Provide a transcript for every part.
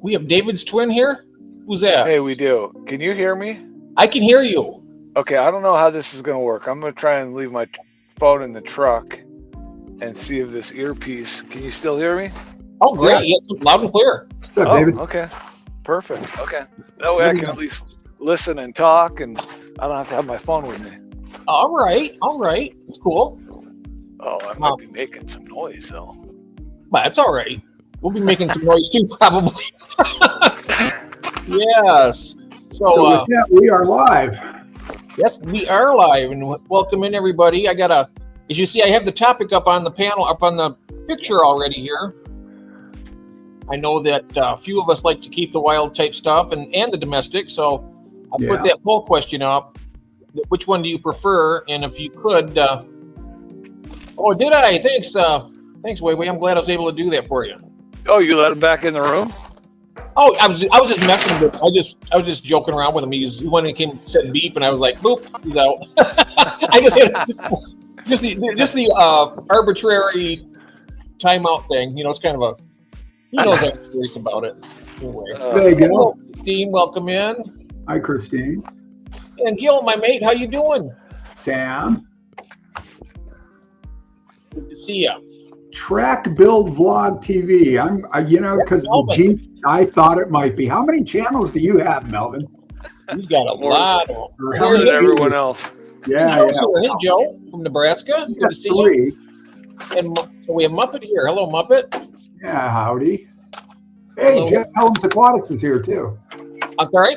We have David's twin here. Who's that? Hey, we do. Can you hear me? I can hear you. Okay, I don't know how this is going to work. I'm going to try and leave my phone in the truck and see if this earpiece. Can you still hear me? Oh, great. Yeah. Loud and clear. What's up, David? Okay. Perfect. Okay. That way I can at least listen and talk, and I don't have to have my phone with me. All right. It's cool. Oh, I might be making some noise, though. Well, that's all right. We'll be making some noise, too, probably. Yes. So with that, we are live. Yes, we are live, and welcome in, everybody. As you see, I have the topic up on the panel, up on the picture already here. I know that a few of us like to keep the wild type stuff and the domestic, so I put that poll question up. Which one do you prefer? And if you could, oh, did I? Thanks, Wei. I'm glad I was able to do that for you. Oh, you let him back in the room? Oh, I was just messing with him. I was just joking around with him. He went and came, said beep, and I was like, boop, he's out. I just hit the arbitrary timeout thing. You know, it's kind of he knows I'm curious about it. Anyway. There you go. Hello, Christine, welcome in. Hi, Christine. And Gil, my mate, how you doing? Sam. Good to see you. Track Build Vlog TV. Because I thought it might be. How many channels do you have, Melvin? He's got a lot of more than everyone else. Yeah. Hey, Joe from Nebraska. Good to see you. And we have Muppet here. Hello, Muppet. Yeah, howdy. Hey, hello. Jeff Pelham's Aquatics is here too. I'm sorry?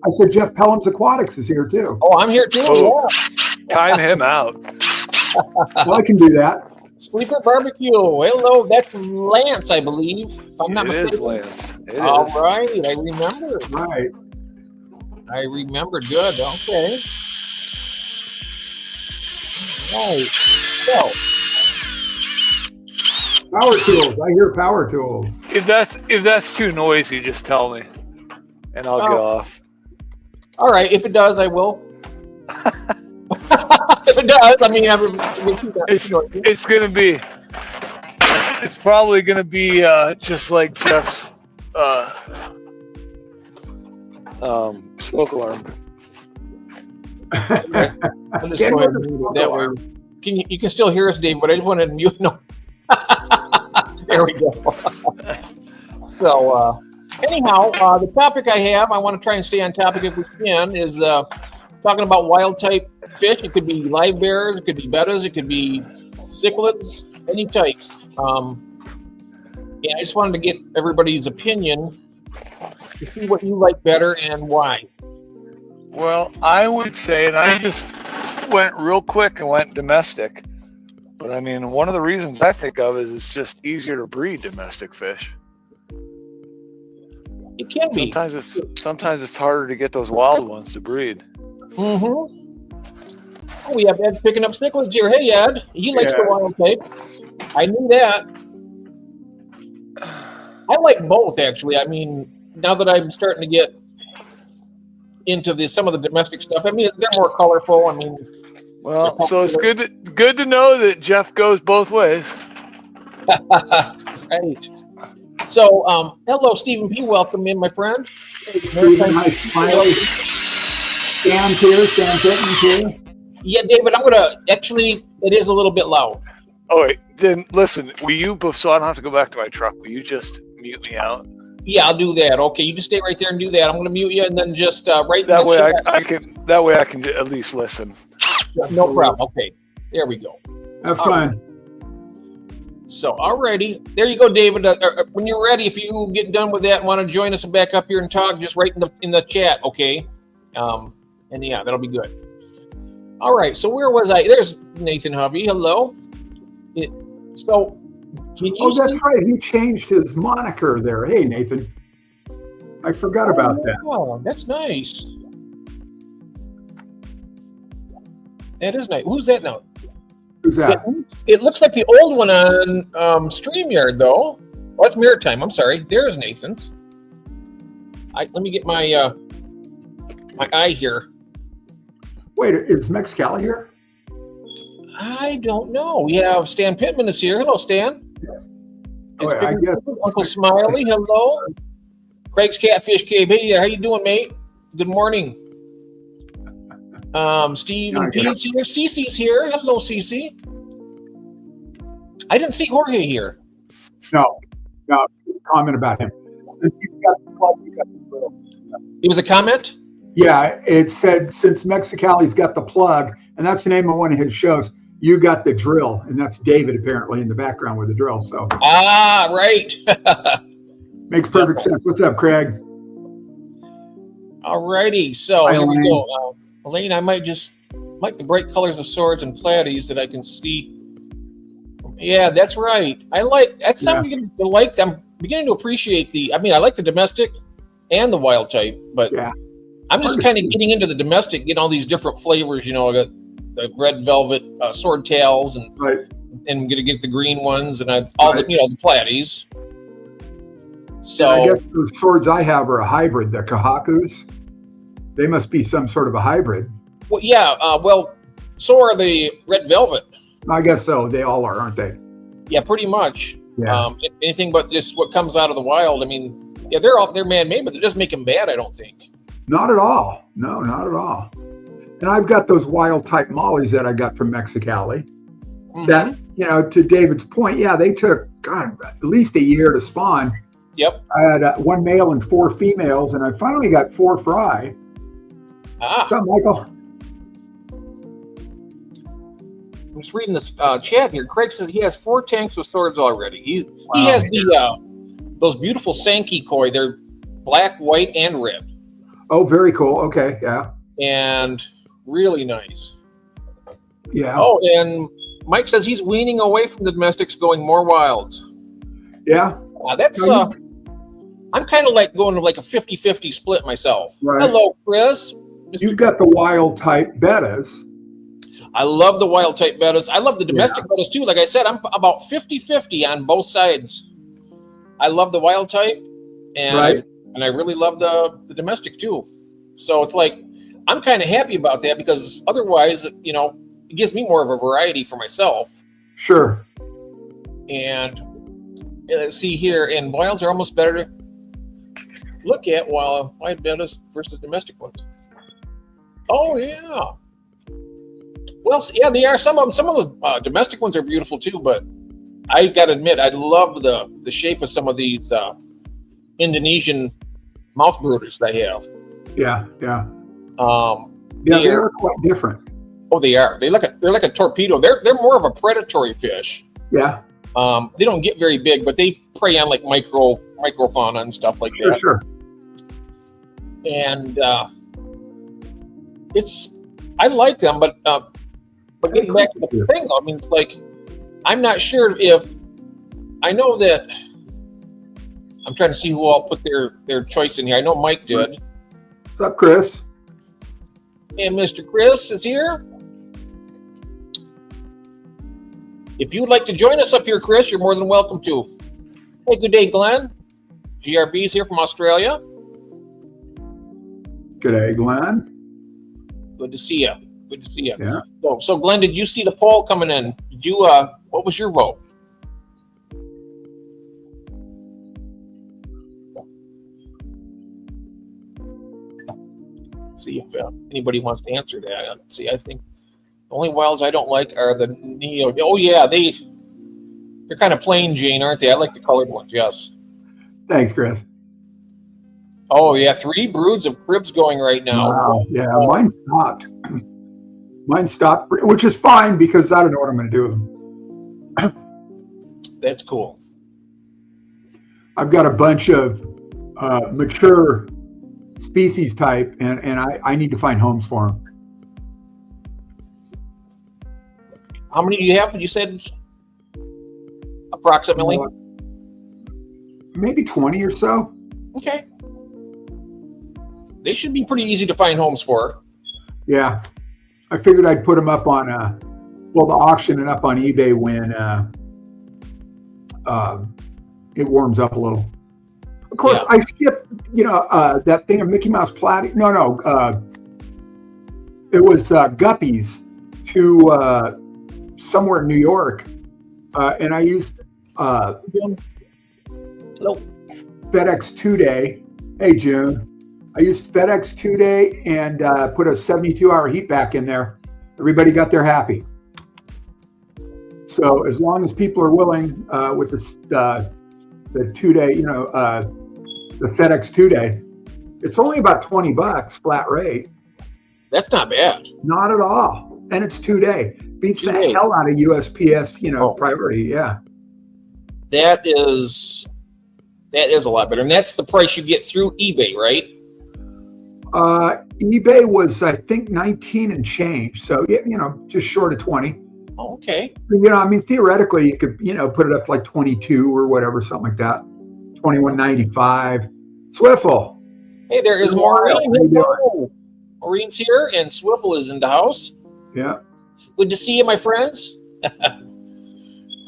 I said Jeff Pelham's Aquatics is here too. Oh, I'm here too. Oh, time him out. Well, I can do that. Sleeper Barbecue. Hello, that's Lance, I believe. If I'm not mistaken. It is Lance. All right, I remember. Right. I remember. Good. Okay. Right. So. Power tools. I hear power tools. If that's too noisy, just tell me, and I'll get off. All right. If it does, I will. If it does, I mean, it's probably gonna be just like Jeff's smoke alarm. I'm just going to mute it that way. You can still hear us, Dave, but I just wanted to mute. No. There we go. So anyhow, the topic I want to try and stay on topic if we can, is talking about wild type fish. It could be live bears, it could be bettas, it could be cichlids, any types. I just wanted to get everybody's opinion to see what you like better and why. Well, I would say, and I just went real quick and went domestic. But I mean, one of the reasons I think of is it's just easier to breed domestic fish. It can be. Sometimes it's harder to get those wild ones to breed. Mm-hmm. Oh, we have Ed picking up cichlids here. Hey, Ed. He likes the wild type. I knew that. I like both, actually. I mean, now that I'm starting to get into some of the domestic stuff, I mean, they're more colorful. I mean, well, so it's good to know that Jeff goes both ways. Right. So, hello, Stephen P. Welcome in, my friend. Hey, Stephen, hi, Smiley. Stan's here. Stan Pitman's here. Yeah, David, it is a little bit loud. All right, then listen, so I don't have to go back to my truck, will you just mute me out? Yeah, I'll do that. Okay, you just stay right there and do that. I'm going to mute you and then just right that way I can at least listen. No problem. Okay, there we go. Have fun. So, alrighty, there you go, David. When you're ready, if you get done with that and want to join us and back up here and talk, just write in the chat, okay? And yeah, that'll be good. All right, so where was I? There's Nathan Hubby. Hello. That's right. He changed his moniker there. Hey, Nathan. I forgot about that. Oh, that's nice. That is nice. Who's that now? Who's that? It looks like the old one on StreamYard, though. Oh, that's Maritime. I'm sorry. There's Nathan's. Let me get my my eye here. Wait, is Mexcali here? I don't know. We have Stan Pittman is here. Hello, Stan. I guess. Uncle Smiley. Hello. Craig's Catfish Cave. Hey, how you doing, mate? Good morning. Steve and P's here. Cece's here. Hello, Cece. I didn't see Jorge here. No, comment about him. It was a comment? Yeah, it said, since Mexicali's got the plug, and that's the name of one of his shows, you got the drill. And that's David apparently in the background with the drill. So right. Makes perfect sense. What's up, Craig? All righty. So here we go. Elaine, I might just like the bright colors of swords and platies that I can see. Yeah, that's right. That's something I like. I'm beginning to appreciate I like the domestic and the wild type, but I'm just kind of getting into the domestic, getting all these different flavors, the red velvet sword tails and gonna get the green ones and the platies. So and I guess those swords I have are a hybrid, the Kahakus. They must be some sort of a hybrid. Well, yeah. So are the red velvet. I guess so. They all are, aren't they? Yeah, pretty much. Yeah. Anything but this, what comes out of the wild. I mean, yeah, they're man-made, but it doesn't make them bad, I don't think. Not at all. No, not at all. And I've got those wild type mollies that I got from Mexicali. Mm-hmm. That, to David's point, they took, at least a year to spawn. Yep. I had one male and 4 females, and I finally got 4 fry. What's up, Michael? I'm just reading this chat here. Craig says he has 4 tanks with swords already. He has those beautiful Sankey koi. They're black, white, and red. Oh, very cool. Okay, yeah. And really nice. Yeah. Oh, and Mike says he's weaning away from the domestics, going more wilds. Yeah. That's I'm kind of like going to like a 50-50 split myself. Right. Hello, Chris. You've got the wild type bettas. I love the wild type bettas. I love the domestic bettas too. Like I said, I'm about 50-50 on both sides. I love the wild type, and I really love the domestic too. So it's like I'm kind of happy about that, because otherwise, it gives me more of a variety for myself. Sure. And let's see here, and wilds are almost better to look at, while wild bettas versus domestic ones. Oh yeah. Well, yeah, they are. Some of those domestic ones are beautiful too, but I got to admit, I love the shape of some of these Indonesian mouth brooders that I have. Yeah. They are quite different. Oh, they are. They're like a torpedo. They're more of a predatory fish. Yeah. They don't get very big, but they prey on like microfauna and stuff like that. Sure. And I like them, but getting back to the thing, I mean, it's like, I'm not sure if, I know that, I'm trying to see who all put their choice in here. I know Mike did. What's up, Chris? And Mr. Chris is here. If you'd like to join us up here, Chris, you're more than welcome to. Hey, good day, Glenn. GRB's here from Australia. Good day, Glenn. Good to see you. Yeah. So Glenn, did you see the poll coming in? Did you? What was your vote? Let's see if anybody wants to answer that. See, I think the only wilds I don't like are the Neo. Oh yeah, they're kind of plain Jane, aren't they? I like the colored ones. Yes. Thanks, Chris. Oh yeah, 3 broods of cribs going right now. Wow. Yeah, mine stopped. Mine stopped, which is fine because I don't know what I'm going to do with them. That's cool. I've got a bunch of mature species type, and I need to find homes for them. How many do you have? You said approximately? Maybe 20 or so. Okay. They should be pretty easy to find homes for. Yeah. I figured I'd put them up on, the auction and up on eBay when it warms up a little. Of course, I skipped, that thing of Mickey Mouse platy. No. It was guppies to somewhere in New York. And I used FedEx 2-day Hey, June. I used FedEx 2-day and put a 72-hour heat back in there. Everybody got there happy. So as long as people are willing with the 2-day, the FedEx 2-day, it's only about $20 flat rate. That's not bad. Not at all. And it's 2-day. Beats 2-day. the hell out of USPS, priority. Yeah. That is a lot better. And that's the price you get through eBay, right? eBay was, I think, 19 and change. So, just short of 20. Oh, okay. Theoretically, you could, put it up to like 22 or whatever, something like that. 21.95. Swiffle. Hey, there is Maureen. Hello. Maureen's here, and Swiffle is in the house. Yeah. Good to see you, my friends. Did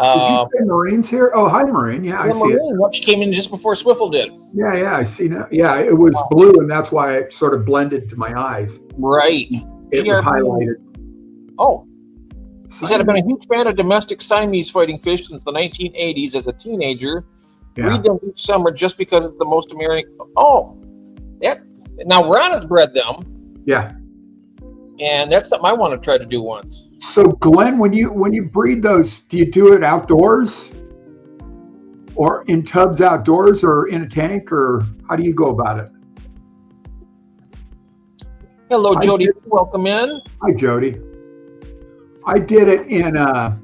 you say Maureen's here? Oh, hi, Maureen. Yeah, I see it. Yep, she came in just before Swiffle did. Yeah, I see now. Yeah, it was blue, and that's why it sort of blended to my eyes. Right. It was highlighted. Oh. He said, I've been a huge fan of domestic Siamese fighting fish since the 1980s as a teenager. Yeah. Breed them each summer just because it's the most American. Oh. Now, Ron has bred them. Yeah. And that's something I want to try to do once. So, Glenn, when you breed those, do you do it outdoors, or in tubs outdoors, or in a tank, or how do you go about it? Hello, Jody. Welcome in. Hi, Jody. I did it in a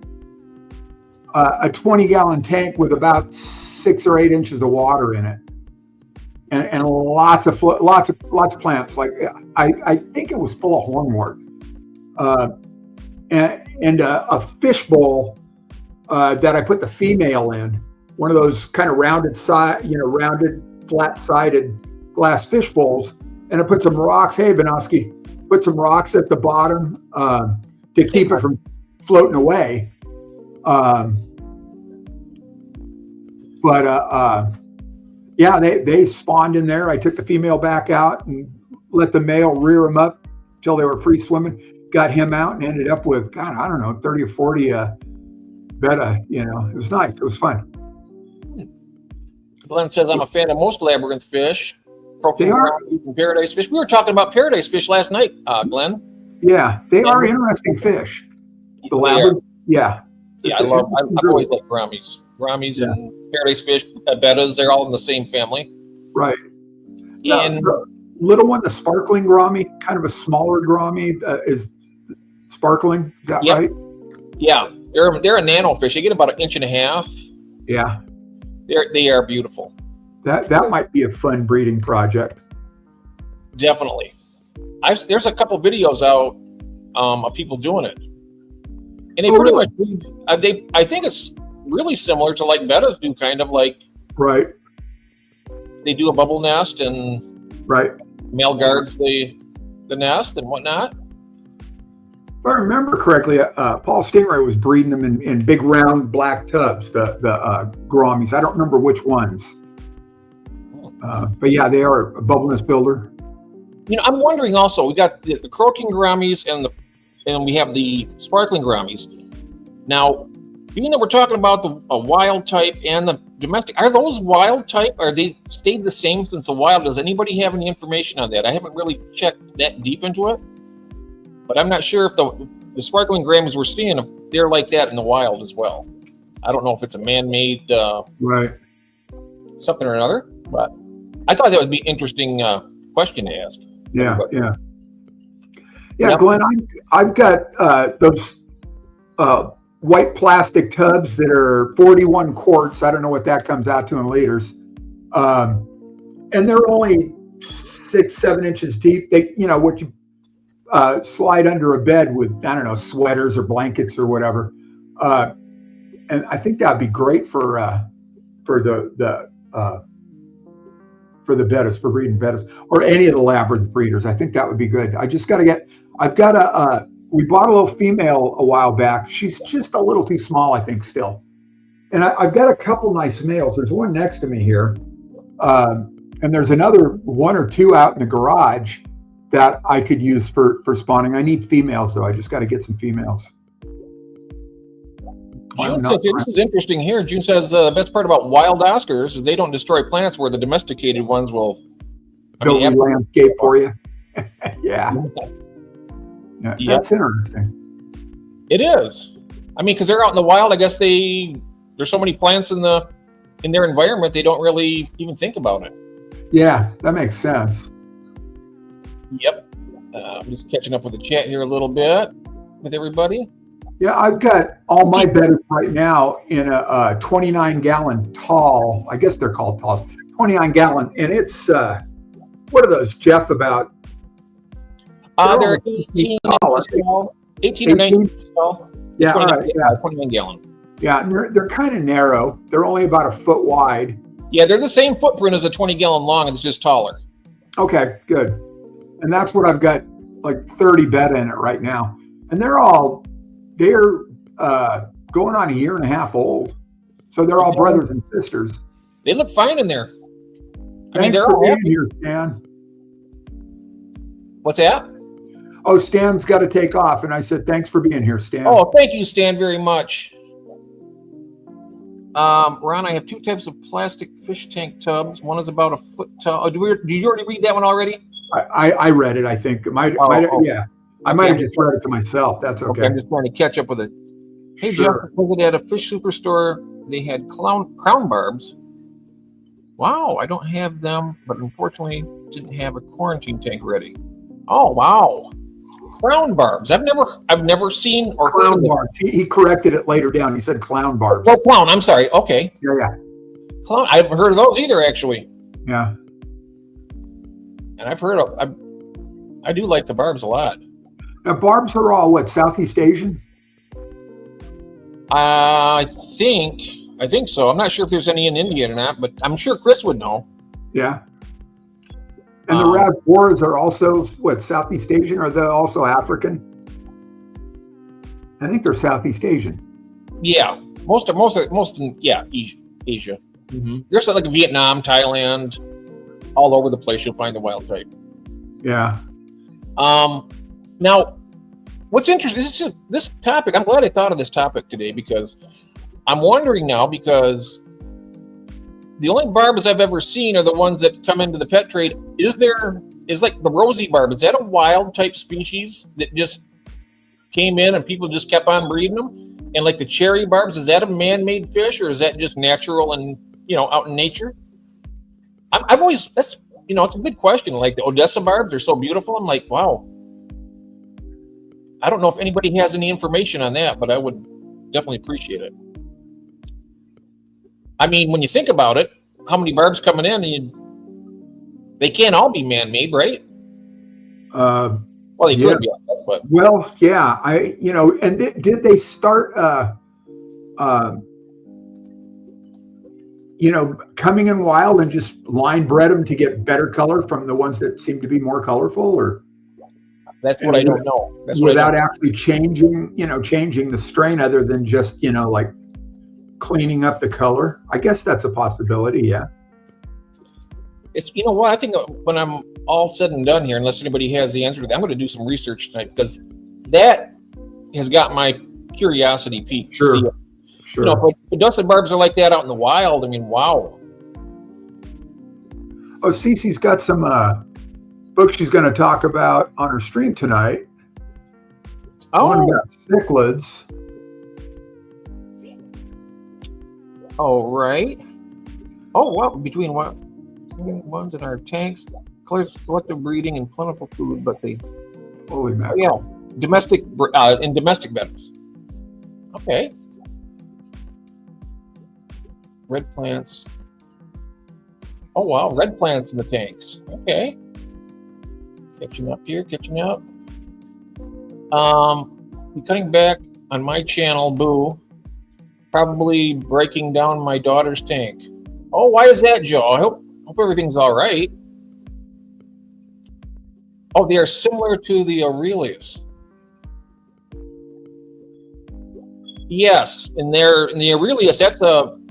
20-gallon tank with about 6 or 8 inches of water in it, and lots of plants. Like I think it was full of hornwort. And a fish bowl that I put the female in, one of those kind of rounded, flat-sided glass fish bowls, and I put some rocks. Hey, Benoski, put some rocks at the bottom to keep it from floating away. Yeah, they spawned in there. I took the female back out and let the male rear them up till they were free swimming. Got him out and ended up with, God, I don't know, 30 or 40 betta. It was nice. It was fun. Glenn says, I'm a fan of most labyrinth fish. They are. Paradise fish. We were talking about paradise fish last night, Glenn. Yeah, they are interesting fish. The labyrinth, yeah. Yeah, I've always liked gouramis. Gouramis and paradise fish, bettas, they're all in the same family. Right. And the little one, the sparkling gourami, kind of a smaller gourami, is sparkling. Is that right? Yeah, they're a nano fish. They get about 1.5 inches. Yeah. They are beautiful. That might be a fun breeding project. Definitely. There's a couple videos out of people doing it, and they pretty much breed. I think it's really similar to like bettas do, kind of like. Right. They do a bubble nest, and male guards the nest and whatnot. If I remember correctly, Paul Stingray was breeding them in big round black tubs, the gouramis. I don't remember which ones. But yeah, they are a bubble nest builder. I'm wondering also, we got the croaking gouramis and we have the sparkling gouramis. Now, being that we're talking about a wild type and the domestic, are those wild type? Are they stayed the same since the wild? Does anybody have any information on that? I haven't really checked that deep into it, but I'm not sure if the sparkling gouramis we're seeing, if they're like that in the wild as well. I don't know if it's a man-made something or another, but I thought that would be an interesting question to ask. Yeah, Glenn, I've got those white plastic tubs that are 41 quarts. I don't know what that comes out to in liters. And they're only 6-7 inches deep. They, what you slide under a bed with, I don't know, sweaters or blankets or whatever. And I think that'd be great for the bettas, for breeding bettas, or any of the labyrinth breeders. I think that would be good. We bought a little female a while back. She's just a little too small, I think, still. And I've got a couple nice males. There's one next to me here. And there's another 1 or 2 out in the garage that I could use for spawning. I need females, though. I just got to get some females. June says, this is interesting here. June says the best part about wild Oscars is they don't destroy plants where the domesticated ones will build a landscape for you. Yeah. Yeah, Yep. that's interesting. It is. I mean, because they're out in the wild. I guess there's so many plants in their environment, they don't really even think about it. Yeah, that makes sense. Yep. I'm just catching up with the chat here a little bit with everybody. Yeah, I've got all my bedders right now in a 29-gallon tall. I guess they're called talls. 29-gallon, and it's what are those, Jeff? About they're 18 inches tall, 18 or 19 inches tall. Yeah, 29, right, yeah. 29 gallon. Yeah, and they're kind of narrow. They're only about a foot wide. Yeah, they're the same footprint as a 20-gallon long. It's just taller. Okay, good. And that's what I've got, like 30 bed in it right now. And they're going on a year and a half old. So they're all brothers and sisters. They look fine in there. Thanks they're for all being happy. here, Stan. What's that? Oh, Stan's got to take off. And I said, thanks for being here, Stan. Oh, thank you, Stan, very much. Ron, I have 2 types of plastic fish tank tubs. One is about a foot tall. Did you already read that one already? I read it, I think. Yeah. I might have just read it to myself. That's okay. I'm just trying to catch up with it. Hey, Sure. Jeff, I visited at a fish superstore. They had crown barbs. Wow, I don't have them, but unfortunately didn't have a quarantine tank ready. Oh, wow. Crown barbs. I've never seen or heard of Clown them. barbs. He corrected it later down. He said clown barbs. Oh, clown. I'm sorry. Okay. Yeah. Clown. I haven't heard of those either, actually. Yeah. And I do like the barbs a lot. Now, barbs are all what, Southeast Asian? I think so. I'm not sure if there's any in India or not, but I'm sure Chris would know. Yeah. And the Rasboras are also what, Southeast Asian? Or are they also African? I think they're Southeast Asian. Yeah, most yeah, Asia. Mm-hmm. There's like Vietnam, Thailand, all over the place. You'll find the wild type. Yeah. Now, what's interesting? This topic. I'm glad I thought of this topic today because I'm wondering now because the only barbs I've ever seen are the ones that come into the pet trade. Is like the rosy barb? Is that a wild type species that just came in and people just kept on breeding them? And like the cherry barbs, is that a man-made fish or is that just natural and out in nature? I've always it's a good question. Like the Odessa barbs are so beautiful. I'm like, wow. I don't know if anybody has any information on that, but I would definitely appreciate it. I mean, when you think about it, how many barbs coming in, and they can't all be man-made, right? Well, they could be, but well, yeah. And did they start, coming in wild and just line bred them to get better color from the ones that seem to be more colorful, or? That's what I don't know. That's without actually changing the strain, other than just like cleaning up the color. I guess that's a possibility. Yeah. It's what I think when I'm all said and done here, unless anybody has the answer to that, I'm going to do some research tonight because that has got my curiosity piqued. Sure. If Odessa barbs are like that out in the wild, I mean, wow. Oh, Cece's got some books she's going to talk about on her stream tonight. One about cichlids. Oh, right. Oh, well, between what ones in our tanks, colors, selective breeding, and plentiful food, but they. Holy mackerel. Yeah, domestic in domestic beds. Okay. Red plants. Oh wow, red plants in the tanks. Okay. Catching up. I'm cutting back on my channel, boo. Probably breaking down my daughter's tank. Oh, why is that, Joe? I hope everything's all right. Oh, they are similar to the Aurelius. Yes, in the Aurelius, that's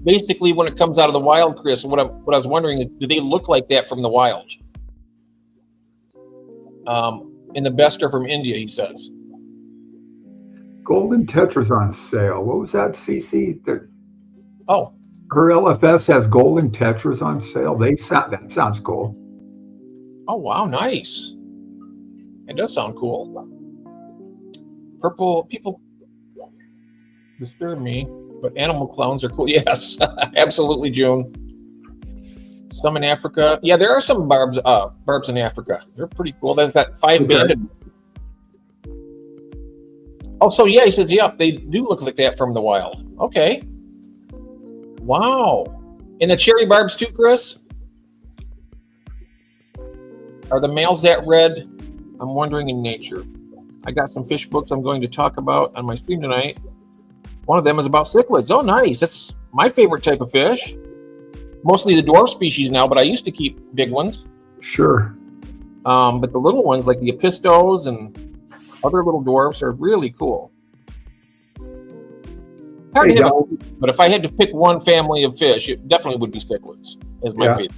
basically when it comes out of the wild, Chris. What I was wondering is, do they look like that from the wild? And the best are from India, he says. Golden Tetra's on sale. What was that, Cece? Oh. Her LFS has golden Tetras on sale. That sounds cool. Oh, wow, nice. It does sound cool. Purple people disturb me, but animal clowns are cool. Yes, absolutely, June. Some in Africa. Yeah, there are some barbs in Africa. They're pretty cool. There's that 5-banded. Oh, so yeah, he says, yeah, they do look like that from the wild. Okay. Wow. And the cherry barbs too, Chris? Are the males that red? I'm wondering in nature. I got some fish books I'm going to talk about on my stream tonight. One of them is about cichlids. Oh, nice. That's my favorite type of fish. Mostly the dwarf species now, but I used to keep big ones. Sure. But the little ones, like the apistos and other little dwarfs, are really cool. Hey, But if I had to pick one family of fish, it definitely would be cichlids as my favorite.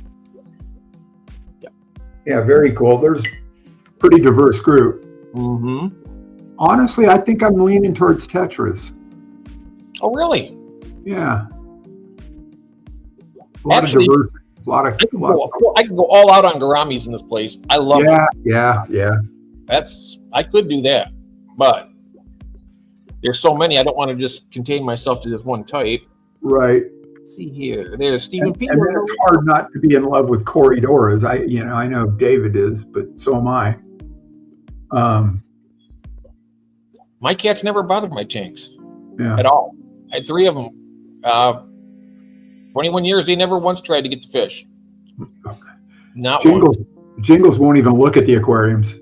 Yeah, very cool. There's a pretty diverse group. Mm-hmm. Honestly, I think I'm leaning towards tetras. Oh, really? Yeah. A lot Actually, of diversity. I can go all out on gouramis in this place. I love it. Yeah. I could do that, but there's so many. I don't want to just contain myself to just one type. Right. Let's see here. There's Stephen Peter. And then it's hard not to be in love with corridoras. I know David is, but so am I. My cats never bothered my tanks Yeah. at all. I had 3 of them. 21 years, they never once tried to get the fish. Not Jingles. Jingles won't even look at the aquariums.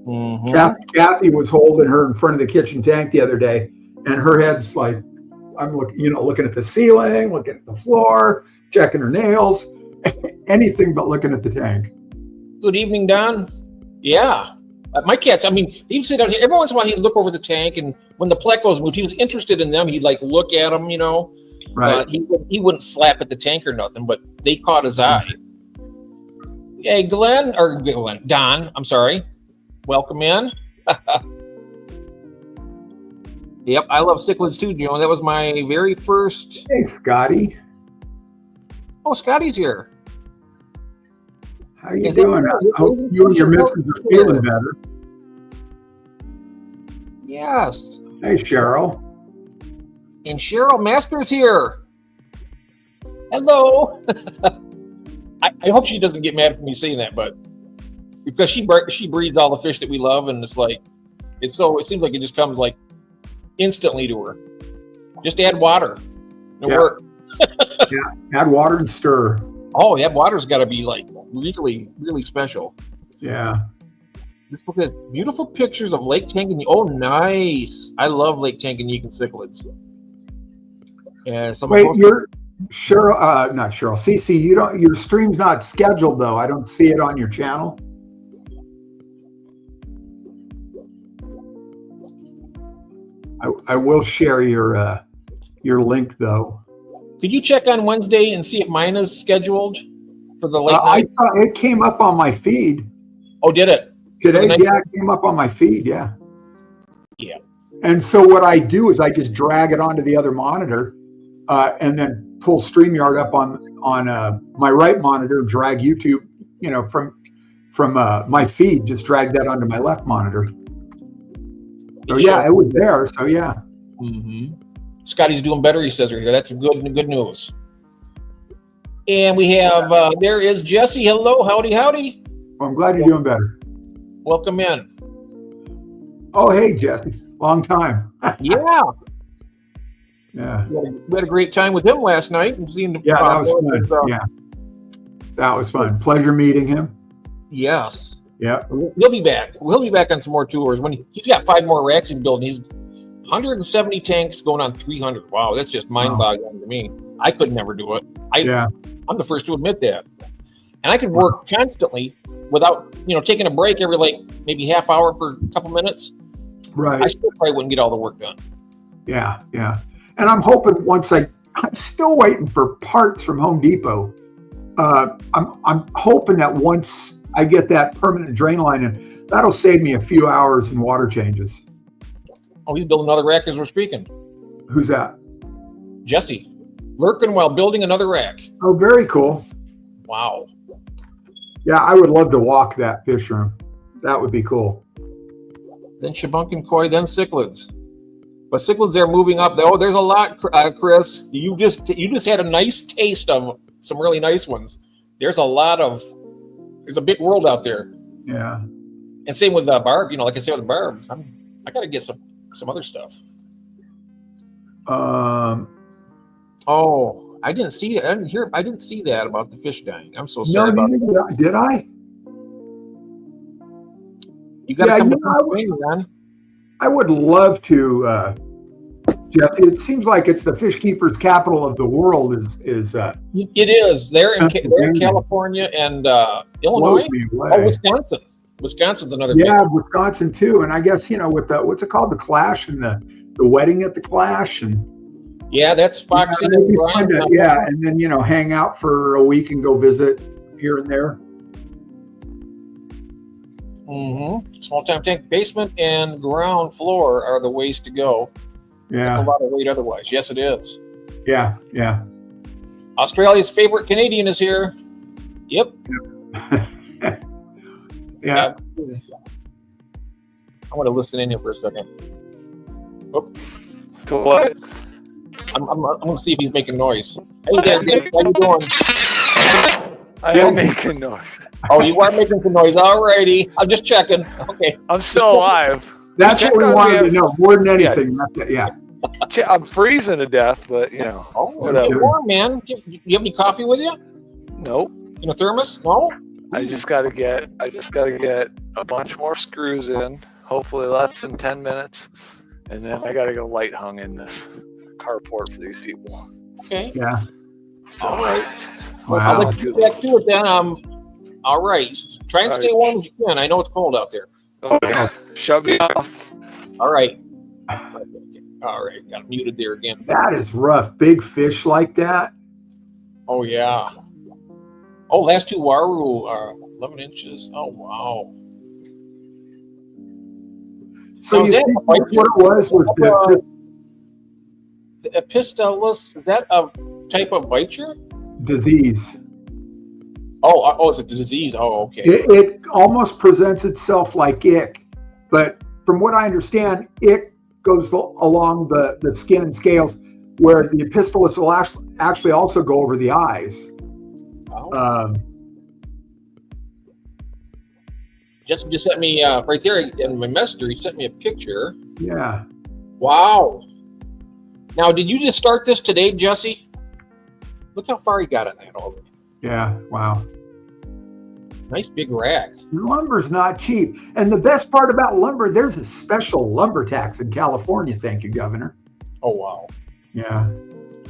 Mm-hmm. Kathy was holding her in front of the kitchen tank the other day, and her head's like, I'm looking at the ceiling, looking at the floor, checking her nails, anything but looking at the tank. Good evening, Don. Yeah. My cats, I mean, he'd sit down here. Every once in a while, he'd look over the tank, and when the plecos moved, he was interested in them. He'd like look at them, Right. He wouldn't slap at the tank or nothing, but they caught his eye. Hey, Don, I'm sorry. Welcome in. Yep, I love cichlids too, Joan. That was my very first. Hey, Scotty. Oh, Scotty's here. How you doing? I hope you and your missus are feeling better. Yes. Hey, Cheryl. And Cheryl Master's here. Hello. I hope she doesn't get mad at me saying that, but because she breeds all the fish that we love, and it's like it seems like it just comes like instantly to her. Just add water. It'll work. Yeah, add water and stir. Oh, that water's got to be like really, really special. Yeah. Let's look at beautiful pictures of Lake Tanganyika. Oh, nice. I love Lake Tanganyika cichlids. And wait, you're Cheryl, not Cheryl. CC, your stream's not scheduled though. I don't see it on your channel. I will share your link though. Could you check on Wednesday and see if mine is scheduled for the late I night? saw it came up on my feed. Oh, did it? Today, yeah, it came up on my feed, yeah. Yeah. And so what I do is I just drag it onto the other monitor and then pull StreamYard up on my right monitor, drag YouTube, from my feed, just drag that onto my left monitor. So yeah, it was there. So yeah. Mm-hmm. Scotty's doing better, he says right here. That's good news. And we have there is Jesse. Hello, howdy. Well, I'm glad you're doing better. Welcome in. Oh, hey, Jesse. Long time. Yeah. Yeah. We had a great time with him last night. And seeing that was fun. Yeah. That was fun. Pleasure meeting him. Yes. Yeah. He'll be back. He'll be back on some more tours. When he's got 5 more racks he's building. He's 170 tanks going on 300. Wow, that's just mind-boggling to me. I could never do it. I'm the first to admit that. And I could work constantly without, taking a break every maybe half hour for a couple minutes. Right. I still probably wouldn't get all the work done. Yeah. And I'm hoping I'm still waiting for parts from Home Depot. I'm hoping that once I get that permanent drain line in, that'll save me a few hours in water changes. Oh, he's building another rack as we're speaking. Who's that? Jesse. Lurking while building another rack. Oh, very cool. Wow. Yeah, I would love to walk that fish room. That would be cool. Then Shabunkin koi, then cichlids. But cichlids, they're moving up. Oh, there's a lot, Chris. You just had a nice taste of some really nice ones. There's a big world out there. Yeah. And same with barb. Like I said with barbs, I got to get some other stuff. Oh, I didn't see that. I didn't see that about the fish dying. I'm so sorry about that. Did I? You got to come to Pennsylvania, man. I would love to, Jeff. It seems like it's the fish keeper's capital of the world. Is it is. They're in California and Illinois. Oh, Wisconsin. Wisconsin's another. Yeah, Wisconsin too. And I guess with the what's it called, the Clash and the wedding at the Clash and. Yeah, that's Foxy. Yeah, and then hang out for a week and go visit here and there. Mm-hmm. Small time tank, basement, and ground floor are the ways to go. Yeah, it's a lot of weight otherwise. Yes, it is. Yeah, yeah. Australia's favorite Canadian is here. Yep. Yeah. I want to listen in here for a second. Oops. To what? I'm going to see if he's making noise. Hey, Dan, how you doing? I am making noise. Oh, you are making some noise. All righty. I'm just checking. Okay. I'm still alive. That's what we wanted to know more than anything. Yeah. I'm freezing to death, but whatever. You're warm, man. Do you have any coffee with you? Nope. In a thermos? No. I just gotta get a bunch more screws in. Hopefully less than 10 minutes, and then I gotta go light hung in this carport for these people. Okay. Yeah. So, all right. Wow. I'll let you get back to it then. All right. Try and stay warm as you can. I know it's cold out there. Okay. Shut me off. All right. All right. Got muted there again. That is rough. Big fish like that. Oh, yeah. Oh, last two Waru are 11 inches. Oh, wow. So now, is that what it was the Epistolis? Is that a type of biture? Disease. Oh, it's a disease. Oh, okay. It almost presents itself like ick, but from what I understand, ick goes along the skin and scales, where the Epistolis will actually also go over the eyes. Oh. Just sent me right there in my messenger. He sent me a picture. Yeah. Wow. Now, did you just start this today, Jesse? Look how far he got on that already. Yeah. Wow. Nice big rack. Lumber's not cheap. And the best part about lumber, there's a special lumber tax in California. Thank you, Governor. Oh, wow. Yeah.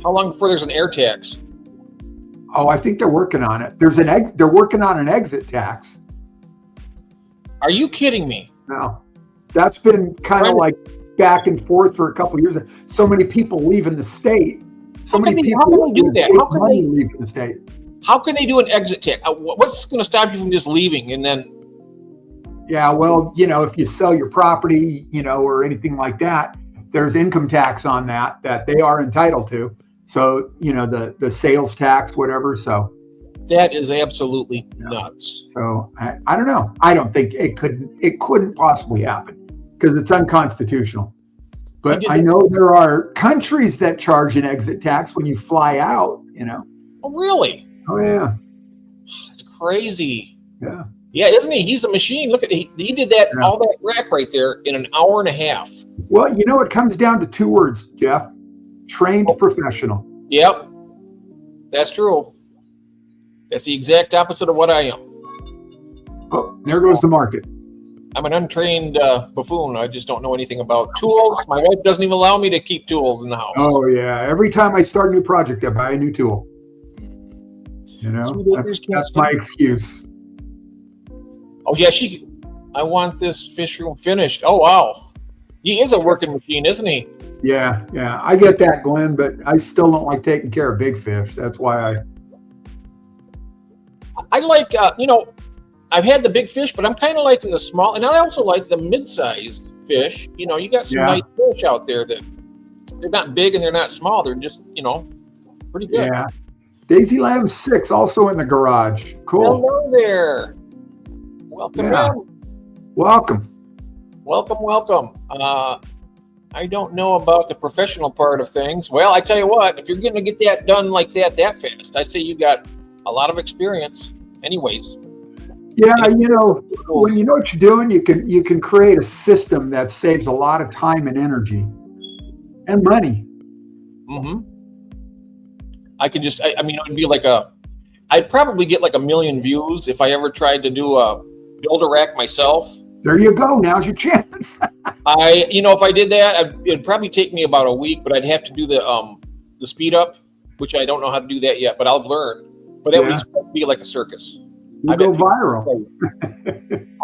How long before there's an air tax? Oh, I think they're working on it. They're working on an exit tax. Are you kidding me? No. That's been kind of like back and forth for a couple of years. So many people leaving the state. How can they do that? How can they leave the state? How can they do an exit tax? What's going to stop you from just leaving and then? Yeah, well, if you sell your property, or anything like that, there's income tax on that they are entitled to. So, the sales tax, whatever. So that is absolutely nuts. So I don't know. I don't think it couldn't possibly happen because it's unconstitutional. But I know there are countries that charge an exit tax when you fly out, Oh, really? Oh, yeah. That's crazy. Yeah. Yeah, isn't he? He's a machine. Look at he did that all that rack right there in an hour and a half. Well, it comes down to two words, Jeff. Trained professional. Yep. That's true. That's the exact opposite of what I am. Oh, there goes the market. I'm an untrained buffoon. I just don't know anything about tools. My wife doesn't even allow me to keep tools in the house. Oh, yeah. Every time I start a new project, I buy a new tool. That's my excuse. Oh, yeah, I want this fish room finished. Oh, wow. He is a working machine, isn't he? Yeah. I get that, Glenn, but I still don't like taking care of big fish. That's why I like, I've had the big fish, but I'm kind of liking the small, and I also like the mid-sized fish. You got some nice fish out there that they're not big and they're not small. They're just, pretty good. Yeah. Daisy Lamb 6 also in the garage. Cool. Hello there. Welcome in. Welcome. Welcome. I don't know about the professional part of things. Well, I tell you what, if you're going to get that done like that fast, I say you got a lot of experience. Anyways. Yeah, you know, when you know what you're doing, you can create a system that saves a lot of time and energy and money. Mm-hmm. I mean, it would be like I'd probably get like 1 million views if I ever tried to do a build-a-rack myself. There you go. Now's your chance. If I did that, it'd probably take me about a week, but I'd have to do the speed up, which I don't know how to do that yet, but I'll learn. But that would be like a circus. You go viral.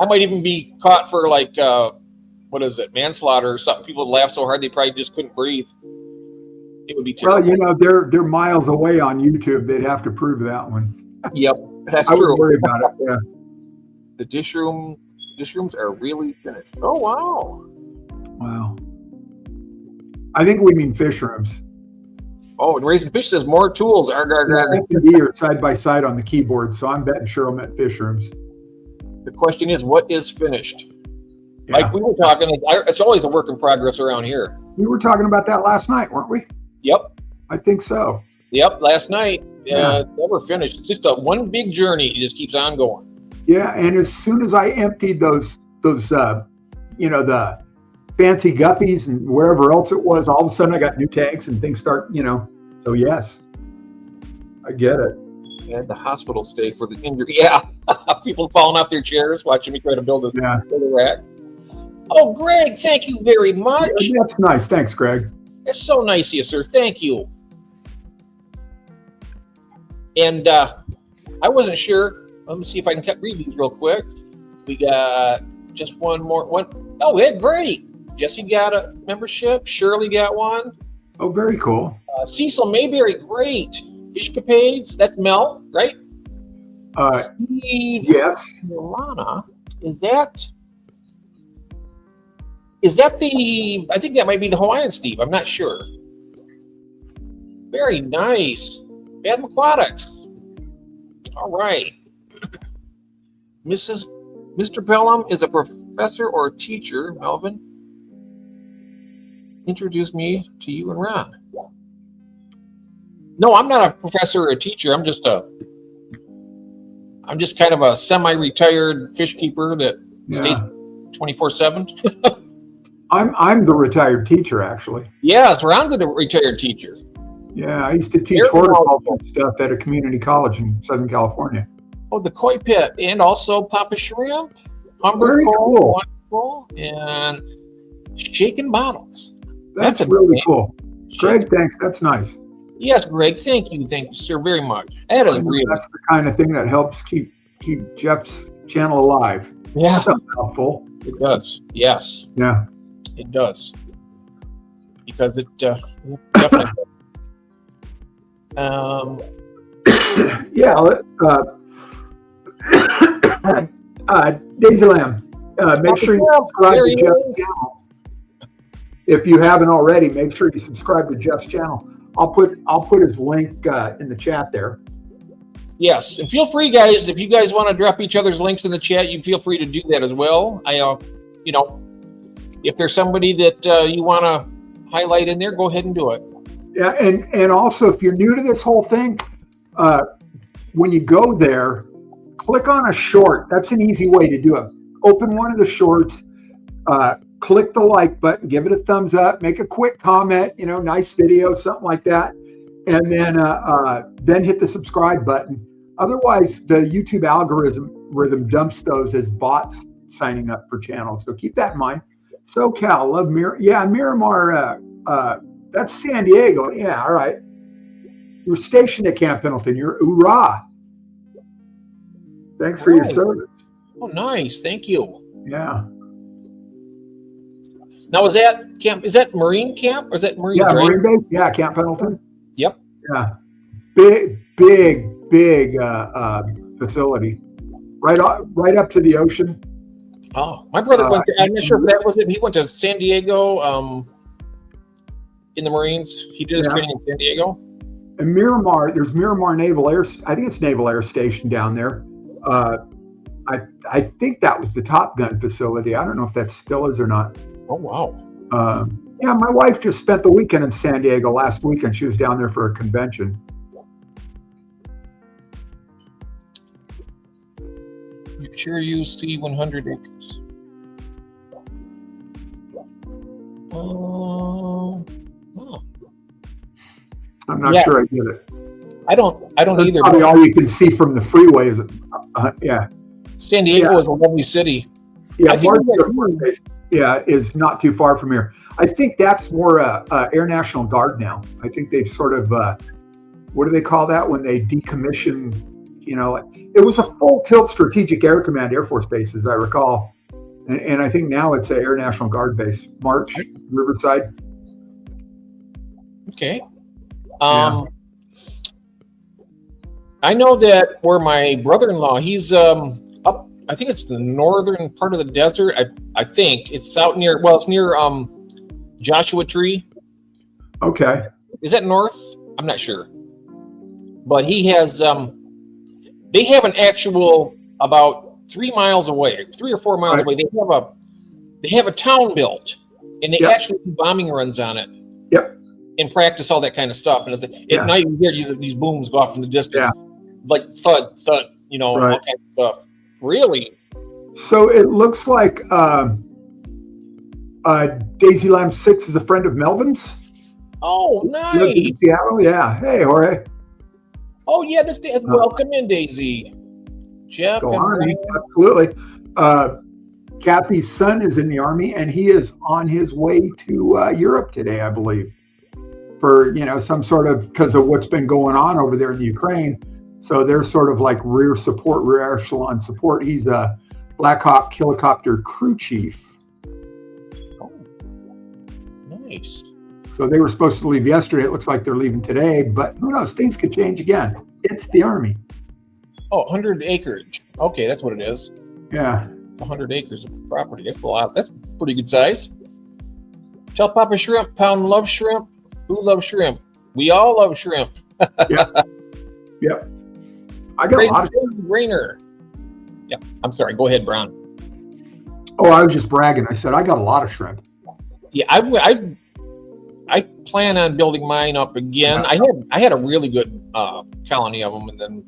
I might even be caught for like, manslaughter or something. People would laugh so hard they probably just couldn't breathe. It would be terrible. Well, you know, they're miles away on YouTube. They'd have to prove that one. Yep, that's I true. wouldn't worry about it. Yeah. The dish rooms are really finished. Oh, wow. Wow. I think we mean fish rooms. Oh, and Raising Fish says more tools. Arg. F&D are side by side on the keyboard, so I'm betting Cheryl meant fish rooms. The question is, what is finished? Yeah. Like we were talking, it's always a work in progress around here. We were talking about that last night, weren't we? Yep. I think so. Yep, last night. It's never finished. It's just one big journey. It just keeps on going. Yeah, and as soon as I emptied those the fancy guppies and wherever else it was, all of a sudden I got new tanks and things start, so yes, I get it. And the hospital stay for the injury. Yeah, people falling off their chairs watching me try to build a rack. Oh, Greg, thank you very much. Yeah, that's nice. Thanks, Greg. That's so nice of you, sir. Thank you. And I wasn't sure. Let me see if I can read these real quick. We got just one more. Oh, yeah, great. Jesse got a membership. Shirley got one. Oh, very cool. Cecil Mayberry, great. Fishcapades, that's Mel, right? Steve. Yes. Milana, is that I think that might be the Hawaiian Steve. I'm not sure. Very nice. Bad Aquatics. All right. Mr. Pelham is a professor or a teacher, Melvin. Introduce me to you and Ron. No, I'm not a professor or a teacher. I'm just kind of a semi-retired fish keeper that stays 24/7. I'm the retired teacher, actually. Yes, Ron's a retired teacher. Yeah, I used to teach horticulture stuff at a community college in Southern California. Oh, the koi pit, and also Papa Shrimp, Humber Very cool. Wonderful, and shaken bottles. That's really cool. Greg, thanks. That's nice. Yes, Greg. Thank you, sir, very much. That is really. That's the kind of thing that helps keep Jeff's channel alive. Yeah, that's a mouthful. It does. Yes. Yeah. It does. Because it definitely. Daisy Lamb, make sure you subscribe to Jeff's channel. If you haven't already, make sure you subscribe to Jeff's channel. I'll put his link in the chat there. Yes, and feel free, guys, if you guys want to drop each other's links in the chat, you feel free to do that as well. If there's somebody that you want to highlight in there, go ahead and do it. Yeah, and also if you're new to this whole thing, when you go there, click on a short. That's an easy way to do it. Open one of the shorts, click the like button, give it a thumbs up, make a quick comment, nice video, something like that, and then hit the subscribe button. Otherwise, the YouTube algorithm dumps those as bots signing up for channels. So keep that in mind. SoCal, love Miramar. That's San Diego. Yeah, all right. You're stationed at Camp Pendleton. You're hoorah. Thanks for your service. Oh, nice. Thank you. Yeah. Now, is that Marine Camp or is that Marine? Yeah, Marine Base. Yeah, Camp Pendleton. Yep. Yeah. Big facility. Right up to the ocean. Oh, my brother went there. I'm not sure if that was it. He went to San Diego in the Marines. He did his training in San Diego. And Miramar, there's Miramar Naval Air. I think it's Naval Air Station down there. I think that was the Top Gun facility. I don't know if that still is or not. Oh wow. Yeah, my wife just spent the weekend in San Diego last weekend. She was down there for a convention. You sure you see 100 acres? Oh. I'm not sure I get it. I don't That's either. Probably all you can see from the freeway is, yeah. San Diego is a lovely city. Yeah, I think is not too far from here. I think that's more Air National Guard now. I think they've sort of, what do they call that when they decommission? It was a full tilt Strategic Air Command Air Force base, as I recall, and I think now it's an Air National Guard base. March, Riverside. Okay. I know that where my brother-in-law, he's up, I think it's the northern part of the desert. I think it's out near, it's near Joshua Tree. Okay. Is that north? I'm not sure. But he has, they have an actual about 3 miles away, 3 or 4 miles away. They have a town built, and they actually do bombing runs on it. Yep. And practice all that kind of stuff. And it's at night you hear these booms go off in the distance, like thud, thud, all kinds of stuff. Really? So it looks like Daisy Lamb 6 is a friend of Melvin's. Oh, nice. Seattle, yeah. Hey, Jorge. Oh, yeah. Welcome in, Daisy. Jeff and Ryan. Absolutely. Kathy's son is in the Army, and he is on his way to Europe today, I believe, for some sort of, because of what's been going on over there in the Ukraine. So they're sort of like rear echelon support. He's a Black Hawk helicopter crew chief. Oh, nice. So they were supposed to leave yesterday. It looks like they're leaving today, but who knows? Things could change again. It's the Army. Oh, 100 acres. Okay, that's what it is. Yeah. 100 acres of property. That's a lot. That's pretty good size. Tell Papa Shrimp, Pound loves shrimp. Who loves shrimp? We all love shrimp. Yep. I got a lot of Rainer. Yeah, I'm sorry. Go ahead, Brown. Oh, I was just bragging. I said I got a lot of shrimp. Yeah, I plan on building mine up again. Yeah. I had a really good colony of them, and then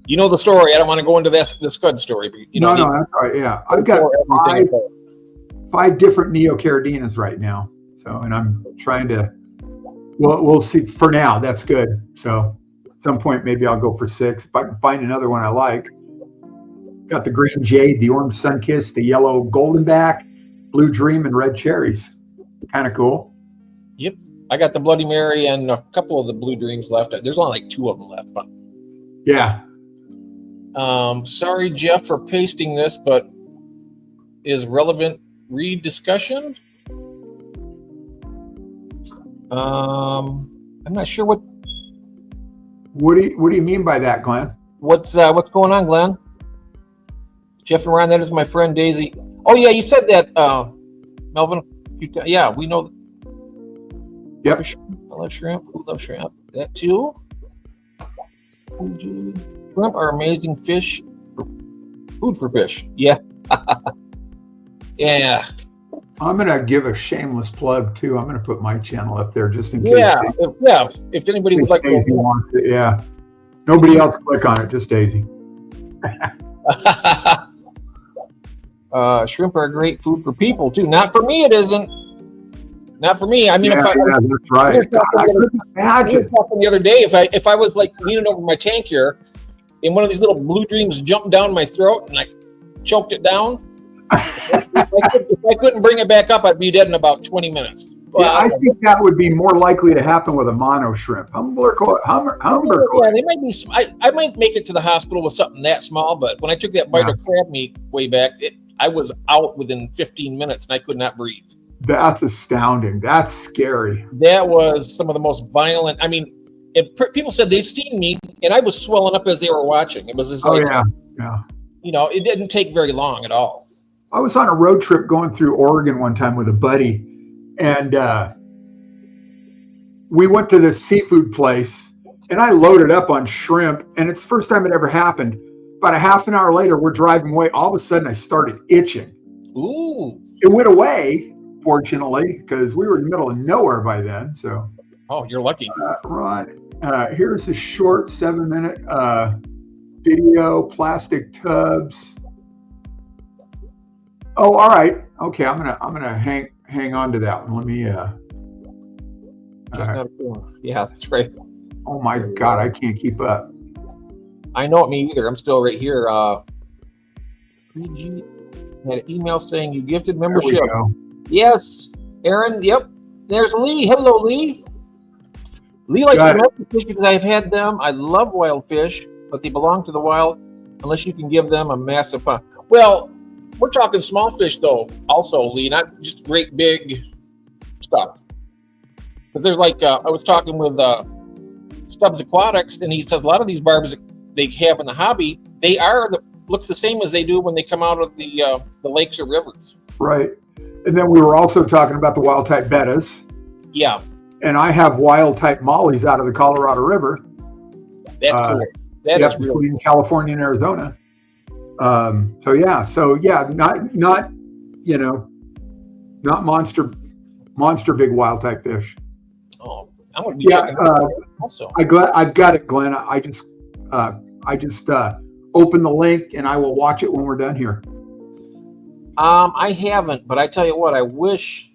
the story. I don't want to go into the Scud story, but no, that's right. Yeah, I've got five different Neocardinas right now. So, and I'm trying to. We'll see. For now, that's good. So, at some point, maybe I'll go for 6 if I can find another one I like. Got the green jade, the orange sunkiss, the yellow goldenback, blue dream, and red cherries. Kind of cool. Yep, I got the Bloody Mary and a couple of the blue dreams left. There's only like 2 of them left. But yeah. Sorry, Jeff, for pasting this, but is relevant read discussion? I'm not sure what. What do you mean by that, Glenn? What's going on, Glenn? Jeff and Ryan, that is my friend Daisy. Oh yeah, you said that, Melvin. Yeah, we know. Yep. I love shrimp. Who loves shrimp? That too. Shrimp are amazing fish. Food for fish. Yeah. Yeah. I'm gonna give a shameless plug too. I'm gonna put my channel up there just in case. Yeah. If anybody would like to. Daisy wants it. Yeah. Nobody else click on it. Just Daisy. Shrimp are great food for people too. Not for me, it isn't. Not for me. I mean, that's right. I couldn't imagine. The other day, if I was like leaning over my tank here, and one of these little blue dreams jumped down my throat, and I choked it down. If I couldn't bring it back up, I'd be dead in about 20 minutes. Yeah, I think that would be more likely to happen with a mono shrimp. Humber. Yeah, they might be. I might make it to the hospital with something that small, but when I took that bite of crab meat way back, I was out within 15 minutes and I could not breathe. That's astounding. That's scary. That was some of the most violent. I mean, people said they've seen me, and I was swelling up as they were watching. It was just like, yeah. It didn't take very long at all. I was on a road trip going through Oregon one time with a buddy, and we went to this seafood place, and I loaded up on shrimp, and it's the first time it ever happened. About a half an hour later, we're driving away. All of a sudden, I started itching. Ooh. It went away, fortunately, because we were in the middle of nowhere by then. So. Oh, you're lucky. Ron, here's a short 7-minute video. Plastic tubs. Oh, all right. Okay, I'm gonna hang on to that one. Let me. Yeah, that's right. Oh my God, I can't keep up. I know it, me either. I'm still right here. 3G had an email saying you gifted membership. There we go. Yes, Aaron. Yep. There's Lee. Hello, Lee. Lee likes domestic fish because I've had them. I love wild fish, but they belong to the wild unless you can give them a massive fun. Well, we're talking small fish though, also, Lee, not just great big stuff. But there's like I was talking with Stubbs Aquatics, and he says a lot of these barbs they have in the hobby, they looks the same as they do when they come out of the lakes or rivers. Right, and then we were also talking about the wild type bettas. Yeah. And I have wild type mollies out of the Colorado River. That's cool. That is real. Between California and Arizona. So yeah, not monster big wild type fish. Oh, I'm gonna be checking that also. I've got it, Glenn. I just open the link and I will watch it when we're done here. I haven't, but I tell you what, I wish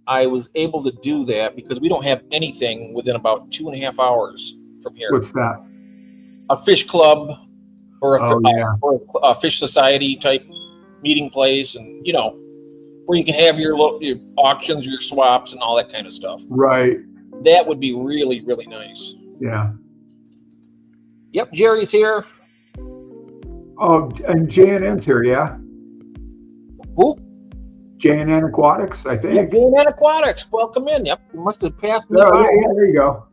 I was able to do that because we don't have anything within about 2.5 hours from here. What's that? A fish club or a fish society type meeting place, and where you can have your auctions, your swaps, and all that kind of stuff. Right. That would be really, really nice. Yeah. Yep, Jerry's here. Oh, and JNN's here, yeah. Who? JNN Aquatics, I think. Yeah, JNN Aquatics. Welcome in. Yep. You must have passed me. Oh, yeah, there you go.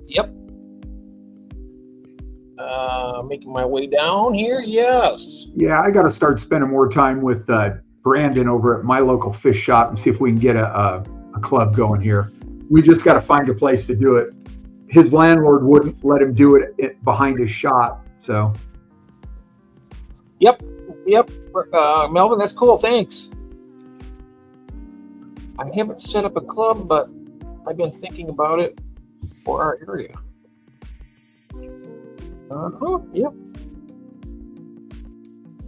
Yep. Making my way down here. Yes. Yeah, I got to start spending more time with Brandon over at my local fish shop and see if we can get a club going here. We just got to find a place to do it. His landlord wouldn't let him do it behind his shop, so. Yep. Melvin, that's cool. Thanks. I haven't set up a club, but I've been thinking about it for our area. Yep.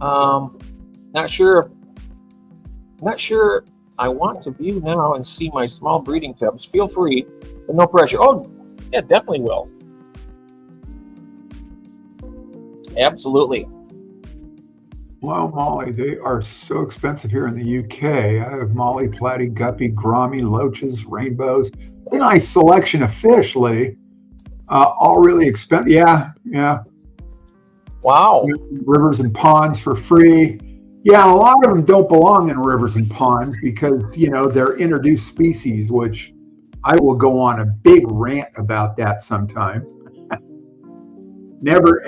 Not sure I want to view now and see my small breeding tubs. Feel free, but no pressure. Oh, yeah, definitely will. Absolutely. Wow, Molly, they are so expensive here in the UK. I have Molly, Platy, Guppy, Grommy, Loaches, Rainbows. A nice selection of fish, Lee. All really expensive. Yeah. Wow. Rivers and ponds for free. Yeah, a lot of them don't belong in rivers and ponds because, they're introduced species, which I will go on a big rant about that sometime. Never,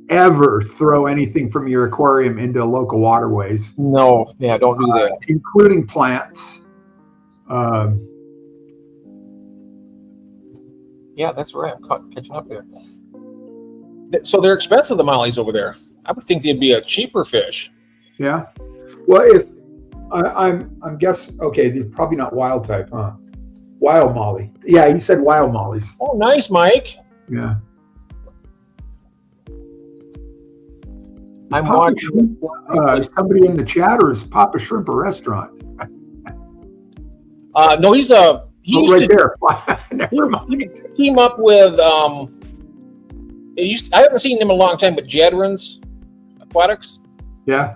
ever throw anything from your aquarium into local waterways. No, yeah, don't do that. Including plants. Yeah, that's right. I'm catching up there. So they're expensive, the mollies over there. I would think they'd be a cheaper fish. Yeah. Well, if I'm guessing, okay, they're probably not wild type, huh? Wild molly. Yeah, you said wild mollies. Oh, nice, Mike. Yeah. I'm watching. Somebody in the chat, or is Papa Shrimp a restaurant? No, he's a. He used right to, there. Never mind. Team up with. I haven't seen him in a long time, but Jadrin's Aquatics. Yeah.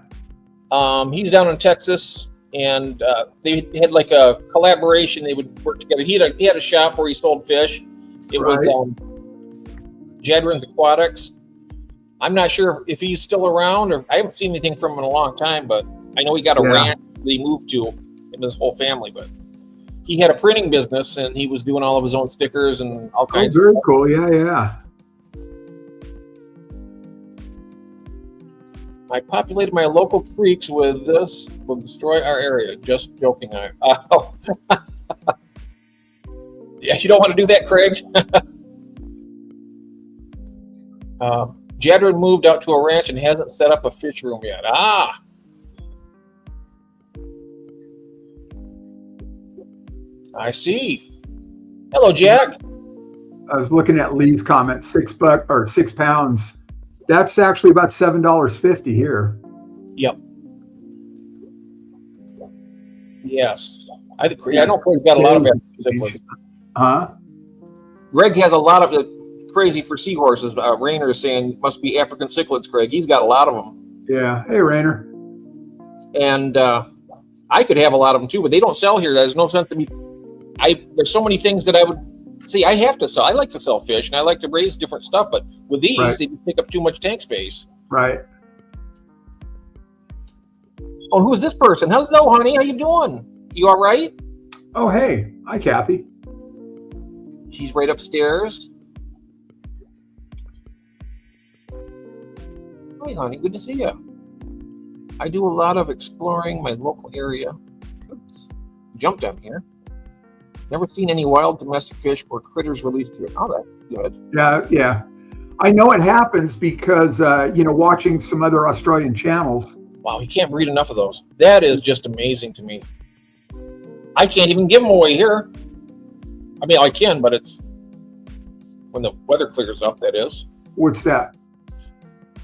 He's down in Texas, and they had like a collaboration. They would work together. He had a shop where he sold fish. It was Jadrin's Aquatics. I'm not sure if he's still around, or I haven't seen anything from him in a long time, but I know he got a ranch that he moved to, and his whole family. But he had a printing business, and he was doing all of his own stickers and all kinds of stuff. Very cool. Yeah. I populated my local creeks with this. Will destroy our area. Just joking. Yeah, you don't want to do that, Craig. Jadron moved out to a ranch and hasn't set up a fish room yet. Ah. I see. Hello, Jack. I was looking at Lee's comment, $6 or 6 pounds. That's actually about $7.50 here. Yep. Yes. I know Greg's got a lot of cichlids. Huh? Greg has a lot of crazy for seahorses. Rainer is saying must be African cichlids, Greg. He's got a lot of them. Yeah. Hey, Rainer. And I could have a lot of them too, but they don't sell here. There's no sense to me. There's so many things that I would see. I have to sell. I like to sell fish and I like to raise different stuff, but with these, they take up too much tank space. Right. Oh, who is this person? Hello, honey. How you doing? You all right? Oh, hey. Hi, Kathy. She's right upstairs. Hi, honey. Good to see you. I do a lot of exploring my local area. Oops. Jumped on here. Never seen any wild domestic fish or critters released here. Oh, that's good. Yeah. I know it happens because, watching some other Australian channels. Wow, he can't breed enough of those. That is just amazing to me. I can't even give them away here. I mean, I can, but it's when the weather clears up, that is. What's that?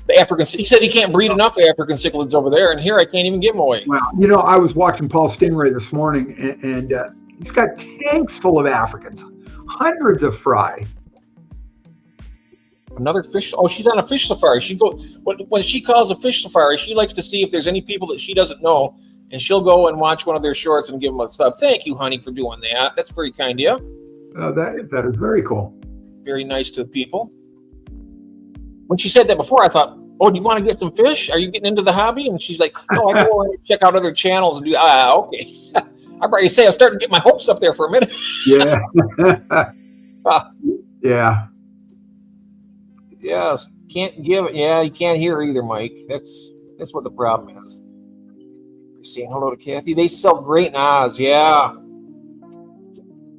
The African. He said he can't breed enough African cichlids over there, and here I can't even give them away. Well, I was watching Paul Stingray this morning, and he's got tanks full of Africans, hundreds of fry. Another fish. Oh, she's on a fish safari. When she calls a fish safari, she likes to see if there's any people that she doesn't know, and she'll go and watch one of their shorts and give them a sub. Thank you, honey, for doing that. That's very kind of you. That is very cool. Very nice to the people. When she said that before, I thought, "Oh, do you want to get some fish? Are you getting into the hobby?" And she's like, "No, I go and check out other channels and do." Okay. I probably say I started to get my hopes up there for a minute. Yeah. Yeah. Yes. Can't give it. Yeah, you can't hear either, Mike. That's what the problem is. Saying hello to Kathy. They sell great in Oz. Yeah.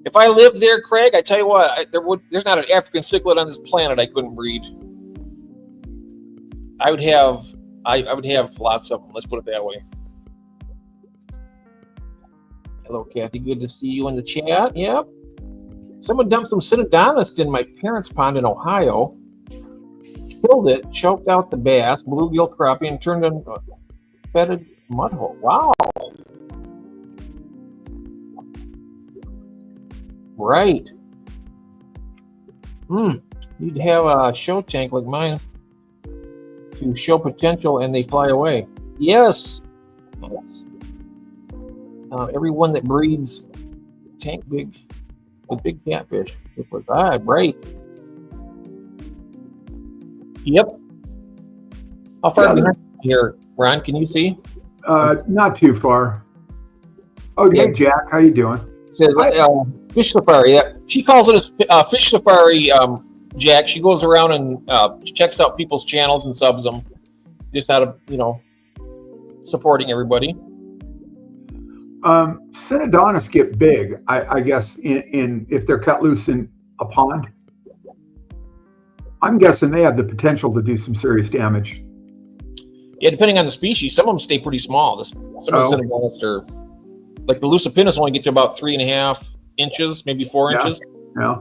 If I lived there, Craig, I tell you what, there's not an African cichlid on this planet I couldn't breed. I would have lots of them. Let's put it that way. Hello, Kathy. Good to see you in the chat. Yep. Someone dumped some Synodontis in my parents' pond in Ohio. Killed it, choked out the bass, bluegill, crappie, and turned into a fetid mud hole. Wow. Right. You'd have a show tank like mine to show potential, and they fly away. Yes. Everyone that breeds tank big catfish. Right. Yep. How far behind here, Ron? Can you see? Not too far. Oh, yeah. Hey, Jack. How you doing? Says fish safari. Yeah. She calls it a fish safari, Jack. She goes around and checks out people's channels and subs them, just out of supporting everybody. Synodontis get big, I guess, in if they're cut loose in a pond. I'm guessing they have the potential to do some serious damage. Yeah, depending on the species, some of them stay pretty small. Some of the Synodontis are, like the Lucipinus, only get to about 3.5 inches, maybe 4 inches. Yeah.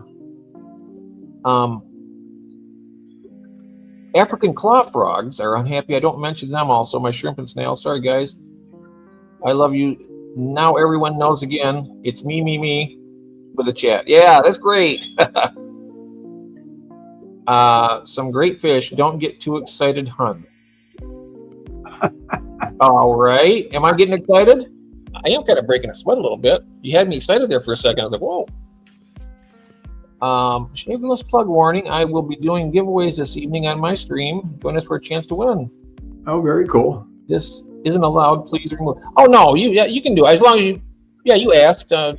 African claw frogs are unhappy I don't mention them also. My shrimp and snail. Sorry, guys. I love you. Now everyone knows again. It's me with the chat. Yeah, that's great. Some great fish. Don't get too excited, hun. All right. Am I getting excited? I am kind of breaking a sweat a little bit. You had me excited there for a second. I was like, whoa. Shameless plug warning. I will be doing giveaways this evening on my stream. Join us for a chance to win. Oh, very cool. This isn't allowed. Please remove. Oh, no. You can do it. As long as you asked. Yep.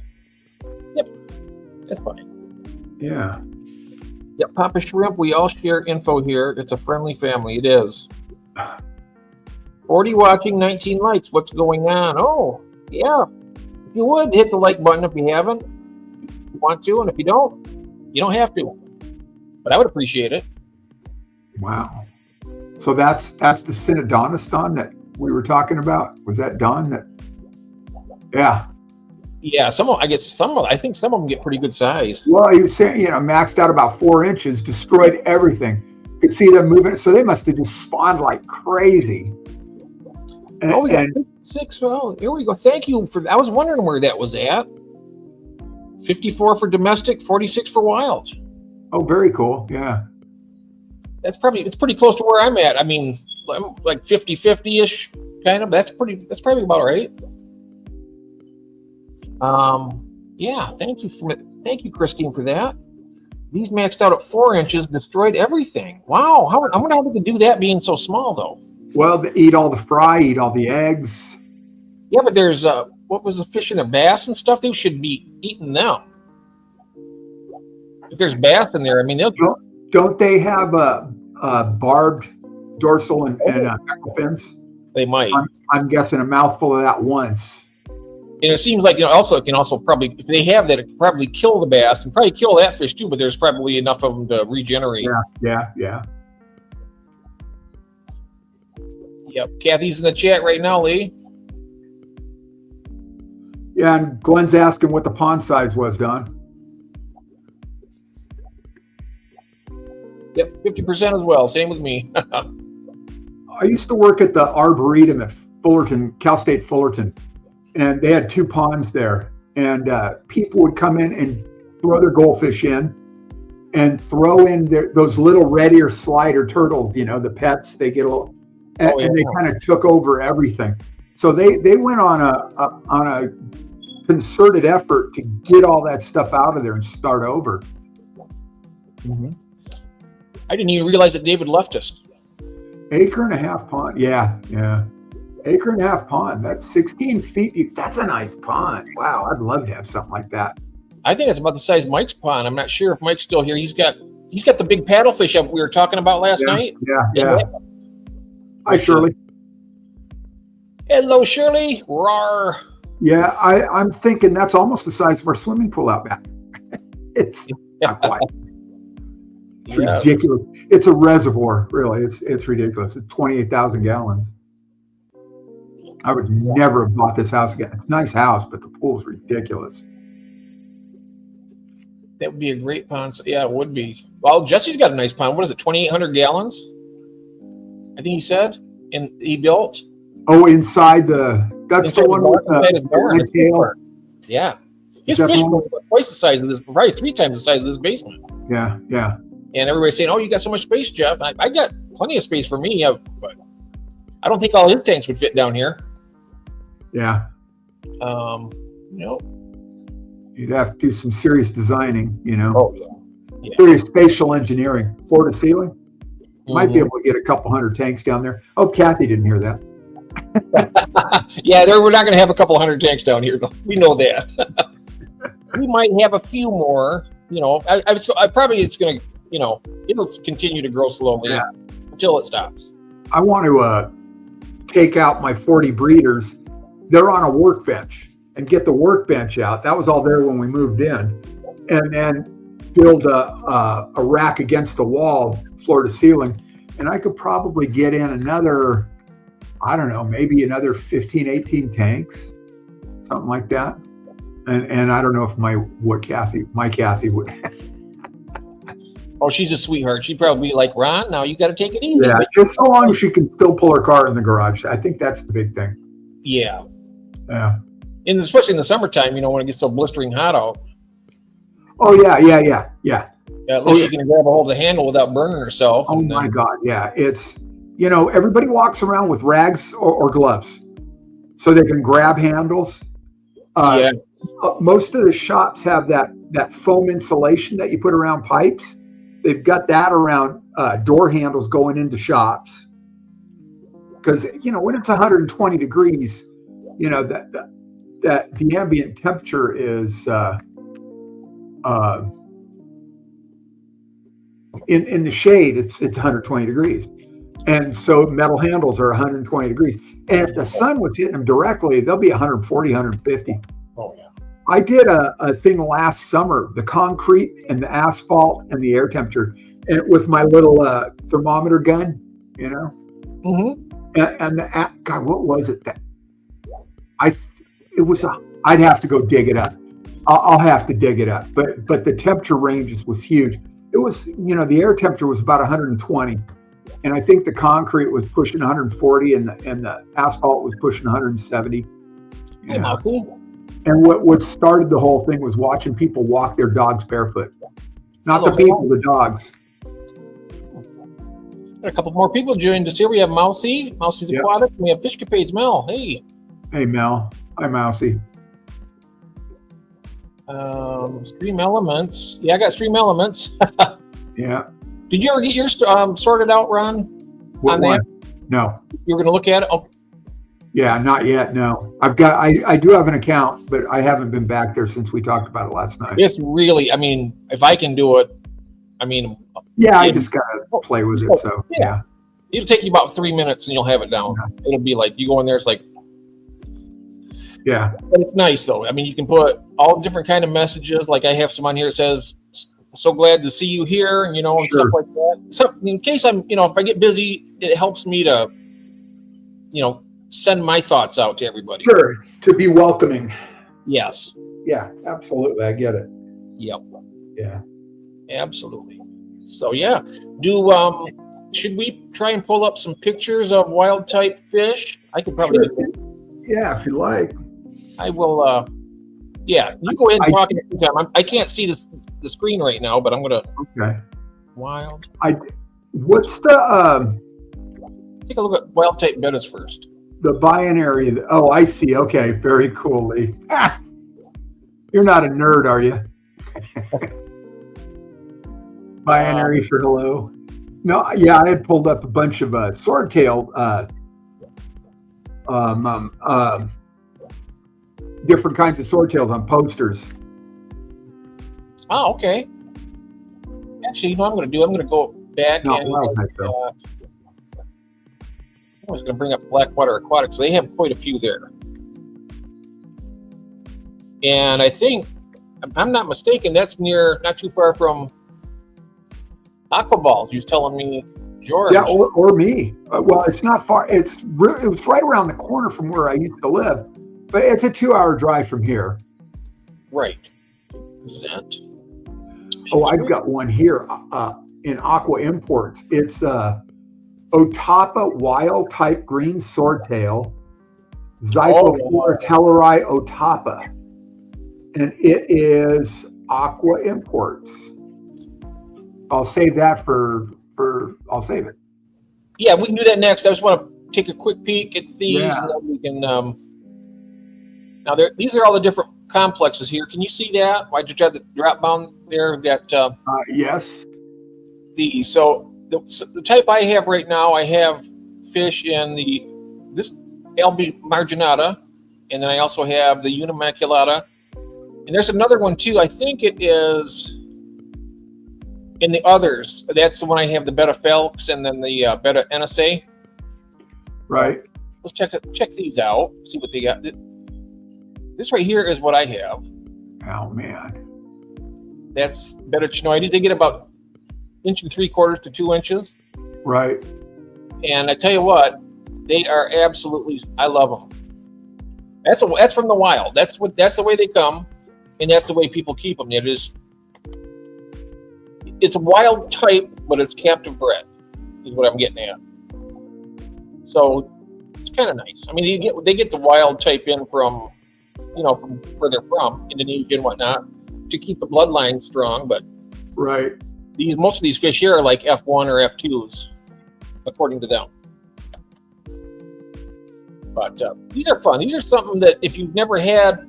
That's fine. Yeah. Yep. Papa Shrimp, we all share info here. It's a friendly family. It is. 40 watching, 19 likes. What's going on? Oh, yeah. If you would, hit the like button if you haven't. If you want to, and if you don't have to. But I would appreciate it. Wow. So that's the Synodontiston that we were talking about. Was that Don? That? Yeah. Yeah, I think some of them get pretty good size. Well, he was saying, maxed out about 4 inches, destroyed everything. Could see them moving. So they must have just spawned like crazy. And 6. Well, here we go. Thank you for. I was wondering where that was at. 54 for domestic, 46 for wild. Oh, very cool. Yeah. It's pretty close to where I'm at. I mean, I'm like 50-50-ish kind of. That's probably about right. Yeah, thank you, Christine, for that. These maxed out at 4 inches, destroyed everything. Wow, I wonder how they could do that being so small, though. Well, they eat all the fry, eat all the eggs. Yeah, but there's what was the fish in the bass and stuff? They should be eating them. If there's bass in there, I mean, don't they have barbed dorsal and pectoral fins? They might. I'm guessing a mouthful of that once. And it seems like, also it can also probably, if they have that, it could probably kill the bass and probably kill that fish too, but there's probably enough of them to regenerate. Yeah. Yep. Kathy's in the chat right now, Lee. Yeah, and Glenn's asking what the pond size was, Don. Yep, 50% as well. Same with me. I used to work at the Arboretum at Fullerton, Cal State Fullerton. And they had 2 ponds there, and people would come in and throw their goldfish in, and throw in those little red ear slider turtles. The pets, they get a little, and they kind of took over everything. So they went on a concerted effort to get all that stuff out of there and start over. Mm-hmm. I didn't even realize that David left us. 1.5 acre pond, yeah. 1.5 acre pond. That's 16 feet deep. That's a nice pond. Wow, I'd love to have something like that. I think it's about the size of Mike's pond. I'm not sure if Mike's still here. He's got the big paddlefish we were talking about last night. Yeah. Hi, Shirley. Hello, Shirley. Roar. Yeah, I'm thinking that's almost the size of our swimming pool out back. It's not quite. It's ridiculous. It's a reservoir, really. It's ridiculous. It's 28,000 gallons. I would never have bought this house again. It's a nice house, but the pool's ridiculous. That would be a great pond. Yeah, it would be. Well, Jesse's got a nice pond. What is it, 2,800 gallons? I think he said. And he built. Oh, inside that's the one with the tail. Yeah. His fish were twice the size of this, probably 3 times the size of this basement. Yeah. And everybody's saying, "Oh, you got so much space, Jeff." I got plenty of space for me, but I don't think all his tanks would fit down here. Yeah. Nope. You'd have to do some serious designing, Oh, yeah. Serious spatial engineering, floor to ceiling. You might be able to get a couple hundred tanks down there. Oh, Kathy didn't hear that. Yeah, we're not going to have a couple hundred tanks down here. We know that. We might have a few more. I probably it's going to. It'll continue to grow slowly until it stops. I want to take out my 40 breeders. They're on a workbench, and get the workbench out. That was all there when we moved in, and then build a rack against the wall, floor to ceiling, and I could probably get in another, I don't know, maybe another 15, 18 tanks, something like that. And I don't know if my Kathy would. Oh, she's a sweetheart. She'd probably be like, "Ron, now you got to take it easy." Yeah, just so long as she can still pull her car in the garage. I think that's the big thing. Yeah. Yeah. And especially in the summertime, when it gets so blistering hot out. Oh, yeah. At least she can grab a hold of the handle without burning herself. Oh, my God. Yeah. It's, everybody walks around with rags or gloves so they can grab handles. Most of the shops have that foam insulation that you put around pipes. They've got that around door handles going into shops. Because, when it's 120 degrees, that the ambient temperature is in the shade, it's 120 degrees. And so metal handles are 120 degrees. And if the sun was hitting them directly, they'll be 140, 150. Oh, yeah. I did a thing last summer, the concrete and the asphalt and the air temperature. and with my little thermometer gun, you know. Mm-hmm. And God, what was it that I'd have to go dig it up. I'll have to dig it up. But the temperature ranges was huge. It was, the air temperature was about 120, and I think the concrete was pushing 140, and the asphalt was pushing 170. Hey, Mousy. And what started the whole thing was watching people walk their dogs barefoot. Not the people, the dogs. Got a couple more people joined us here. We have Mousy. Mousy's Aquatic. We have Fishcapades. Mel. Hey. Hey, Mel. Hi, Mousy. Stream Elements. Yeah, I got Stream Elements. Yeah. Did you ever get yours sorted out, Ron? What one? No. You were going to look at it? Oh. Yeah, not yet. No, I do have an account, but I haven't been back there since we talked about it last night. It's really, if I can do it, yeah, I just gotta play with it. So yeah, it'll take you about 3 minutes and you'll have it down. Yeah. It'll be like you go in there, it's like, yeah, but it's nice though. You can put all different kind of messages. Like I have some on here that says, "So glad to see you here," and and stuff like that. So in case if I get busy, it helps me to, send my thoughts out to everybody. Sure, to be welcoming. Yes. Yeah, absolutely. I get it. Yep. Yeah. Absolutely. So yeah, should we try and pull up some pictures of wild type fish? I could probably do that. Yeah, if you like. I will. Yeah, you go ahead and talk in the meantime. I can't see the screen right now, but I'm gonna. Okay. Wild. What's the? Take a look at wild type bettas first. The binary. Oh, I see. Okay, very cool, Lee. You're not a nerd, are you? Binary for hello. No, yeah, I had pulled up a bunch of swordtail, different kinds of swordtails on posters. Oh, okay. Actually, what I'm going to do, I'm going to go back I was going to bring up Blackwater Aquatics. They have quite a few there. And I think, if I'm not mistaken, that's not too far from Aquaballs. He was telling me, George. Yeah, or me. Well, it's not far. It was right around the corner from where I used to live. But it's a 2-hour drive from here. Right. I've got one here in Aqua Imports. It's Otapa wild type green swordtail, Zyphophora telleri Otapa, and it is Aqua Imports. I'll save that I'll save it. Yeah, we can do that next. I just want to take a quick peek at these, and then we can. Now, these are all the different complexes here. Can you see that? Why did you have the drop down there? We've got yes. The type I have right now, I have fish in this Albi marginata, and then I also have the Unimaculata, and there's another one too. I think it is in the others. That's the one I have, the Beta Felix, and then the Beta NSA. Right. Let's check these out. See what they got. This right here is what I have. Oh man. That's Beta Chinoides. They get about 1 3/4 to 2 inches. Right. And I tell you what, they are absolutely. I love them. That's from the wild. That's the way they come, and that's the way people keep them. It's a wild type, but it's captive bred, is what I'm getting at. So it's kind of nice. They get the wild type in from where they're from, Indonesia and whatnot, to keep the bloodline strong. But right. Most of these fish here are like F1 or F2s, according to them. But these are fun. These are something that if you've never had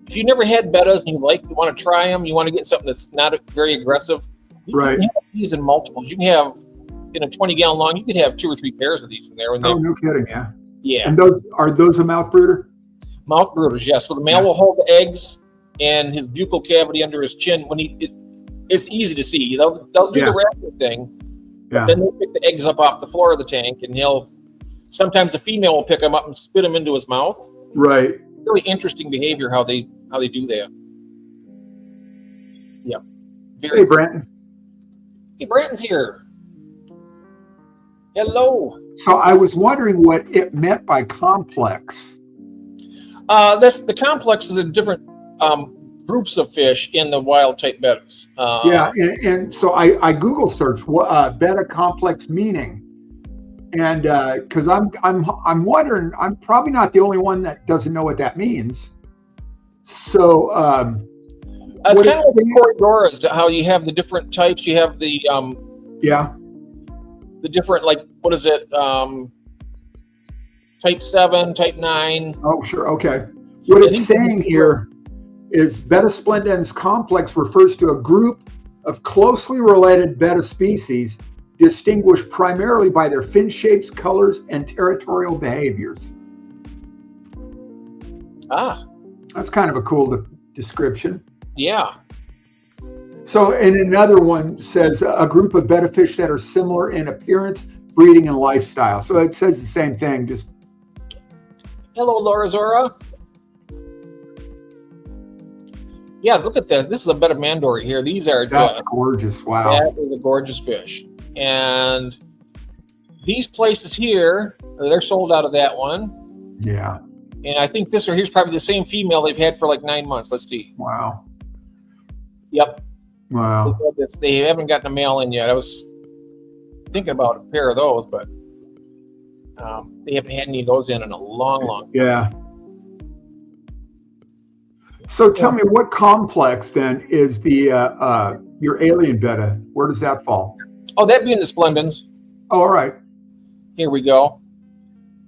bettas and you want to try them, you want to get something that's not very aggressive. You can have these in multiples. You can have in a 20-gallon long. You could have 2 or 3 pairs of these in there. No kidding, yeah. Yeah. And those a mouth brooder? Mouth brooders, yes. So the male will hold the eggs and his buccal cavity under his chin when it's easy to see. They'll do the wrapping thing. Yeah. Then they'll pick the eggs up off the floor of the tank, and sometimes the female will pick them up and spit them into his mouth. Right. Really interesting behavior how they do that. Yeah. Hey, Brandon. Hey, Brandon's here. Hello. So I was wondering what it meant by complex. The complex is a different groups of fish in the wild type bettas. And so I Google searched what betta complex meaning, and because I'm wondering, I'm probably not the only one that doesn't know what that means. So it's kind of like the corridoras, how you have the different types. You have the the different, like, what is it? Type 7, type 9. Oh, sure. Okay. What it's saying here is Betta splendens complex refers to a group of closely related betta species distinguished primarily by their fin shapes, colors, and territorial behaviors. That's kind of a cool description. Yeah. So, and another one says a group of betta fish that are similar in appearance, breeding, and lifestyle. So it says the same thing. Just hello, Laura Zora. Yeah, look at this. This is a betta mandori here. These are that's gorgeous. Wow. That is a gorgeous fish. And these places here, they're sold out of that one. Yeah. And I think this one here's probably the same female they've had for like 9 months. Let's see. Wow. Yep. Wow. They haven't gotten a male in yet. I was thinking about a pair of those, but they haven't had any of those in a long time. Yeah. So tell me, what complex then is the your alien betta? Where does that fall? Oh, that'd be in the Splendens. Oh, all right. Here we go.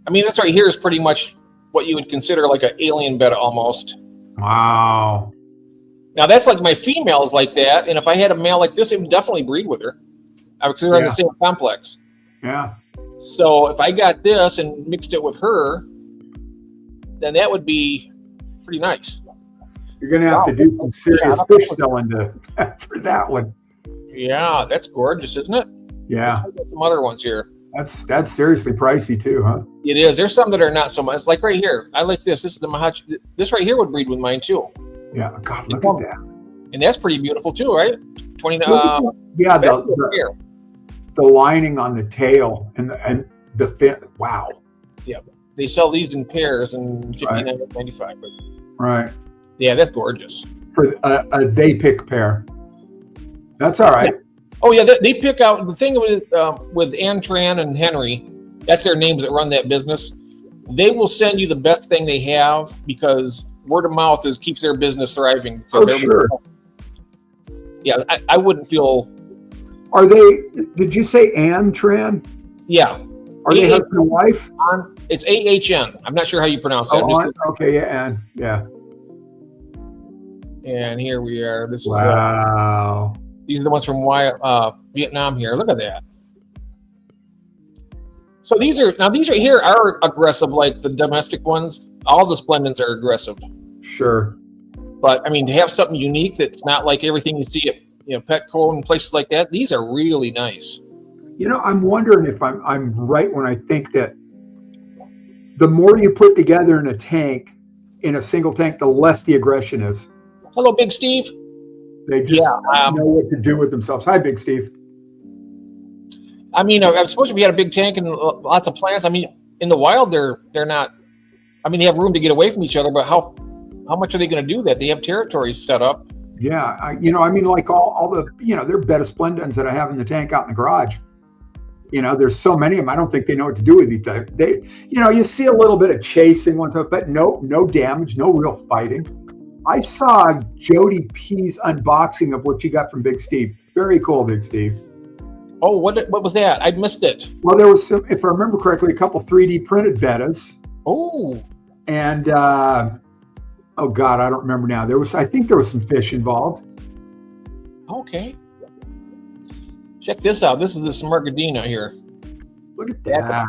I mean, this right here is pretty much what you would consider like an alien betta almost. Wow. Now that's like my females like that, and if I had a male like this, it would definitely breed with her because they're in the same complex. Yeah. So if I got this and mixed it with her, then that would be pretty nice. You're gonna have to do some serious fish selling for that one. Yeah, that's gorgeous, isn't it? Yeah. Let's some other ones here. That's seriously pricey too, huh? It is. There's some that are not so much. It's like right here. I like this. This is the Mahachi. This right here would breed with mine too. Yeah. God, look at that. And that's pretty beautiful too, right? 20. Yeah. The lining on the tail and the fin. Wow. Yeah. They sell these in pairs and $59.95. Right. Yeah, that's gorgeous. For they pick pair. That's all right. Yeah. Oh yeah, they pick out the thing with Ann Tran and Henry. That's their names that run that business. They will send you the best thing they have because word of mouth keeps their business thriving. Sure. Yeah, I wouldn't feel. Are they? Did you say Ann Tran? Yeah. Are they husband and wife? It's AHN. I'm not sure how you pronounce that. Okay, yeah, Ann. Yeah. And here we are. This is wow. These are the ones from Vietnam here. Look at that. So these right here are aggressive like the domestic ones. All the Splendens are aggressive. Sure. But I mean, to have something unique that's not like everything you see at Petco and places like that, these are really nice. You know, I'm wondering if I'm right when I think that the more you put together in a tank, in a single tank, the less the aggression is. Hello, Big Steve. They just know what to do with themselves. Hi, Big Steve. I mean, I suppose if you had a big tank and lots of plants, I mean, in the wild, they're not. I mean, they have room to get away from each other, but how much are they going to do that? They have territories set up. Yeah, I mean, like all the, they're betta splendens that I have in the tank out in the garage. There's so many of them. I don't think they know what to do with each other. They, you see a little bit of chasing one time, but no damage, no real fighting. I saw Jody P's unboxing of what you got from Big Steve. Very cool, Big Steve. Oh, what was that? I missed it. Well, there was some, if I remember correctly, a couple 3D printed bettas. Oh. And oh God, I don't remember now. I think there was some fish involved. Okay. Check this out. This is the Smargadina here. Look at that.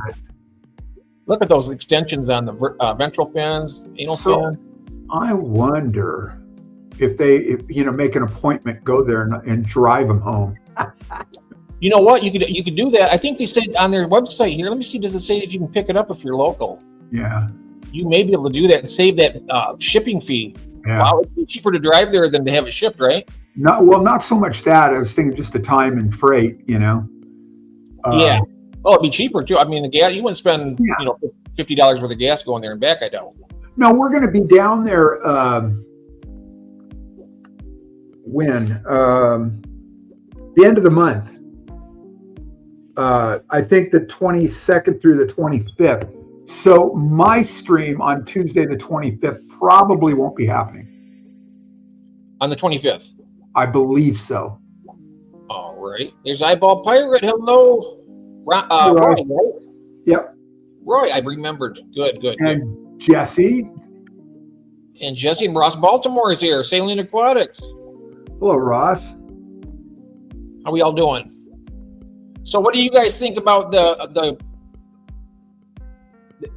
Look at those extensions on the ventral fins, anal fin. I wonder if they make an appointment, go there and drive them home. You know what? You could do that. I think they said on their website here. Let me see. Does it say if you can pick it up if you're local? Yeah. You may be able to do that and save that shipping fee. Yeah. Wow, it'd be cheaper to drive there than to have it shipped, right? Not so much that. I was thinking just the time and freight, Yeah. Oh, it'd be cheaper too. I mean, the gas, you wouldn't spend, $50 worth of gas going there and back, I doubt. No, we're going to be down there when? The end of the month. I think the 22nd through the 25th. So my stream on Tuesday the 25th probably won't be happening. On the 25th? I believe so. All right. There's Eyeball Pirate. Hello. Roy, right? Yep. Roy, I remembered. Good. And Jesse. And Jesse and Ross Baltimore is here. Saline Aquatics. Hello, Ross. How we all doing? So what do you guys think about the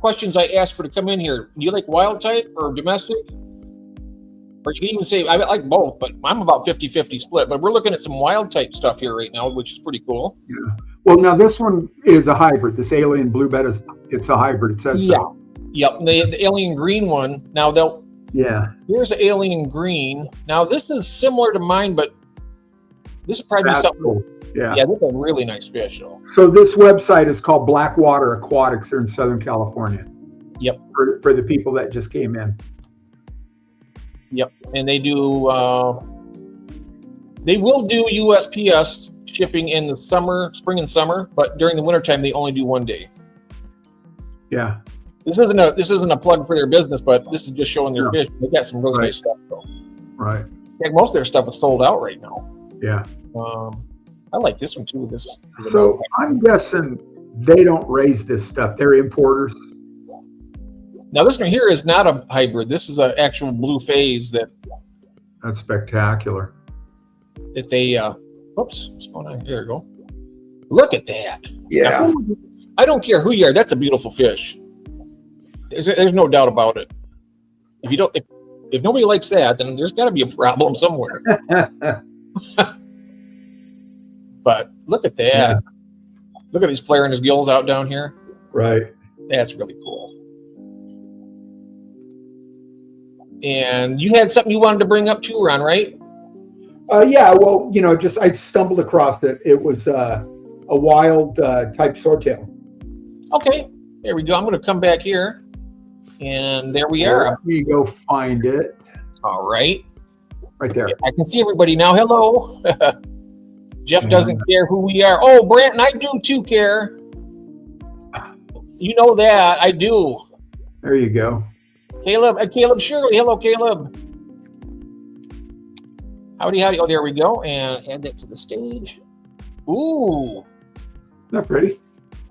questions I asked for to come in here? Do you like wild type or domestic? Or you can even say, I like both, but I'm about 50-50 split. But we're looking at some wild type stuff here right now, which is pretty cool. Yeah. Well, now this one is a hybrid. This alien blue bed it's a hybrid. It says so. Yep. The alien green one. Now here's the alien green. Now this is similar to mine, but this would probably be something cool. Yeah, this is a really nice fish though. So this website is called Blackwater Aquatics. They're in Southern California. Yep. For the people that just came in. Yep. And they do they will do USPS shipping in the spring and summer, but during the wintertime they only do 1 day. Yeah. This isn't a plug for their business, but this is just showing their fish. They got some really nice stuff though. Right. Yeah, most of their stuff is sold out right now. Yeah. I like this one too. So I'm guessing they don't raise this stuff. They're importers. Now this one here is not a hybrid. This is an actual blue phase That's spectacular. That they whoops, what's going on? There we go. Look at that. Yeah. Now, I don't care who you are. That's a beautiful fish. There's no doubt about it. If nobody likes that, then there's got to be a problem somewhere. But look at that. Yeah. Look at he's flaring his gills out down here. Right. That's really cool. And you had something you wanted to bring up too, Ron, right? Yeah, well, I stumbled across it. It was a wild type swordtail. Okay, there we go. I'm going to come back here. And there we are. Let me go find it. All right. Right there. I can see everybody now. Hello. Jeff doesn't care who we are. Oh, Brant, I do too care. You know that. I do. There you go. Caleb Shirley. Hello, Caleb. Howdy. Oh, there we go. And add that to the stage. Ooh. Not pretty.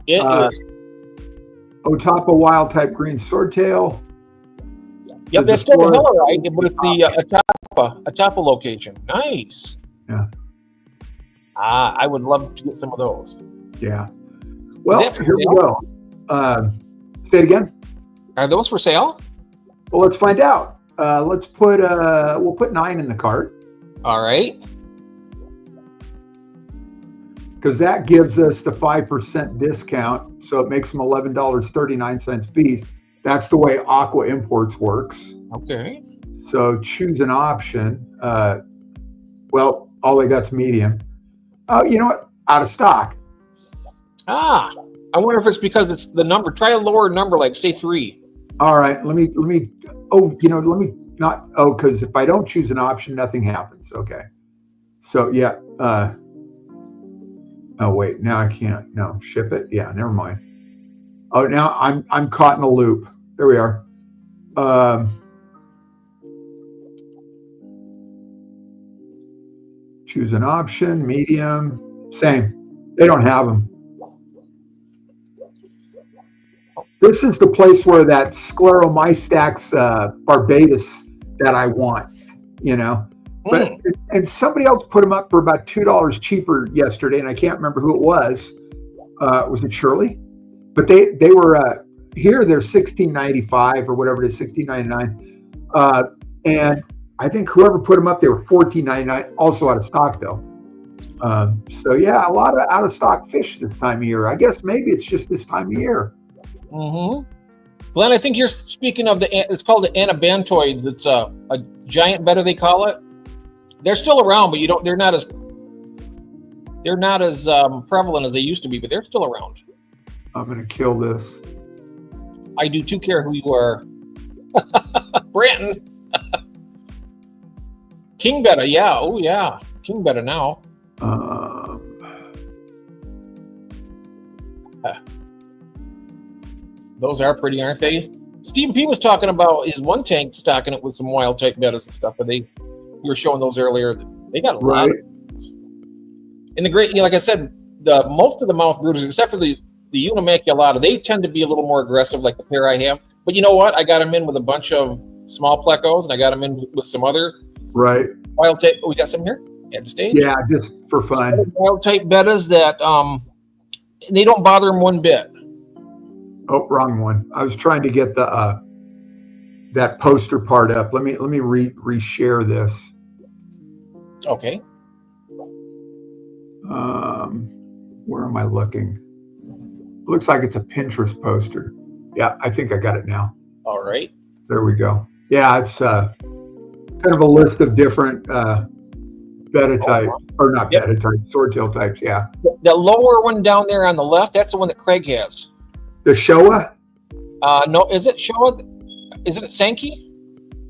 It is. Otapa wild type green swordtail. Yep, that's still the Hella, right? But it's the Otapa location. Nice. Yeah. I would love to get some of those. Yeah. Well, here we go. Say it again. Are those for sale? Well, let's find out. We'll put 9 in the cart. All right. Because that gives us the 5% discount, so it makes them $11.39 fees. That's the way Aqua Imports works. Okay. So choose an option. Well, all they got's medium. You know what? Out of stock. I wonder if it's because it's the number. Try a lower number, like say 3. All right. Let me. Because if I don't choose an option, nothing happens. Okay. So yeah. Oh wait, now I can't. No, ship it. Yeah, never mind. Oh, now I'm caught in a loop. There we are. Choose an option, medium, same. They don't have them. This is the place where that Scleromystax Barbatus that I want, But and somebody else put them up for about $2 cheaper yesterday, and I can't remember who it was. Was it Shirley? But they were here. They're $16.95 or whatever it is, $16.99. And I think whoever put them up, they were $14.99. Also out of stock though. So yeah, a lot of out of stock fish this time of year. I guess maybe it's just this time of year. Mm-hmm. Glenn, I think you're speaking of it's called the anabantoids. It's a giant betta, they call it. They're still around, but they're not as prevalent as they used to be, but they're still around. I'm going to kill this. I do too care who you are. Branton. King Betta, yeah. Oh, yeah. King Betta now. Those are pretty, aren't they? Stephen P was talking about his one tank, stocking it with some wild type bettas and stuff, but you were showing those earlier. They got a lot. And the great, like I said, most of the mouth brooders, except for the Unimaculata, they tend to be a little more aggressive, like the pair I have. But you know what? I got them in with a bunch of small plecos, and I got them in with some other wild type. We got some here at the stage. Yeah, just for fun. Wild type bettas that they don't bother them one bit. Oh, wrong one. I was trying to get the that poster part up. Let me reshare this. Okay. Where am I looking? Looks like it's a Pinterest poster. Yeah, I think I got it now. All right. There we go. Yeah, it's kind of a list of different betta types, or not betta types, swordtail types. Yeah. The lower one down there on the left, that's the one that Craig has. The Showa? No, is it Showa? Isn't it Sankey?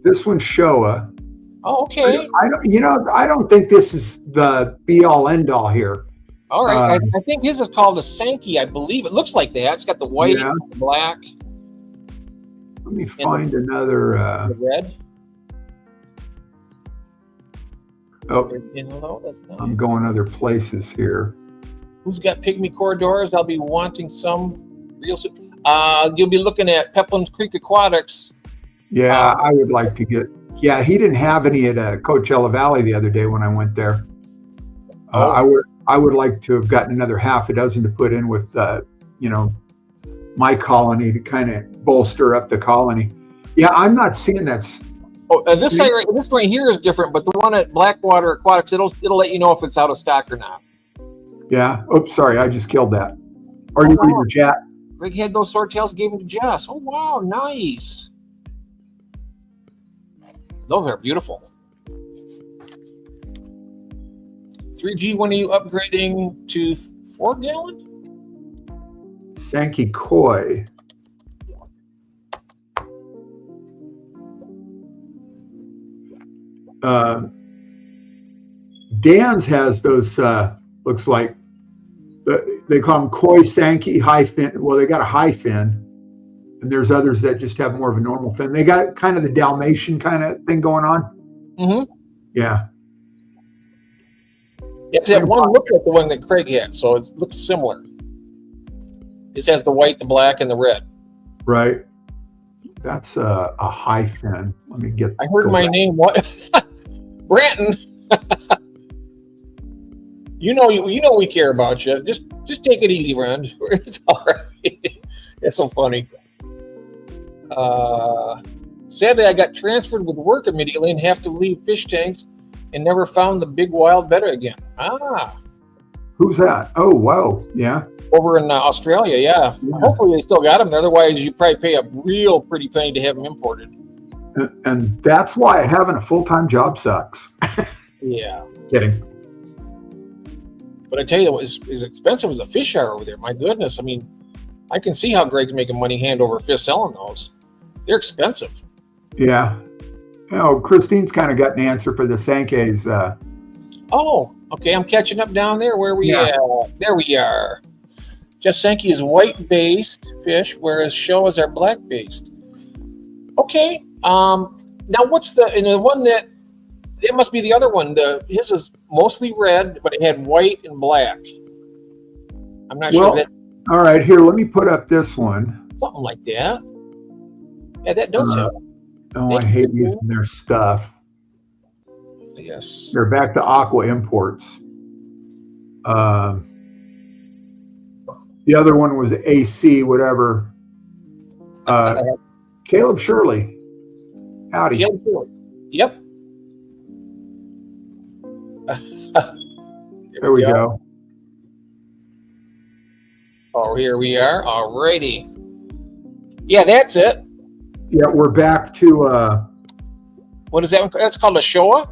This one's Showa. Oh, okay. I don't think this is the be all end all here. All right. I think his is called a Sankey. I believe it looks like that. It's got the white and the black. Let me find another. The red. Oh, that's nice. I'm going other places here. Who's got pygmy corridors? I'll be wanting some real soon. You'll be looking at Peplin's Creek Aquatics. Yeah, I would like to get. Yeah, he didn't have any at Coachella Valley the other day when I went there. I would like to have gotten another half a dozen to put in with, my colony to kind of bolster up the colony. Yeah, I'm not seeing that. This right here is different, but the one at Blackwater Aquatics, it'll let you know if it's out of stock or not. Yeah. Oops, sorry, I just killed that. Or you read the chat. Greg had those swordtails, gave them to Jess. Oh wow, nice. Those are beautiful. 3G, when are you upgrading to 4 gallon? Sankey Koi. Dan's has those, looks like, they call them Koi Sankey high fin. Well, they got a high fin. And there's others that just have more of a normal fin. They got kind of the Dalmatian kind of thing going on. Mm-hmm. Yeah. Yeah, that one looks like the one that Craig had, so it looks similar. This has the white, the black, and the red. Right. That's a high fin. Let me get. I heard my name. What? Branton. You know we care about you. Just take it easy, friend. It's all right. It's so funny. Sadly, I got transferred with work immediately and have to leave fish tanks and never found the big wild betta again. Who's that? Oh, wow. Yeah. Over in Australia, yeah. Hopefully they still got them there. Otherwise, you probably pay a real pretty penny to have them imported. And that's why having a full-time job sucks. Yeah. Kidding. But I tell you, as expensive as the fish are over there, my goodness. I mean, I can see how Greg's making money hand over fist selling those. They're expensive. Yeah. Christine's kind of got an answer for the Sankeys. Oh, okay. I'm catching up down there. Where we at? There we are. Jeff Sankey is white-based fish, whereas Showas are black-based. Okay. Now, what's the one that? It must be the other one. His is mostly red, but it had white and black. I'm not sure that. All right, here. Let me put up this one. Something like that. Yeah, that does help. Oh, I hate using their stuff. Yes. They're back to Aqua Imports. The other one was AC, whatever. Caleb Shirley. Howdy. Caleb Shirley. Yep. There we go. Oh, here we are. All righty. Yeah, that's it. Yeah, we're back to what is that one? That's called a Showa?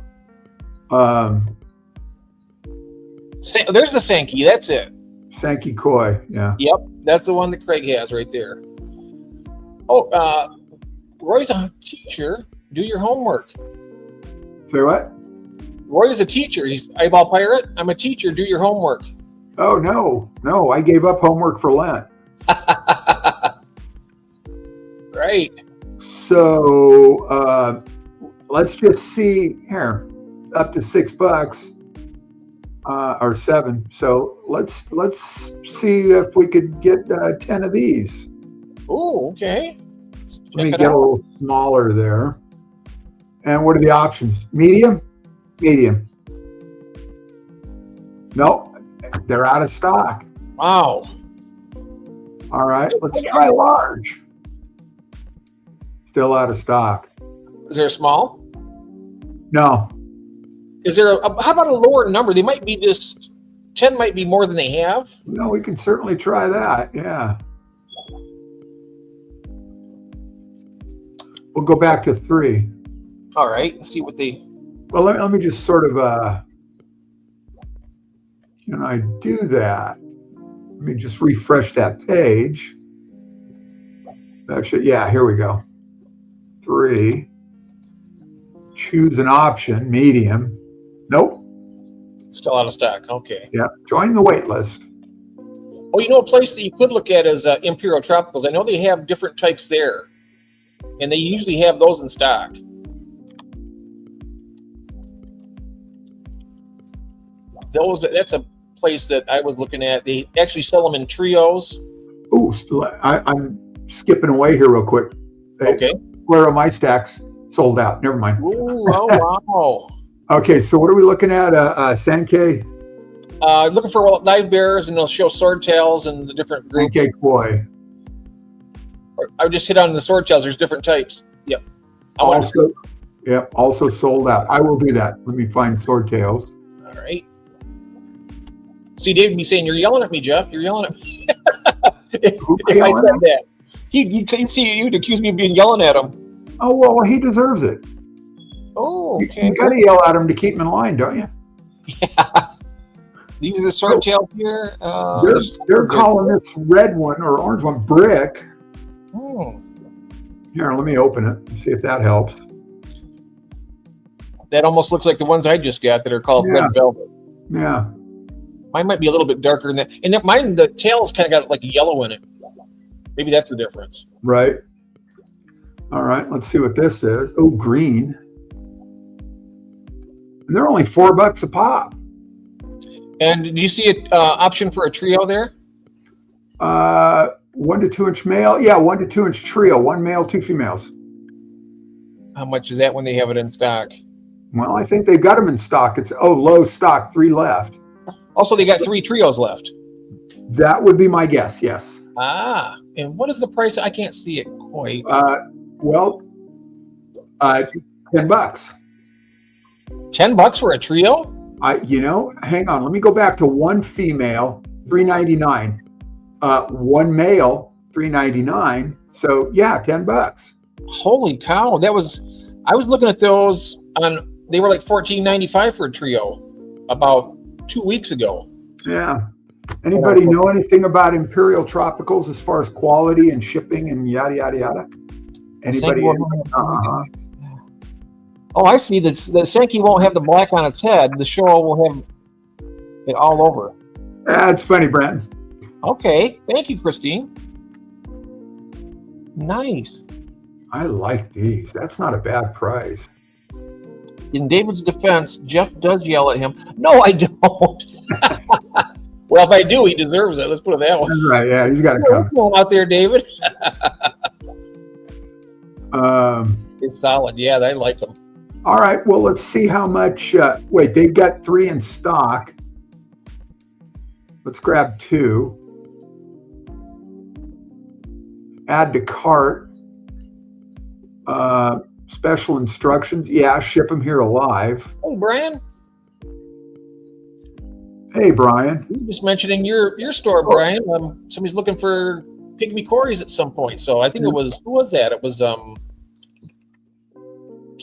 There's the Sankey. That's it. Sankey koi. Yeah. Yep, that's the one that Craig has right there. Oh, Roy's a teacher. Do your homework. Say what? Roy is a teacher. He's eyeball pirate. I'm a teacher. Do your homework. Oh no! I gave up homework for Lent. Right. So let's just see here, up to $6 or $7. So let's see if we could get 10 of these. Oh, okay. Let me get a little smaller there. And what are the options? Medium? Medium. Nope, they're out of stock. Wow. All right, let's try large. Still out of stock. Is there a small? No. Is there how about a lower number? They might be just 10 might be more than they have. No, we can certainly try that. Yeah. We'll go back to 3. All right. Let's see what they. Well, let me just sort of, can I do that? Let me just refresh that page. Actually, yeah, here we go. 3. Choose an option, medium. Nope. Still out of stock. Okay. Yeah, join the wait list. Oh, you know, a place that you could look at is Imperial Tropicals. I know they have different types there, and they usually have those in stock. That's a place that I was looking at. They actually sell them in trios. Ooh, I'm skipping away here real quick. Okay. Where are my stacks sold out? Never mind. Ooh, oh, wow. Okay, so what are we looking at? Sankey? Looking for live bearers, and they'll show swordtails and the different groups. Sankey koi. I would just hit on the swordtails. There's different types. Yep. Also sold out. I will do that. Let me find swordtails. All right. See, David be saying, "You're yelling at me, Jeff. You're yelling at me." if I said that, he'd see you'd accuse me of being yelling at him. Oh well, he deserves it. Oh, okay. You got to yell at him to keep him in line, don't you? Yeah. These are the swordtails here. They're calling this red one or orange one brick. Here, let me open it and see if that helps. That almost looks like the ones I just got that are called red velvet. Yeah. Mine might be a little bit darker than that. And mine, the tail's kind of got like a yellow in it. Maybe that's the difference. Right. All right, let's see what this is. Oh, green. And they're only $4 a pop. And did you see an option for a trio there? 1 to 2 inch male. Yeah, 1 to 2 inch trio. 1 male, 2 females. How much is that when they have it in stock? Well, I think they've got them in stock. It's low stock, 3 left. Also, they got 3 trios left. That would be my guess. Yes. Ah, and what is the price? I can't see it quite. $10. $10 for a trio? Hang on. Let me go back to 1 female, $3.99. 1 male, $3.99. So yeah, $10. Holy cow! I was looking at those they were like $14.95 for a trio about 2 weeks ago. Yeah. Anybody know anything about Imperial Tropicals as far as quality and shipping and yada yada yada? Anybody? Oh, I see. The Sankey won't have the black on its head. The show will have it all over. That's funny, Brent. Okay. Thank you, Christine. Nice. I like these. That's not a bad price. In David's defense, Jeff does yell at him. No, I don't. Well, if I do, he deserves it. Let's put it that way. That's right. Yeah, he's got to come. What's out there, David? It's solid. Yeah, I like them. All right. Well, let's see how much. Wait, they've got 3 in stock. Let's grab 2. Add to cart. Special instructions. Yeah, ship them here alive. Hey, Brian. Hey, Brian. You were just mentioning your store, Brian. Somebody's looking for pygmy cories at some point. So I think it was, who was that? It was, can't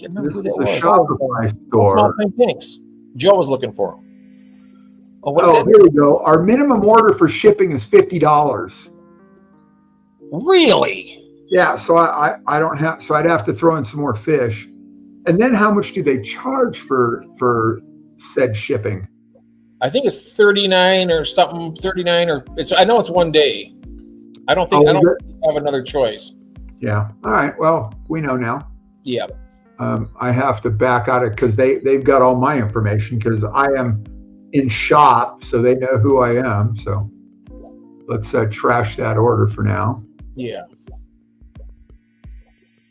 remember this who is that a was. Shopify store. Small Pink Pinks. Joe was looking for them. Oh, what is Oh, that? here we go. Our minimum order for shipping is $50. Really? Yeah, so I don't have, so I'd have to throw in some more fish. And then how much do they charge for said shipping? I think it's 39 or something. 39 or it's. I know it's 1 day. I don't think I don't have another choice. Yeah. All right. Well, we know now. Yeah. I have to back out it because they've got all my information because I am in shop, so they know who I am. So let's trash that order for now. Yeah.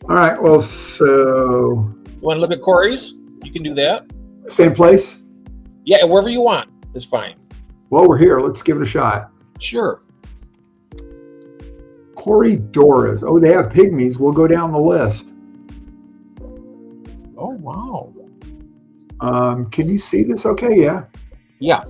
All right. Well, so You want to look at Corey's? You can do that. same place. Yeah, wherever you want is fine. Well, we're here. Let's give it a shot. Sure. Corridoras. Oh, they have pygmies. We'll go down the list. Oh, wow. Can you see this? Okay. Yeah. Yeah.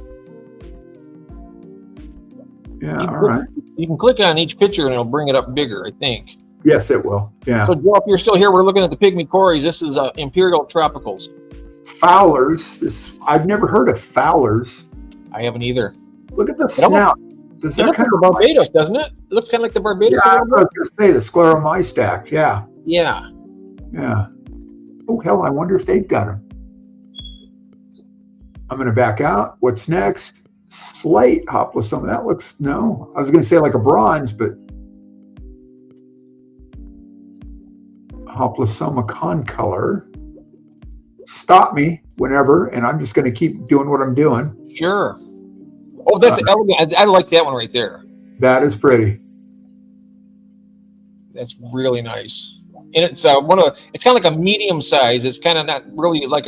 Yeah. All right. You can click on each picture and it'll bring it up bigger, I think. Yes, it will. Yeah. So, Joe, if you're still here, we're looking at the Pygmy Corys. This is Imperial Tropicals. Fowlers. I've never heard of Fowlers. I haven't either. Look at the snout. Does It that looks like kind the Barbados, doesn't it? It looks kind of like the Barbados. Yeah, I was going to say the scleromystax. Yeah. Yeah. Yeah. Oh, hell, I wonder if they've got them. I'm going to back out. What's next? Slate Hoplosoma. That looks, no. I was going to say like a bronze, but Hoplosoma concolor. Stop me whenever, and I'm just going to keep doing what I'm doing. Sure. Oh, that's elegant. I like that one right there. That is pretty. That's really nice. And it's it's kind of like a medium size. It's kind of not really like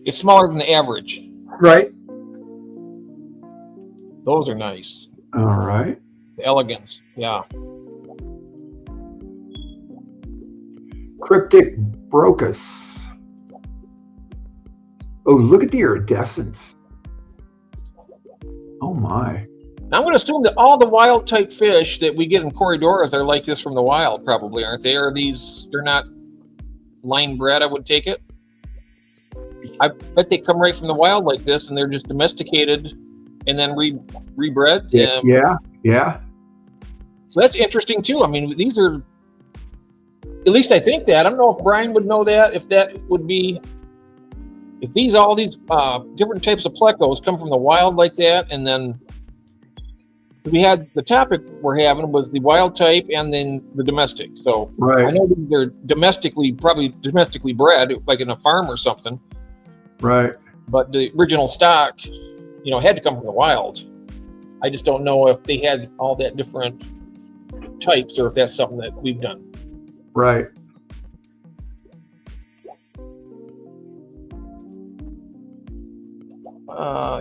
it's smaller than the average. Right. Those are nice. All right. The elegance. Yeah. Cryptic Brocus. Oh, look at the iridescence. Oh my. Now, I'm going to assume that all the wild type fish that we get in Corridoras are like this from the wild, probably, aren't they? They're not line bred, I would take it. I bet they come right from the wild like this, and they're just domesticated and then rebred. Yeah. So that's interesting too. I mean, these are, at least I think that. I don't know if Brian would know that, if that would be, if all these different types of plecos come from the wild like that, and then we had the topic we're having was the wild type and then the domestic. So right. I know they're probably domestically bred, like in a farm or something. Right. But the original stock, had to come from the wild. I just don't know if they had all that different types or if that's something that we've done. Right.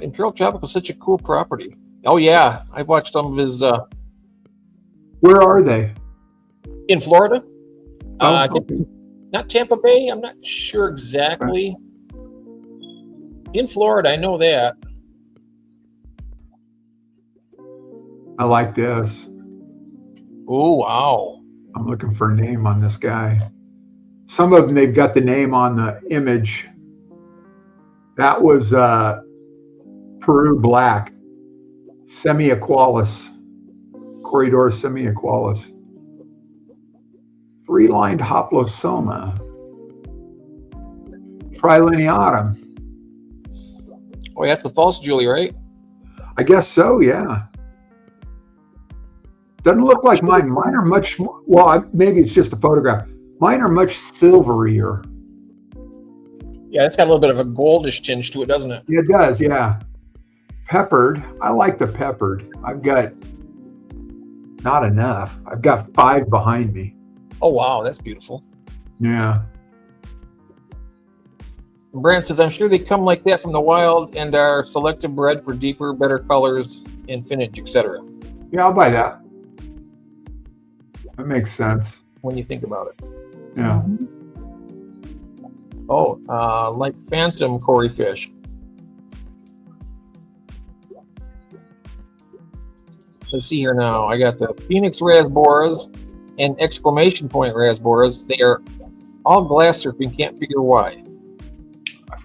Imperial Tropical is such a cool property. Oh yeah, I've watched some of his. Where are they? In Florida. I think okay. not Tampa Bay. I'm not sure exactly. Right. In Florida, I know that. I like this. Oh wow! I'm looking for a name on this guy. Some of them they've got the name on the image. That was Peru Black, Semi-Aqualis, Corridor Semi-Aqualis, three-lined Hoplosoma, Trilineatum. Oh, that's the false Julie, right? I guess so, yeah. Doesn't look like mine. Mine are much more, well, maybe it's just a photograph. Mine are much silverier. Yeah, it's got a little bit of a goldish tinge to it, doesn't it? It does, yeah. Peppered. I like the peppered. I've got not enough. I've got 5 behind me. Oh, wow. That's beautiful. Yeah. Brand says, I'm sure they come like that from the wild and are selective bred for deeper, better colors and finish, etc. Yeah, I'll buy that. That makes sense. When you think about it. Yeah. Oh, like phantom Cory fish. Let's see here now. I got the Phoenix Rasboras and exclamation point Rasboras. They are all glass surfing. Can't figure why.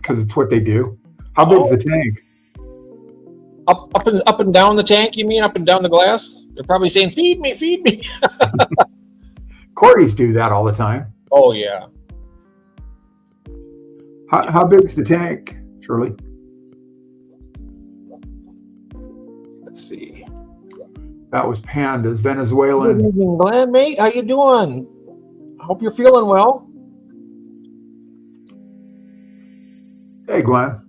because it's what they do. How big's the tank? Up and down the tank, you mean? Up and down the glass? They're probably saying, feed me, feed me. Corys do that all the time. Oh, yeah. How big's the tank, Shirley? Let's see. That was Pandas, Venezuelan. Good evening, Glenn, mate. How you doing? I hope you're feeling well. Hey, Glenn.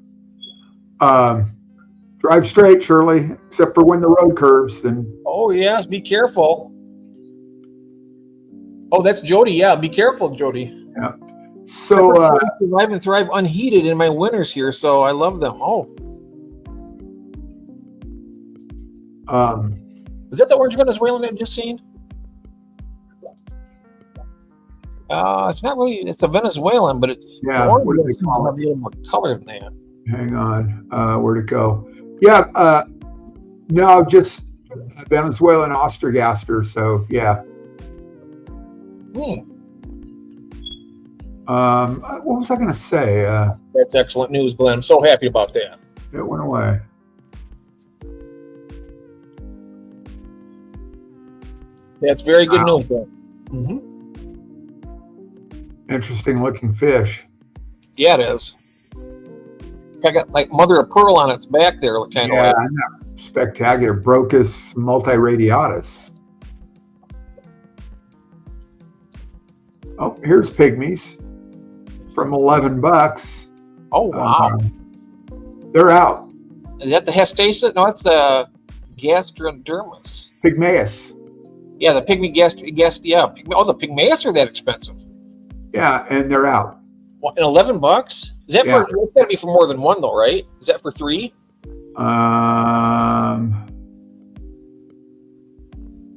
Drive straight, Shirley, except for when the road curves. Then. Oh, yes, be careful. Oh, that's Jody. Yeah, be careful, Jody. Yeah. So I survive and thrive unheated in my winters here, so I love them. Oh. Is that the orange Venezuelan I just seen? It's not really. It's a Venezuelan, but it's what do they call it? A little more color than that. Hang on, where'd it go? Yeah, no, just Venezuelan Ostergaster. So yeah. What was I going to say? That's excellent news, Glenn. I'm so happy about that. It went away. That's very good news, Glenn. Mm-hmm. Interesting looking fish. Yeah, it is. I got like mother of pearl on its back there, kind of. Yeah, spectacular. Brocus multiradiatus. Oh, here's pygmies from $11. Oh wow! They're out. Is that the Hestasis? No, that's the Gastrodermis. Pygmaeus. Yeah, the pygmy yeah. The Pygmaeus are that expensive. Yeah, and they're out. What, and $11? Is that for? It's got to be for more than one, though, right? Is that for 3? No,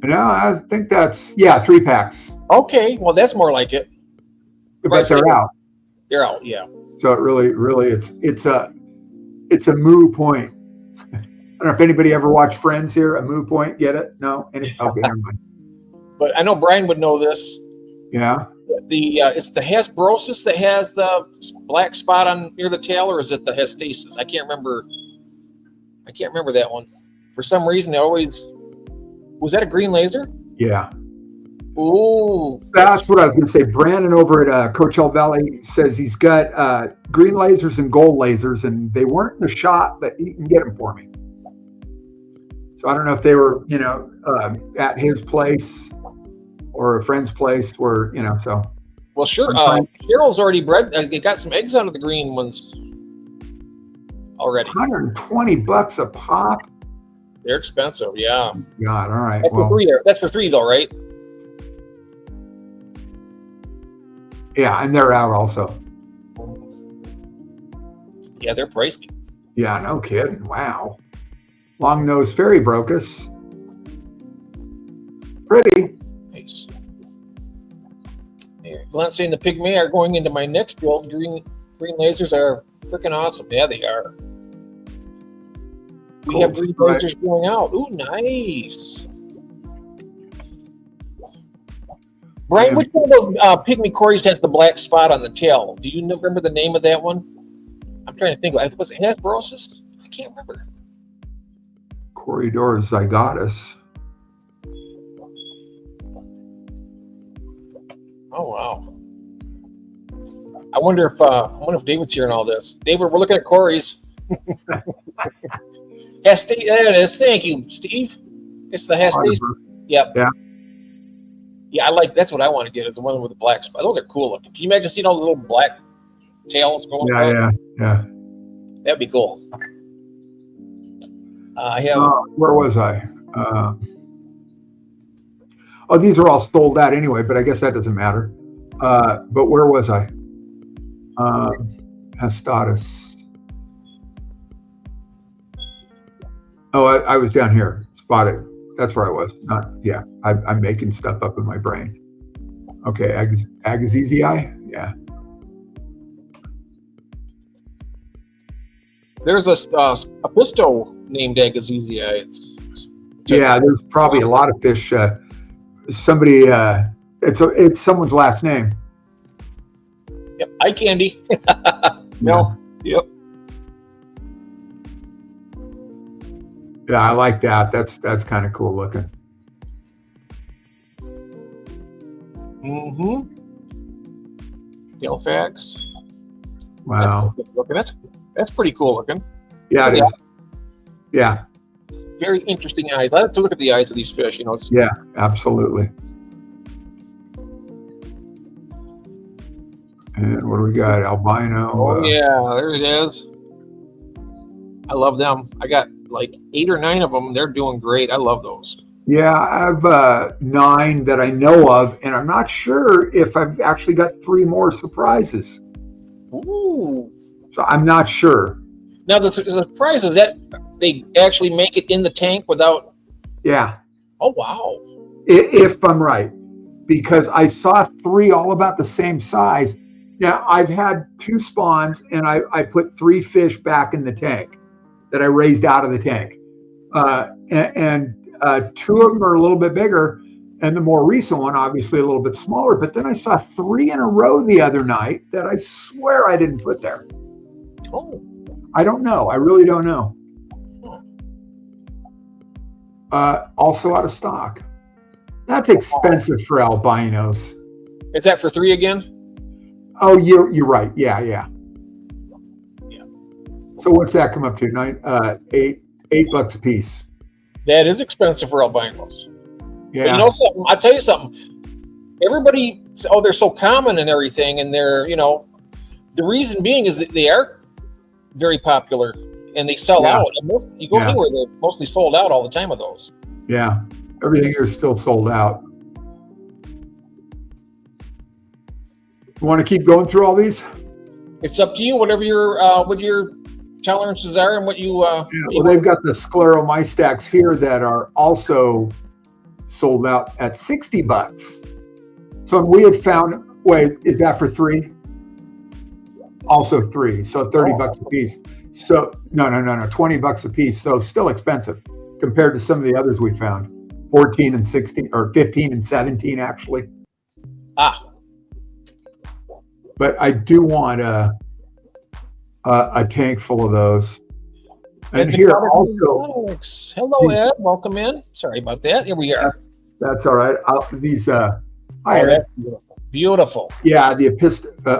I think that's 3 packs. Okay, well that's more like it. But they're out. They're out, yeah. So it really, it's a moo point. I don't know if anybody ever watched Friends here. A moo point, get it? No. Okay, never mind. But I know Brian would know this. Yeah. It's the Hesperosus that has the black spot on near the tail, or is it the Hestasis? I can't remember that one. For some reason, was that a green laser? Yeah. Ooh. That's what I was going to say. Brandon over at Coachella Valley says he's got green lasers and gold lasers, and they weren't in the shop, but he can get them for me. So I don't know if they were, at his place or a friend's place where, so. Well, sure. Cheryl's already bred. They got some eggs out of the green ones already. $120 a pop. They're expensive, yeah. God, all right. That's for 3 there. That's for 3 though, right? Yeah, and they're out also. Yeah, they're pricey. Yeah, no kidding. Wow. Long-nosed fairy brocus. Pretty. Nice. Glenn's saying the pygmy are going into my next build. Green lasers are freaking awesome. Yeah, they are. We have green lasers going out. Ooh, nice. Brian, which one of those pygmy cories has the black spot on the tail? Do you remember the name of that one? I'm trying to think. Was it Hesperosus? I can't remember. Corridor zygotus. Oh wow! I wonder if David's hearing all this. David, we're looking at Corey's. Hesty, there it is. Thank you, Steve. It's the Hesty. Yep. Yeah. Yeah, that's what I want to get. Is the one with the black spot. Those are cool looking. Can you imagine seeing all those little black tails going across? Yeah. That'd be cool. Where was I? These are all sold out anyway, but I guess that doesn't matter. But where was I? Hestatus. Oh, I was down here. Spotted. That's where I was. I'm making stuff up in my brain. Okay, Agassizii? Yeah. There's a pisto named Agassizii. There's probably a lot of fish. Somebody, it's someone's last name. Yep, eye candy. No, Yep. Yeah, I like that. That's kind of cool looking. Mm-hmm. Halifax. Wow. That's good looking. That's pretty cool looking. Yeah, it is. Yeah. Very interesting eyes. I like to look at the eyes of these fish. You know. Yeah, absolutely. And what do we got? Albino. Oh yeah, there it is. I love them. I got like 8 or 9 of them. They're doing great. I love those. Yeah, I have 9 that I know of, and I'm not sure if I've actually got 3 more surprises. Ooh. So I'm not sure. Now the surprise is that they actually make it in the tank without. Yeah. Oh wow. If I'm right, because I saw 3 all about the same size. Now I've had 2 spawns, and I put 3 fish back in the tank that I raised out of the tank, and 2 of them are a little bit bigger, and the more recent one obviously a little bit smaller. But then I saw 3 in a row the other night that I swear I didn't put there. Oh. I don't know. I really don't know. Also out of stock. That's expensive for albinos. Is that for 3 again? Oh, you're right. Yeah. So what's that come up to? $8 a piece. That is expensive for albinos. Yeah. But you know something? I'll tell you something. Everybody, they're so common and everything, and they're, the reason being is that they are very popular and they sell out. And you go anywhere, they're mostly sold out all the time of those. Yeah. Everything here is still sold out. You want to keep going through all these? It's up to you, whatever what your tolerances are and what you. Well, they've got the scleromystax here that are also sold out at $60. So we had found. Wait, is that for 3? Also 3, so $30 a piece. So no, $20 a piece. So still expensive compared to some of the others we found. 14 and 16, or 15 and 17 actually. But I do want a tank full of those. And it's here also. Alex. Hello, Ed. Welcome in. Sorry about that. Here we are. That's all right. These. Hi, Ed. Beautiful. Yeah, the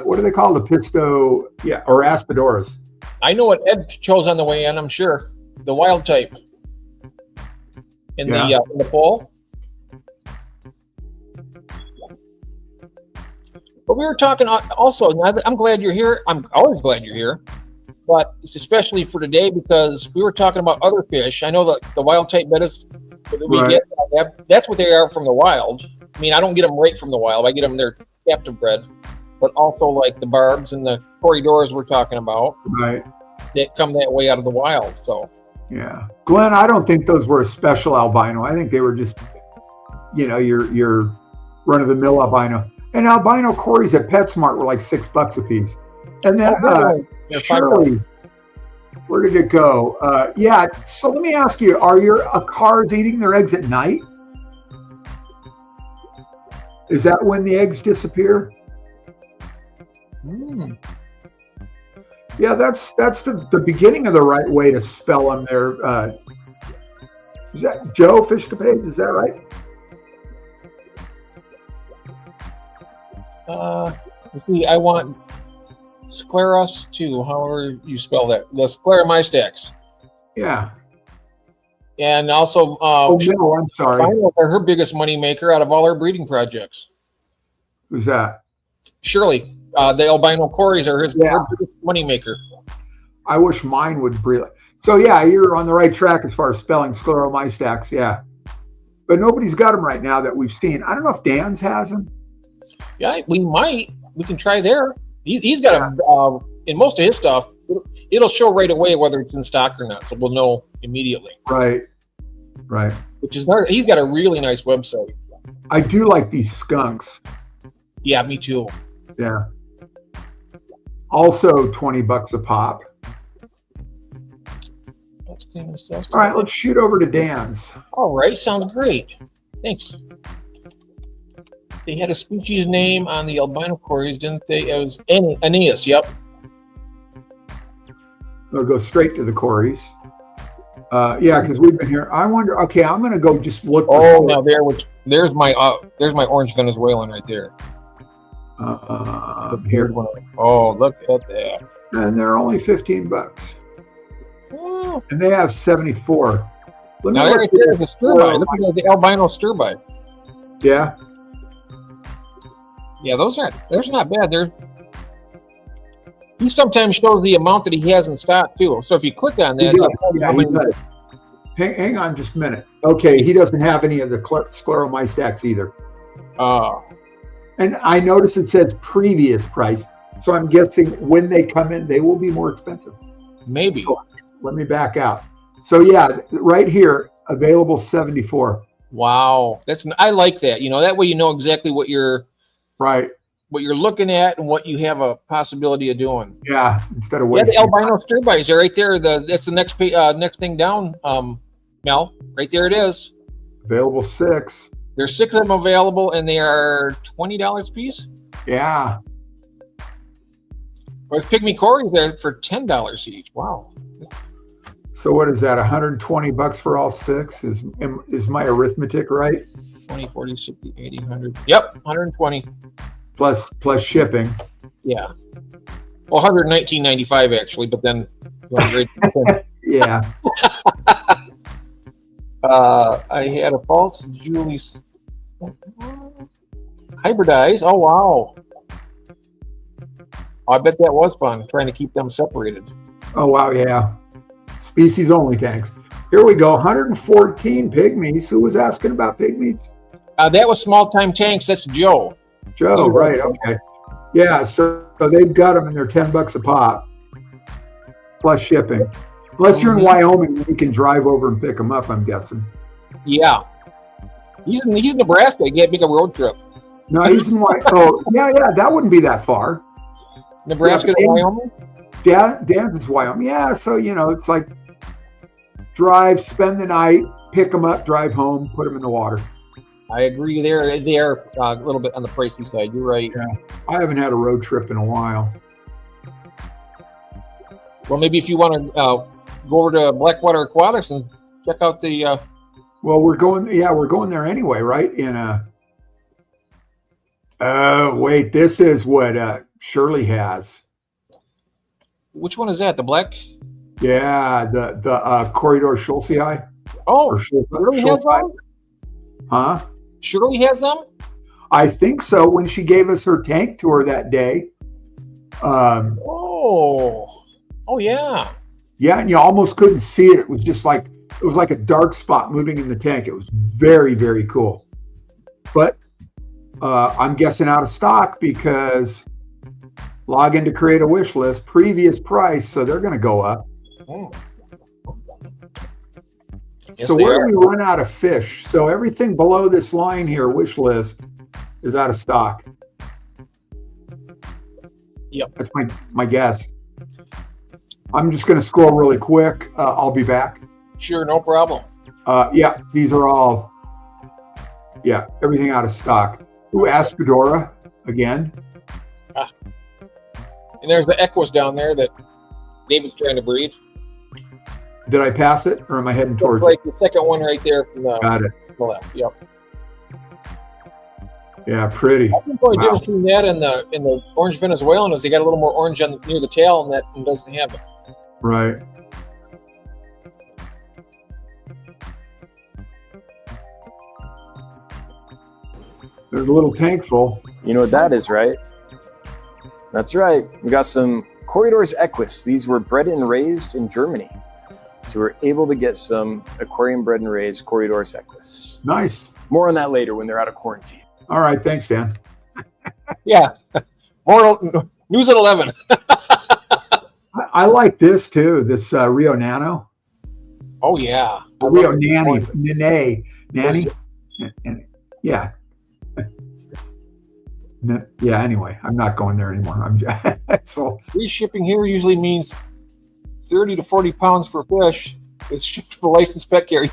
what do they call the pisto? Yeah, or aspidoras. I know what Ed chose on the way in. I'm sure the wild type in the poll. But we were talking also. I'm glad you're here. I'm always glad you're here, but it's especially for today because we were talking about other fish. I know that the wild type bettas that we get, that's what they are from the wild. I mean, I don't get them right from the wild. I get them they're captive bred, but also like the barbs and the corridors we're talking about, right? That come that way out of the wild. So yeah, Glenn, I don't think those were a special albino. I think they were just, your run of the mill albino. And albino cories at PetSmart were like $6 a piece. And then Shirley, where did it go? So let me ask you: are your cars eating their eggs at night? Is that when the eggs disappear? Yeah, that's the beginning of the right way to spell them there. Is that Joe Fish-to-Page? Is that right? Let's see. I want scleros too. However you spell that. The scleromystax. Yeah. And also, I'm sorry. Are her biggest money maker out of all her breeding projects. Who's that? Shirley. The albino cories are her biggest money maker. I wish mine would breed. So yeah, you're on the right track as far as spelling scleromystax. Yeah, but nobody's got them right now that we've seen. I don't know if Dan's has them. Yeah, we might. We can try there. He's got in most of his stuff, it'll show right away whether it's in stock or not, so we'll know immediately. Right. Which is he's got a really nice website. I do like these skunks. Yeah, me too. Yeah. Also $20 a pop. All right, let's shoot over to Dan's. All right, sounds great. Thanks. They had a species name on the albino cories, didn't they? It was Aeneas, yep. We'll go straight to the Corys. Yeah, because we've been here. I wonder. Okay, I'm gonna go just look. Oh, now there's my orange Venezuelan right there. Here. Oh, look at that. And they're only $15. Oh. And they have 74. Now right there is the stir-by. Look at the albino stir-by. Yeah. Yeah, those not bad. He sometimes shows the amount that he has in stock too. So if you click on that, he does. Hang on just a minute. Okay, he doesn't have any of the scleromystax either. And I notice it says previous price. So I'm guessing when they come in, they will be more expensive. Maybe. So let me back out. So yeah, right here, available 74. Wow, I like that. That way you know exactly what you're looking at and what you have a possibility of doing. Yeah, instead of the albino stir-bys are right there. That's the next thing down, Mel. Right there it is. Available 6. There's 6 of them available, and they are $20 a piece. Yeah. With Pygmy Corys there for $10 each. Wow. So what is that? $120 for all 6? Is my arithmetic right? 20, 40, 60, 80, 100. Yep, 120. Plus shipping. Yeah. Well, $119.95 actually, but then yeah. I had a false Julie hybridize. Oh wow. I bet that was fun trying to keep them separated. Oh wow, yeah. Species only tanks. Here we go. 114 pygmies. Who was asking about pygmies? That was small time tanks. That's Joe. Joe, right? Okay. Yeah. So they've got them, and they're $10 a pop, plus shipping. Unless you're in Wyoming, you can drive over and pick them up. I'm guessing. Yeah. He's in Nebraska. You can't make a road trip. No, he's in Wyoming. Oh, yeah. That wouldn't be that far. Nebraska to Wyoming. Dan's is Wyoming. Yeah. So it's like drive, spend the night, pick them up, drive home, put them in the water. I agree. They are a little bit on the pricey side. You're right. Yeah. I haven't had a road trip in a while. Well, maybe if you want to go over to Blackwater Aquatics and check out the. Well, we're going there anyway, right? Wait, this is what Shirley has. Which one is that? The black? Yeah, the Corridor Schultzii. Oh, Shirley has them? Huh? Shirley has them? I think so. When she gave us her tank tour that day. Oh yeah. Yeah, and you almost couldn't see it. It was like a dark spot moving in the tank. It was very, very cool. But I'm guessing out of stock because log in to create a wish list, previous price, so they're going to go up. Oh. Yes, so where do we run out of fish? So everything below this line here, wish list, is out of stock. Yep. That's my guess. I'm just going to scroll really quick. I'll be back. Sure, no problem. Yeah, these are all, everything out of stock. Ooh, Aspidora again. And there's the Equus down there that David's trying to breed. Did I pass it, or am I heading towards it? The second one right there from the, Got it. The left. Yep. Yeah, pretty. I think the only difference between that and the orange Venezuelan is they got a little more orange near the tail, and that one doesn't have it. Right. There's a little tank full. You know what that is, right? That's right. We got some Corridors Equus. These were bred and raised in Germany. So we're able to get some aquarium bred and raised Corridors Equus. Nice. More on that later when they're out of quarantine. All right. Thanks, Dan. Yeah. More news at 11. I like this too. This Rio Nano. Oh yeah. Rio Nanny. Yeah. Yeah. Anyway, I'm not going there anymore. I'm just, so free shipping here usually means 30 to 40 pounds for fish. It's shipped to the licensed pet carrier.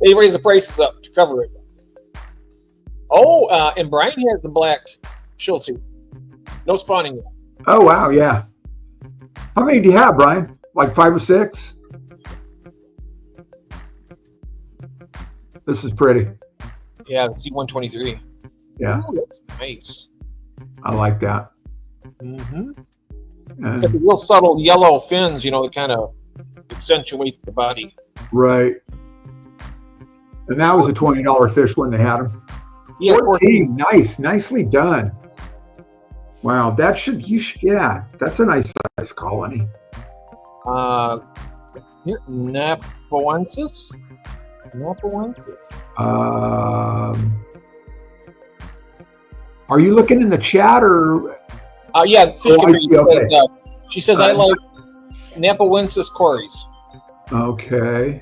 They raise the prices up to cover it. Oh, and Brian has the black Schultz. No spawning yet. Oh wow, yeah. How many do you have, Brian? like 5 or 6. This is pretty. Yeah, the C123. Yeah, Ooh, that's nice. I like that. Mm-hmm. And- Got the real subtle yellow fins, that kind of accentuates the body. right. And that was a $20 fish when they had them. Yeah, 14. Nice. Nicely done. Wow. That's a nice size colony. Here, Napoensis. Are you looking in the chat or? Yeah, Fish Oh, I see, okay. She says I like Napoensis cories. Okay.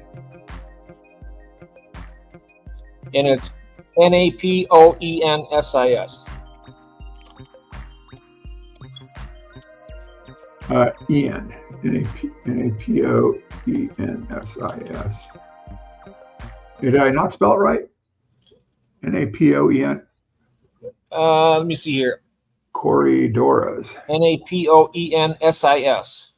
And it's Napoensis. Ian. Napoensis. Did I not spell it right? Napoen. Let me see here. Corridoras. Napoensis.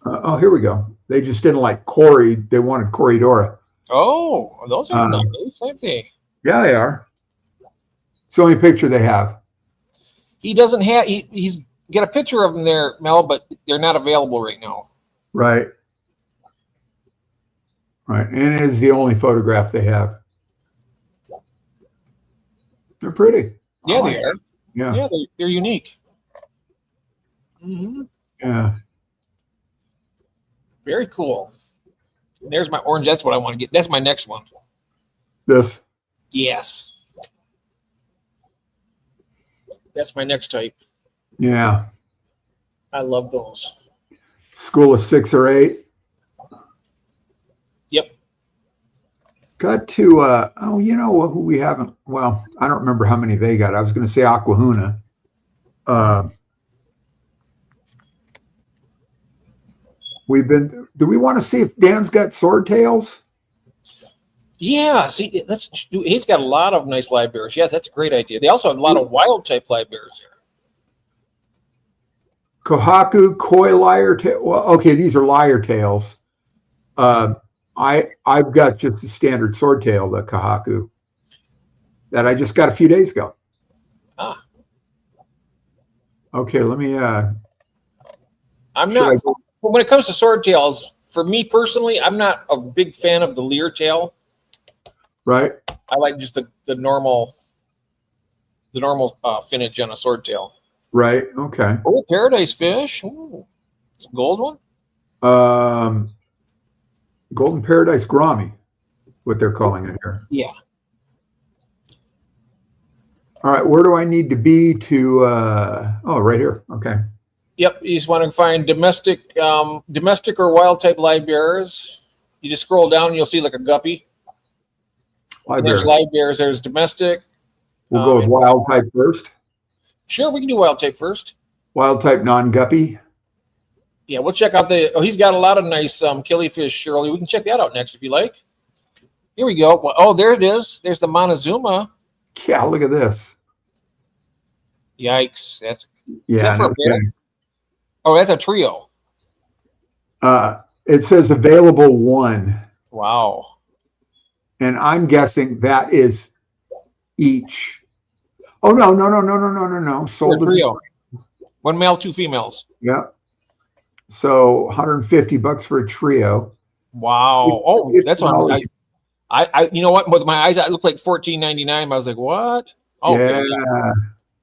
Oh, here we go. They just didn't like Cory. They wanted Corridora. Oh, those are nice, aren't they? Yeah, they are. It's the only picture they have. He doesn't have. He's got a picture of them there, Mel, but they're not available right now. Right. Right. And it is the only photograph they have. They're pretty. Yeah, they are. Yeah. Yeah, they're unique. Mm-hmm. Yeah. Very cool. There's my orange. That's what I want to get. That's my next one. This. Yes. That's my next type. Yeah. I love those. School of 6 or 8. Yep. Got to, who we haven't, well, I don't remember how many they got. I was going to say Aquahuna. Do we want to see if Dan's got swordtails? Yeah, see, he's got a lot of nice live bears. Yes, that's a great idea. They also have a lot of wild type live bears here. Kohaku, koi lyre tail. Well, okay, these are lyre tails. I've got just the standard swordtail, the Kohaku, that I just got a few days ago. Ah. Okay, let me. When it comes to swordtails, for me personally, I'm not a big fan of the leer tail. Right. I like just the normal finnage on a swordtail. Right. Okay. Oh, paradise fish. Ooh, it's a gold one. Golden Paradise Grommy, what they're calling it here. Yeah. All right. Where do I need to be to? Right here. Okay. Yep. You just want to find domestic or wild type live bears. You just scroll down, and you'll see like a guppy. There's live bears. There's domestic. We'll go with wild type first. Sure, we can do wild type first. Wild type non-guppy. Yeah, we'll check out he's got a lot of nice killifish, Shirley. We can check that out next if you like. Here we go. Oh, there it is. There's the Montezuma. Yeah, look at this. Yikes. Is Yeah. that for a bear? Oh, that's a trio. It says available 1. Wow. And I'm guessing that is each. Oh, no. Sold a trio. 1 male, 2 females. Yeah. So $150 for a trio. Wow. Oh, that's one. I you know what? With my eyes, it looked like $14.99. I was like, what? Oh, yeah.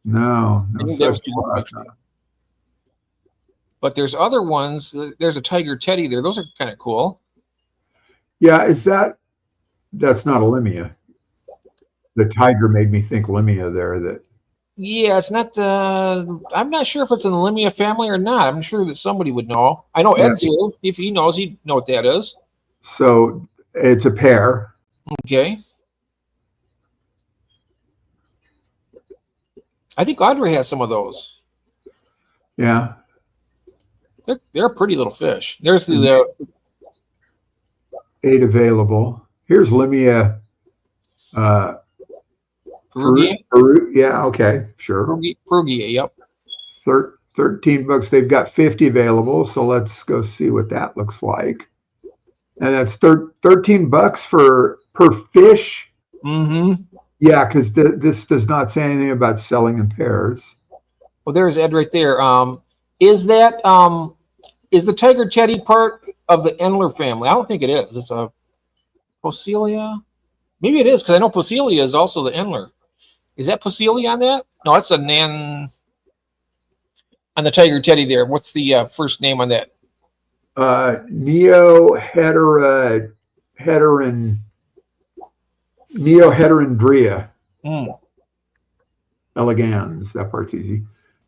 No such luck. But there's other ones. There's a tiger teddy there. Those are kind of cool. Yeah, that's not a Limia. The tiger made me think Limia there. Yeah, it's not. I'm not sure if it's in the Limia family or not. I'm sure that somebody would know. I know Ed's here. If he knows, he'd know what that is. So it's a pair. Okay. I think Audrey has some of those. Yeah. They're a pretty little fish. There's the 8 available. Here's Limia. Peru. Yeah. Okay. Sure. Perugia. Yep. $13. They've got 50 available, so let's go see what that looks like. And that's $13 for per fish. Mm-hmm. Yeah, because this does not say anything about selling in pairs. Well, there's Ed right there. Is that is the tiger teddy part of the Endler family? I don't think it is. It's a Poecilia. Maybe it is, because I know Poecilia is also the Endler. Is that Poecilia on that? No, that's a Nan on the tiger teddy there. What's the first name on that? Neoheterandria Mm. elegans. That part's easy.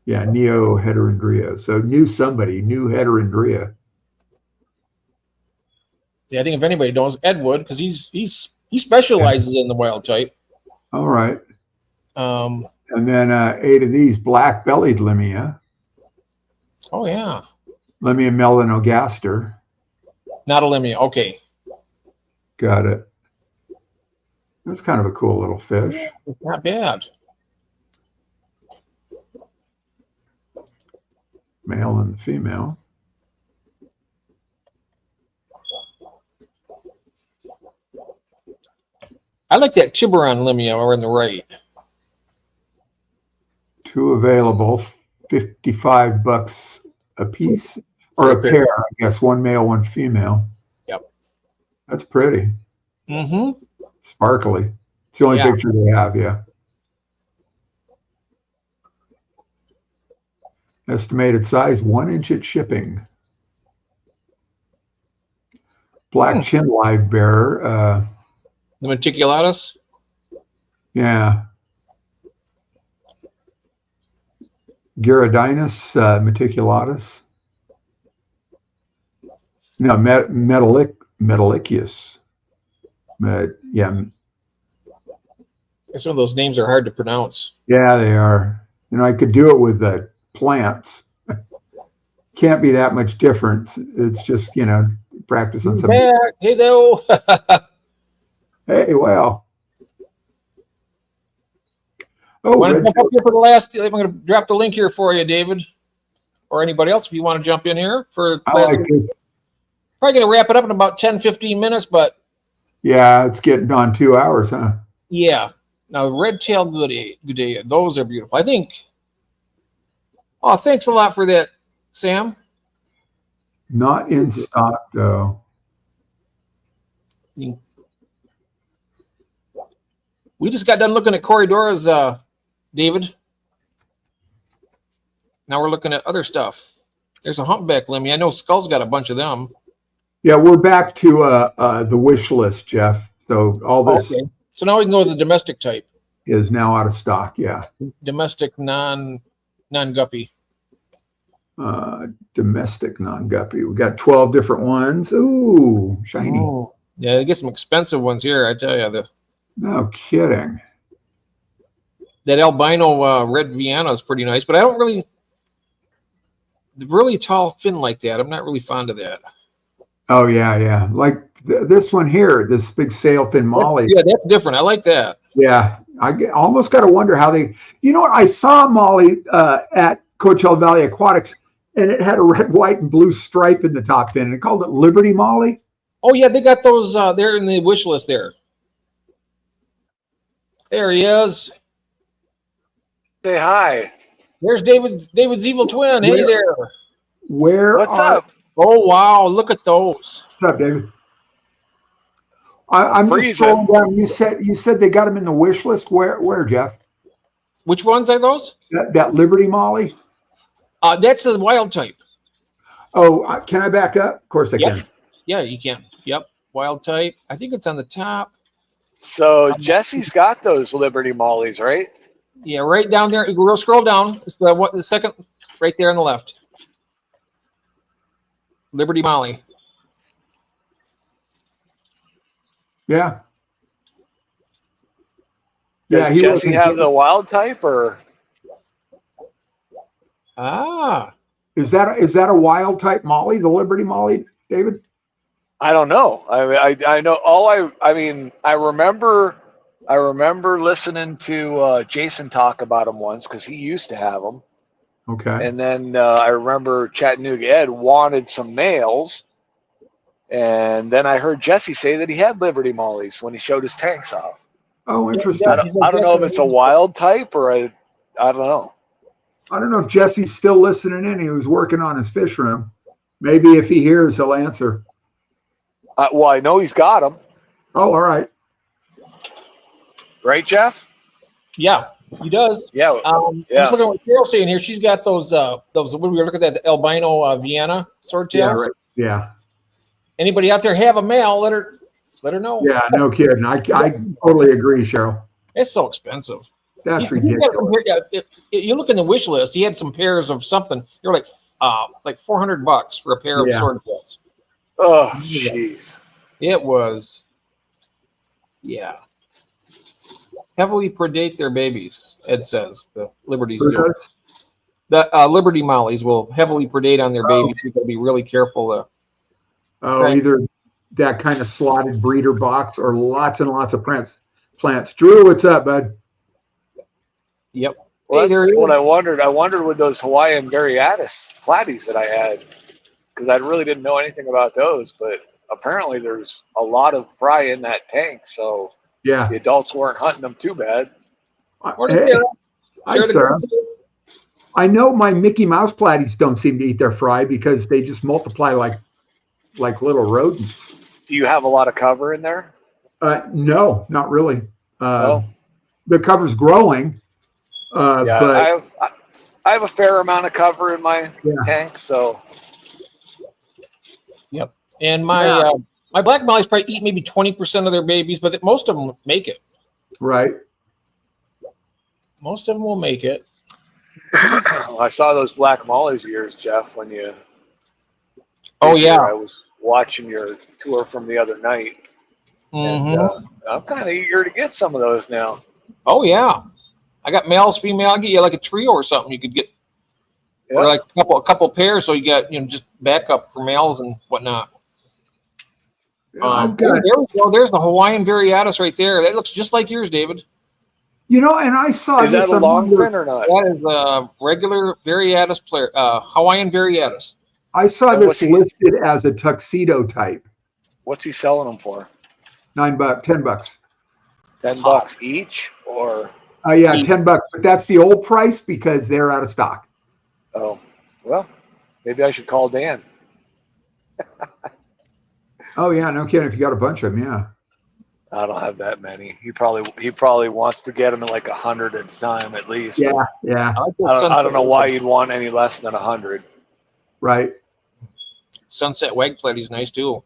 Yeah, Neoheterandria. So new heterandria. Yeah, I think if anybody knows, Ed would, because he specializes in the wild type. All right. Um, And then 8 of these black-bellied Limia. oh yeah, Limia melanogaster. not a limia. Okay, Got it. That's kind of a cool little fish. not bad. Male and female. I like that Tiburon limia over on the right. 2 available, $55 a piece, or a pair, I guess. 1 male, 1 female. Yep. That's pretty. Mm-hmm. Sparkly. It's the only picture they have, yeah. Estimated size, 1 inch at shipping. Black chin live bearer. The Meticulatus. Yeah. Gyrodinus meticulatus. No, Metalicius. Yeah. Some of those names are hard to pronounce. Yeah, they are. I could do it with the plants. Can't be that much different. It's just, practice on some. Hey, though. Hey, well. Oh, want to jump up here for the last? I'm going to drop the link here for you, David, or anybody else if you want to jump in here for. Probably going to wrap it up in about 10, 15 minutes, but. Yeah, it's getting on 2 hours, huh? Yeah. Now, red-tailed Gudea, those are beautiful. I think. Oh, thanks a lot for that, Sam. Not in stock, though. We just got done looking at corridoras, David. Now we're looking at other stuff. There's a humpback limmy. I know Skull's got a bunch of them. Yeah, we're back to the wish list, Jeff. So all this. Okay. So now we can go to the domestic type. Is now out of stock, yeah. Domestic non-guppy. Domestic non-guppy. We got 12 different ones. Ooh, shiny. Oh. Yeah, they get some expensive ones here, I tell you. No kidding. That albino red Vienna is pretty nice, but I don't really, the really tall fin like that, I'm not really fond of that. Oh, yeah. Like this one here, this big sailfin molly. That's different. I like that. Yeah, almost got to wonder how they, what, I saw a molly at Coachella Valley Aquatics, and it had a red, white, and blue stripe in the top fin, and they called it Liberty Molly. Oh, yeah, they got those there in the wish list there. There he is. Say hi. There's David's evil twin. Hey there. What's up? Oh, wow, look at those. What's up, David? I'm just scrolling down. You said they got them in the wish list. Where, Jeff? Which ones are those? That Liberty Molly? That's the wild type. Oh, can I back up? Of course I can. Yeah, you can. Yep, wild type. I think it's on the top. So Jesse's got those Liberty Mollies, right? Yeah, right down there. We'll scroll down. It's the second right there on the left. Liberty Molly. Yeah. Does Jesse have the wild type, or? Is that a wild type molly, the Liberty Molly, David? I don't know. I know I remember listening to Jason talk about them once because he used to have them. Okay. And then I remember Chattanooga Ed wanted some males. And then I heard Jesse say that he had Liberty Mollies when he showed his tanks off. Oh, interesting. I don't know if it's a wild type or I don't know. I don't know if Jesse's still listening in. He was working on his fish room. Maybe if he hears, he'll answer. Well, I know he's got them. Oh, all right. Right, Jeff? Yeah, he does. Yeah. I'm just looking at what Carol's saying here. She's got those what we were looking at, the albino Vienna swordtails. Yeah, right. Yeah. Anybody out there have a male? Let her know. Yeah, no kidding. I totally agree, Cheryl. It's so expensive. That's He ridiculous. you look in the wish list. He had some pairs of something. They're like $400 for a pair of swordtails. Oh, jeez. It was, heavily predate their babies. Ed says the Liberties do. The Liberty Mollies will heavily predate on their babies. You got to be really careful. Either that kind of slotted breeder box or lots and lots of plants. Drew, what's up, bud? Yep. Well, that's what I wondered. I wondered with those Hawaiian Variatus platies that I had, because I really didn't know anything about those, but apparently there's a lot of fry in that tank, so the adults weren't hunting them too bad. I know my Mickey Mouse platies don't seem to eat their fry because they just multiply like little rodents. Do you have a lot of cover in there? No, not really. No. The cover's growing. But I have a fair amount of cover in my tank, so. Yep. And my black mollies probably eat maybe 20% of their babies, but most of them make it. Right. Most of them will make it. I saw those black mollies yours, Jeff, when you. Oh yeah. I was watching your tour from the other night. Mm-hmm. And, I'm kind of eager to get some of those now. Oh yeah. I got males, female. I'll get you like a trio or something. You could get, or like a couple pairs, so you got just backup for males and whatnot. There we go. There's the Hawaiian Variatus right there. That looks just like yours, David. And I saw this. Is that a long fin or not? That is a regular Variatus player, Hawaiian Variatus. I saw this listed as a tuxedo type. What's he selling them for? $10. $10 each, or? $10. But that's the old price because they're out of stock. Oh, well, maybe I should call Dan. Oh yeah, no kidding. If you got a bunch of them, yeah. I don't have that many. He probably wants to get them at like 100 at a time at least. Yeah. I don't know why you'd want any less than 100. Right. Sunset Wag Plate is nice too.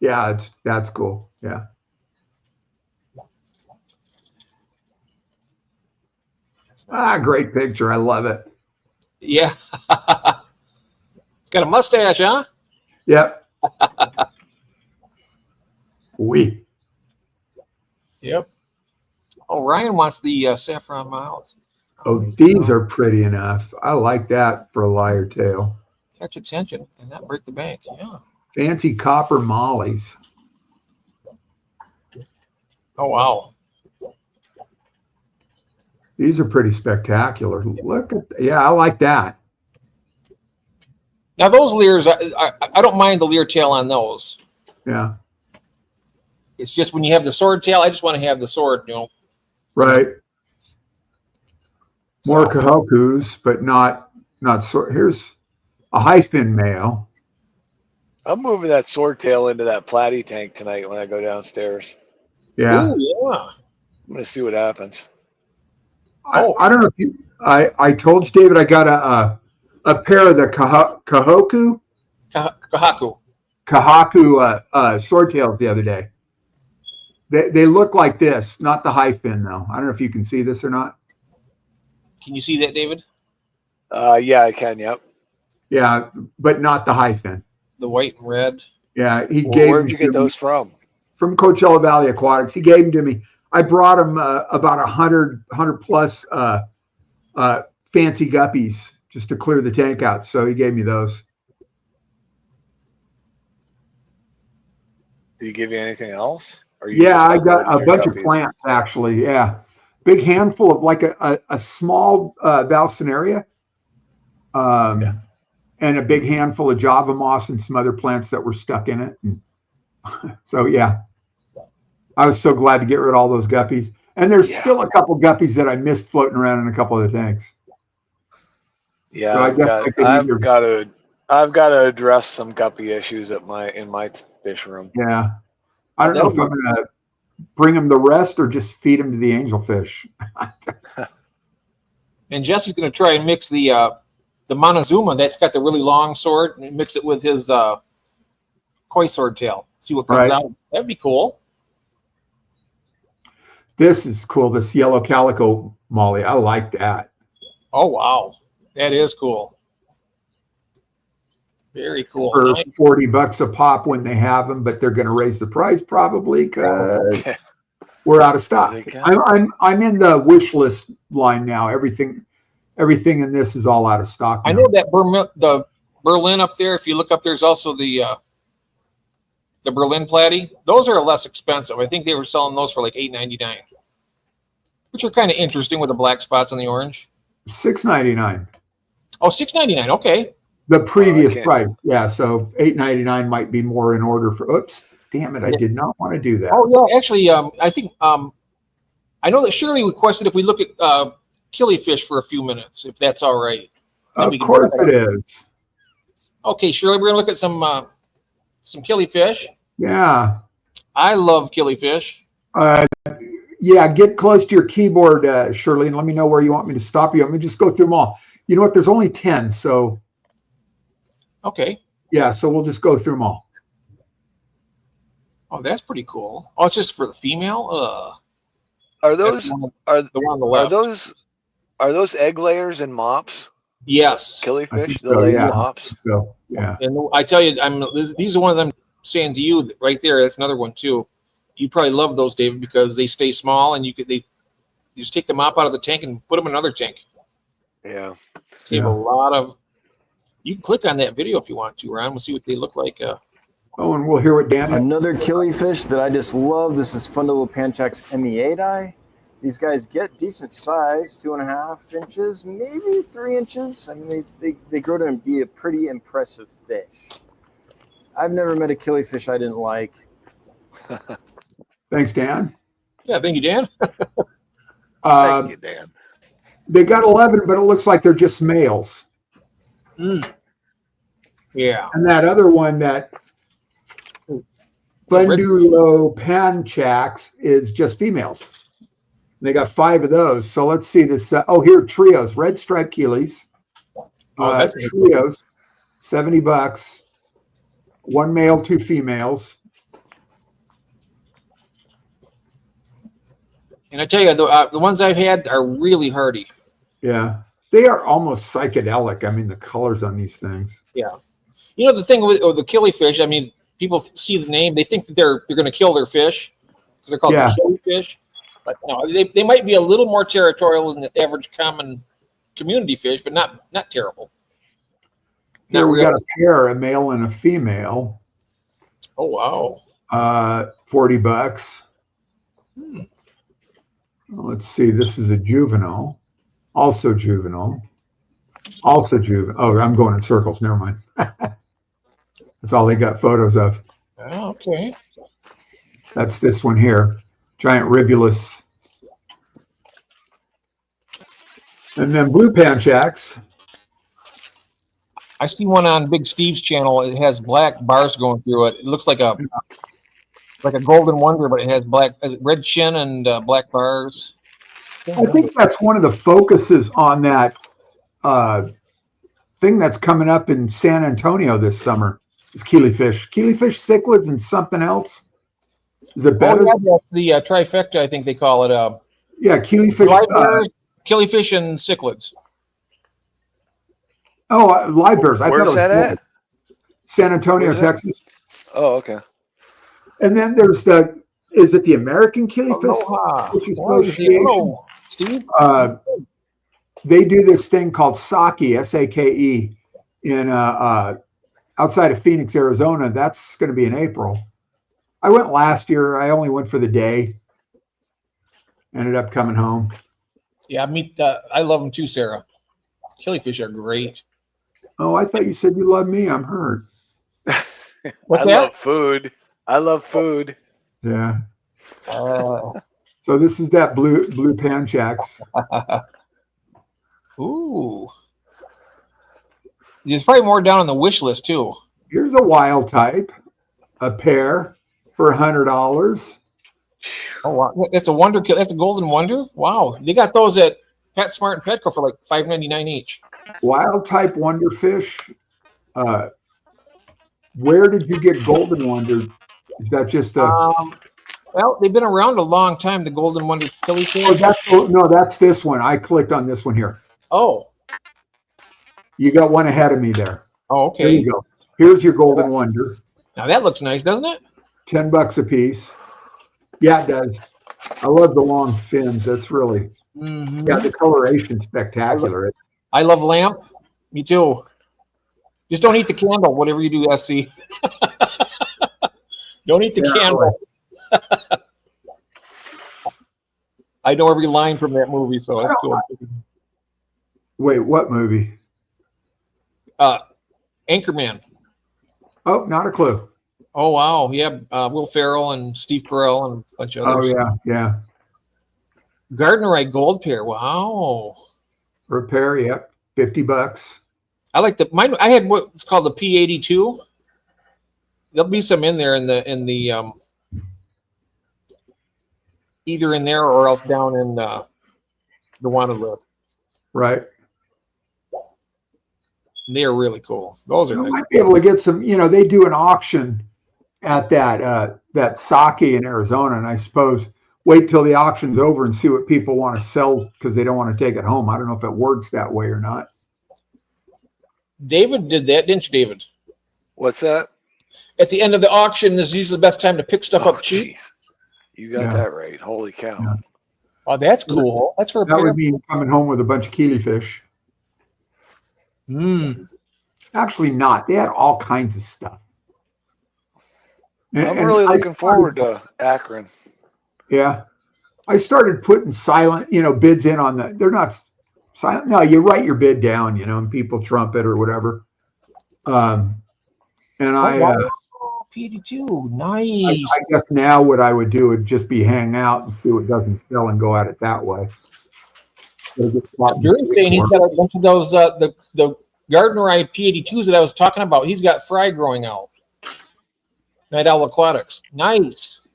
Yeah, that's cool. Yeah. Great picture. I love it. Yeah. It's got a mustache, huh? Yep. Yep. Oh, Ryan wants the saffron miles. Oh, these are pretty enough. I like that for a lyre tail. Catch attention and not break the bank. Yeah. Fancy copper mollies. Oh, wow. These are pretty spectacular. Look at, I like that. Now those leers, I don't mind the leer tail on those. Yeah. It's just when you have the sword tail, I just want to have the sword, Right. More kahokus, but not sword. Here's a hyphen male. I'm moving that sword tail into that platy tank tonight when I go downstairs. Yeah. Ooh, yeah. I'm going to see what happens. I don't know if you. I told you, David, I got a pair of the kahoku swordtails the other day. They look like this, not the high fin though. I don't know if you can see this or not. Can you see that, David? Yeah, I can. Yep. Yeah, but not the high fin. The white and red. Yeah, where'd you get those from? From Coachella Valley Aquatics. He gave them to me. I brought him about 100 plus fancy guppies just to clear the tank out. So he gave me those. Did he give you anything else? I got a bunch of plants actually. Yeah, big handful of like a small Valsinaria, and a big handful of Java moss and some other plants that were stuck in it. And so yeah, I was so glad to get rid of all those guppies. And there's still a couple guppies that I missed floating around in a couple of the tanks. Yeah, So I've got to address some guppy issues in my fish room. Yeah, I don't know if I'm gonna bring them the rest or just feed them to the angelfish. And Jesse's going to try and mix the Montezuma that's got the really long sword and mix it with his koi sword tail. See what comes out. That'd be cool. This is cool. This yellow calico molly. I like that. Oh, wow. That is cool. Very cool. For $40 a pop when they have them, but they're going to raise the price probably because we're out of stock. I'm in the wish list line now. Everything in this is all out of stock now. I know that the Berlin up there. If you look up, there's also the Berlin Platy. Those are less expensive. I think they were selling those for like $8.99, which are kind of interesting with the black spots on the orange. $6.99. Oh, $6.99. Okay. The previous price. Yeah. So $8.99 might be more in order for. Oops. Damn it! I did not want to do that. Oh yeah. Actually, I think I know that Shirley requested if we look at killifish for a few minutes, if that's all right. Of course it is. Okay, Shirley, we're gonna look at some killifish. Yeah. I love killifish. Yeah, get close to your keyboard, Shirley, and let me know where you want me to stop you. Let me just go through them all. You know what? There's only 10, so. Okay. Yeah, so we'll just go through them all. Oh, that's pretty cool. Oh, it's just for the female. Are those the one on the left? Are those egg layers and mops? Yes. Killifish, so, lay yeah. mops. So yeah. And I tell you, these are the ones I'm saying to you right there. That's another one too. You probably love those, David, because they stay small and you just take the mop out of the tank and put them in another tank. Yeah. Save a lot of. You can click on that video if you want to, Ron. We'll see what they look like. Oh, and we'll hear what Dan. Another killifish that I just love. This is Fundulopanchax meatii. These guys get decent size, 2.5 inches, maybe 3 inches. I mean, they grow to be a pretty impressive fish. I've never met a killifish I didn't like. Thanks, Dan. Yeah, thank you, Dan. Thank you, Dan. They got 11, but it looks like they're just males. Yeah. And that other one, that Fundulopanchax, is just females. They got 5 of those. So let's see this. Here, trios, red striped keelies. That's trios, $70. 1 male, 2 females. And I tell you, the ones I've had are really hardy. Yeah, they are almost psychedelic. I mean, the colors on these things. Yeah. You know, the thing with the killifish, I mean, people see the name, they think that they're going to kill their fish because they're called the killifish. But no, they might be a little more territorial than the average common community fish, but not terrible. Here we got a pair, a male and a female. Oh wow! $40. Let's see. This is a juvenile, also juvenile, also juvenile. Oh, I'm going in circles. Never mind. That's all they got photos of. Oh, okay. That's this one here. Giant rivulus. And then blue panchax. I see one on Big Steve's channel. It has black bars going through it. It looks like a golden wonder, but it has red chin and black bars. I think that's one of the focuses on that thing that's coming up in San Antonio this summer. Is killifish, cichlids, and something else. Is it better? Oh, yeah, that's the trifecta, I think they call it. Yeah, killifish. Killifish and cichlids. Oh, live bears. I Where's thought it was that at? San Antonio, Texas. Oh, okay. And then there's is it the American Killifish Association? Steve? They do this thing called Sake, S-A-K-E, in outside of Phoenix, Arizona. That's going to be in April. I went last year. I only went for the day. ended up coming home. Yeah, I love them too, Sarah. Killifish are great. Oh, I thought you said you loved me. I'm hurt. What's I that? love food. I love food. Yeah. Oh. So this is that blue panchax. Ooh. There's probably more down on the wish list too. Here's a wild type, a pair for $100. Oh wow, that's a wonder. That's a golden wonder. Wow, they got those at PetSmart and Petco for like $5.99 each. Wild type wonderfish. Where did you get golden wonder? Is that just a? Well, they've been around a long time. The golden wonder killifish. No, that's this one. I clicked on this one here. Oh. You got one ahead of me there. Oh, okay. There you go. Here's your golden wonder. Now that looks nice, doesn't it? $10 a piece. Yeah, it does. I love the long fins. That's really yeah. The coloration spectacular. I love lamp. Me too. Just don't eat the candle. Whatever you do, SC. Don't eat the candle. I know every line from that movie, so that's cool. Wait, what movie? Anchorman. Oh, not a clue. Oh wow, yeah, Will Ferrell and Steve Carell and a bunch of others. Oh yeah. Gardnerite gold pair. Wow. Repair, yep, $50. I like mine. I had what's called the P82. There'll be some in there in the either in there or else down in the wanted list. Right. They're really cool. Those are You nice. might be able to get some. They do an auction at that sake in Arizona, and I suppose wait till the auction's over and see what people want to sell because they don't want to take it home. I don't know if it works that way or not. David did that, didn't you, David? What's that? At the end of the auction, this is usually the best time to pick stuff up cheap. Geez. You got that right. Holy cow. Yeah. Oh, that's cool. That's for a That pair. would mean coming home with a bunch of killifish. Actually, not. They had all kinds of stuff. I'm really looking forward to Akron. Yeah. I started putting silent, bids in on they're not silent. No, you write your bid down, and people trump it or whatever. And P82, nice. I guess now what I would do would just be hang out and see what doesn't sell and go at it that way. Drew's saying he's got a bunch of those, the Gardnerite P82s that I was talking about. He's got fry growing out. Night Owl Aquatics. Nice.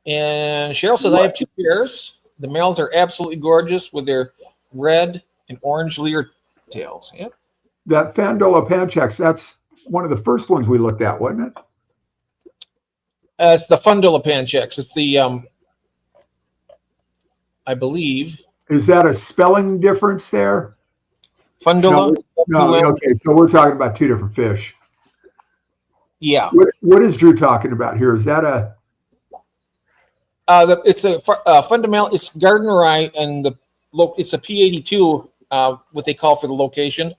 And Cheryl says, I have 2 pairs. The males are absolutely gorgeous with their red and orange leer tails. Yep. That Fandola Panchax, that's one of the first ones we looked at, wasn't it? It's the Fundola Panchax. It's the, I believe. Is that a spelling difference there? Fundola? No, okay. So we're talking about 2 different fish. Yeah. What is Drew talking about here? Is that a? It's a fundamental. It's Gardnerite, and it's a P82. What they call for the location.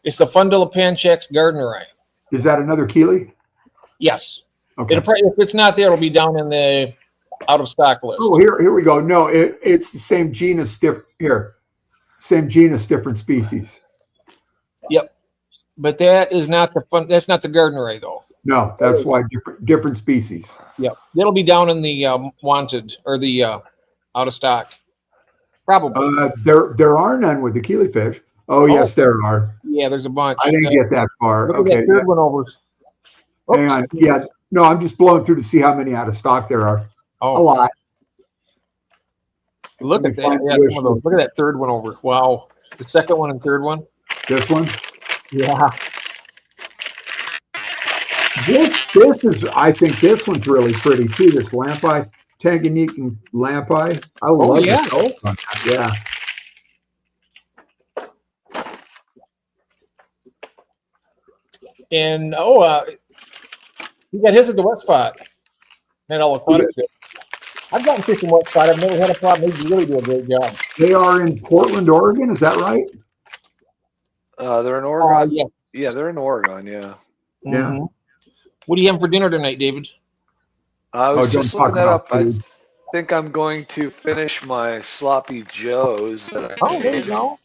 It's the Fundola Panchax Gardnerite. Is that another Keeley? Yes. Okay. If it's not there, it'll be down in the out of stock list. Oh, here we go. No, it's the same genus. Same genus, different species. Yep. But that is not that's not the Gardnerite though. No, that's why different species. Yep. It'll be down in the wanted or the out of stock. Probably. There are none with the killifish. Oh, yes, there are. Yeah, there's a bunch. I didn't get that far. Look Okay. at that third one over. Hang on. Yeah. No, I'm just blowing through to see how many out of stock there are. Oh. A lot. Look at that. Yeah, some of those. Look at that third one over. Wow. The second one and third one. This one? Yeah. This is, I think this one's really pretty too. This Lampi, Tanganyika and Lampi. I love it. Yeah. And you got his at the West Spot. And all aquatic. I've gotten fish in West Spot. I've never had a problem. They really do a great job. They are in Portland, Oregon. Is that right? They're in Oregon. Yeah. Yeah, they're in Oregon. Yeah. Yeah. What do you have for dinner tonight, David? I was don't just talk looking that about up. food. I think I'm going to finish my sloppy joes. That Oh, there you go.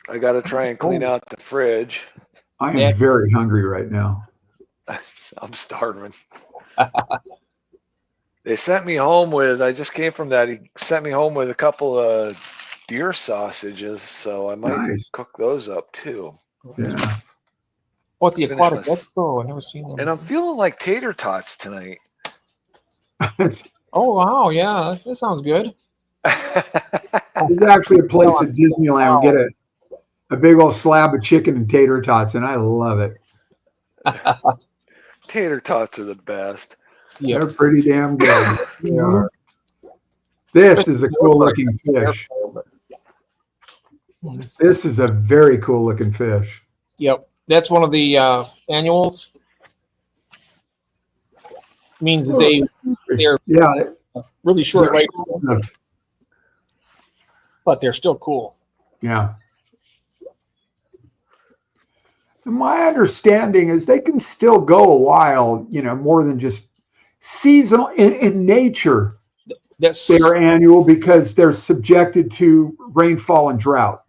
I got to try and clean out the fridge. I am Yeah. very hungry right now. I'm starving. They sent me home with, I just came from that. He sent me home with a couple of deer sausages, so I might Nice. cook those up too. Yeah. What's the Finish Aquatic my- Expo? I've never seen them. And I'm feeling like tater tots tonight. Oh, wow. Yeah, that sounds good. There's actually a place at Disneyland. We get a big old slab of chicken and tater tots, and I love it. Tater tots are the best. Yep. They're pretty damn good. They are. This is a cool looking fish. This is a very cool looking fish. Yep. That's one of the annuals. Means that they're Yeah. really short, right? Yeah. But they're still cool. Yeah. And my understanding is they can still go a while, more than just seasonal in nature. That's They're annual because they're subjected to rainfall and drought.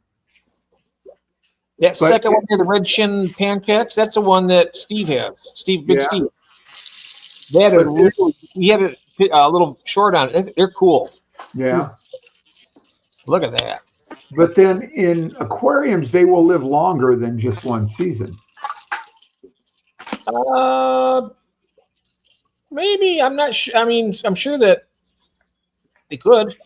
that second one here, the red shin pancakes. That's the one that Steve has. Steve, big Yeah. Steve. They had we had a little short on it. They're cool. Yeah. Look at that. But then in aquariums, they will live longer than just one season. Maybe I'm not sure. I mean, I'm sure that they could.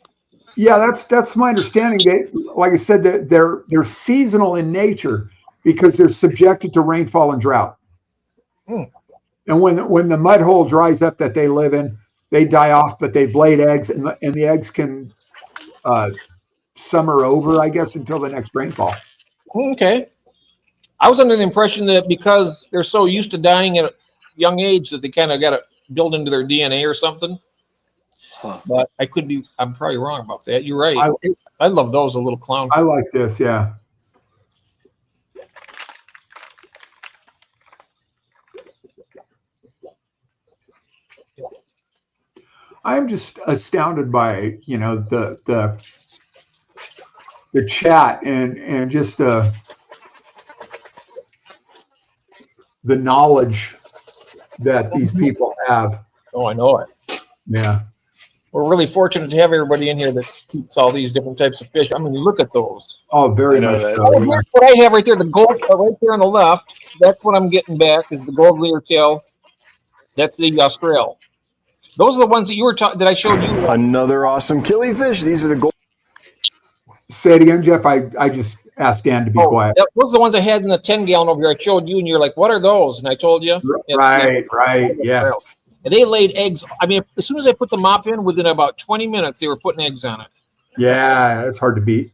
Yeah, that's my understanding. They, like I said, they're seasonal in nature because they're subjected to rainfall and drought. And when the mud hole dries up that they live in, they die off, but they blade eggs, and the eggs can summer over, I guess, until the next rainfall. Okay. I was under the impression that because they're so used to dying at a young age that they kind of got to build into their DNA or something. Huh. But I'm probably wrong about that. You're right. I love those, a little clown. I like this, yeah. I'm just astounded by, the chat and just the knowledge that these people have. Oh, I know it. Yeah. We're really fortunate to have everybody in here that keeps all these different types of fish. I mean, look at those. Oh, very I know much that. so. Oh, Yeah. here's what I have right there, the gold, right there on the left. That's what I'm getting back is the gold leer tail. That's the Australian. Those are the ones that you were that I showed you. Another awesome killifish. These are the gold. Say it again, Jeff. I just asked Dan to be quiet. Those are the ones I had in the 10-gallon over here. I showed you, and you're like, "What are those?" And I told you. Right. Yes. And they laid eggs. I mean, as soon as I put the mop in, within about 20 minutes, they were putting eggs on it. Yeah, it's hard to beat.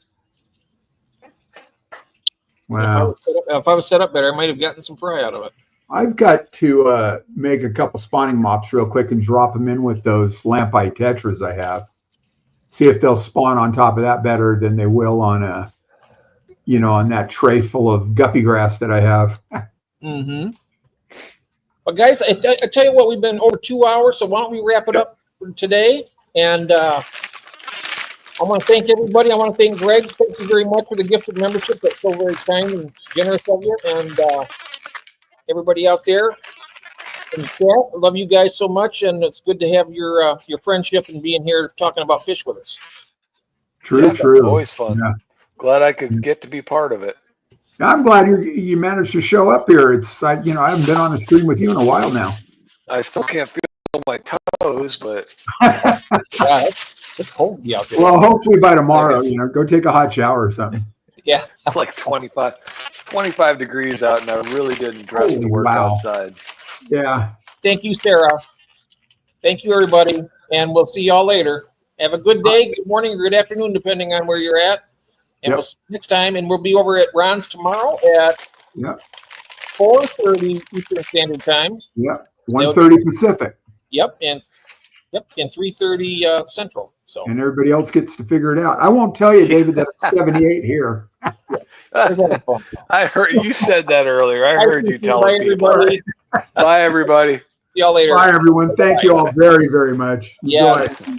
Wow. If I was set up better, I might have gotten some fry out of it. I've got to make a couple spawning mops real quick and drop them in with those lampi tetras I have. See if they'll spawn on top of that better than they will on on that tray full of guppy grass that I have. Mm-hmm. But guys, I tell you what, we've been over 2 hours, so why don't we wrap it up for today? And I want to thank everybody. I want to thank Greg. Thank you very much for the gift of membership. That's so very kind and generous of you. And everybody out there in the chat, I love you guys so much, and it's good to have your friendship and being here talking about fish with us. True. Always fun. Yeah. Glad I could get to be part of it. I'm glad you managed to show up here. I haven't been on a stream with you in a while now. I still can't feel my toes, but Yeah, it's cold out there. Well, hopefully by tomorrow, go take a hot shower or something. Yeah. it's like 25 degrees out, and I really didn't dress to Holy work wow. outside. Yeah. Thank you, Sarah. Thank you, everybody. And we'll see y'all later. Have a good day, good morning, or good afternoon, depending on where you're at. And we'll see you next time. And we'll be over at Ron's tomorrow at 4:30 Eastern Standard Time. Yep. 1:30 Pacific. Yep. And 3:30 Central. So. And everybody else gets to figure it out. I won't tell you, David, that it's 78 here. I heard you said that earlier. I heard you telling people. everybody. Bye, everybody. y'all later. Bye, everyone. Thank you all very, very much. Yes. Enjoy.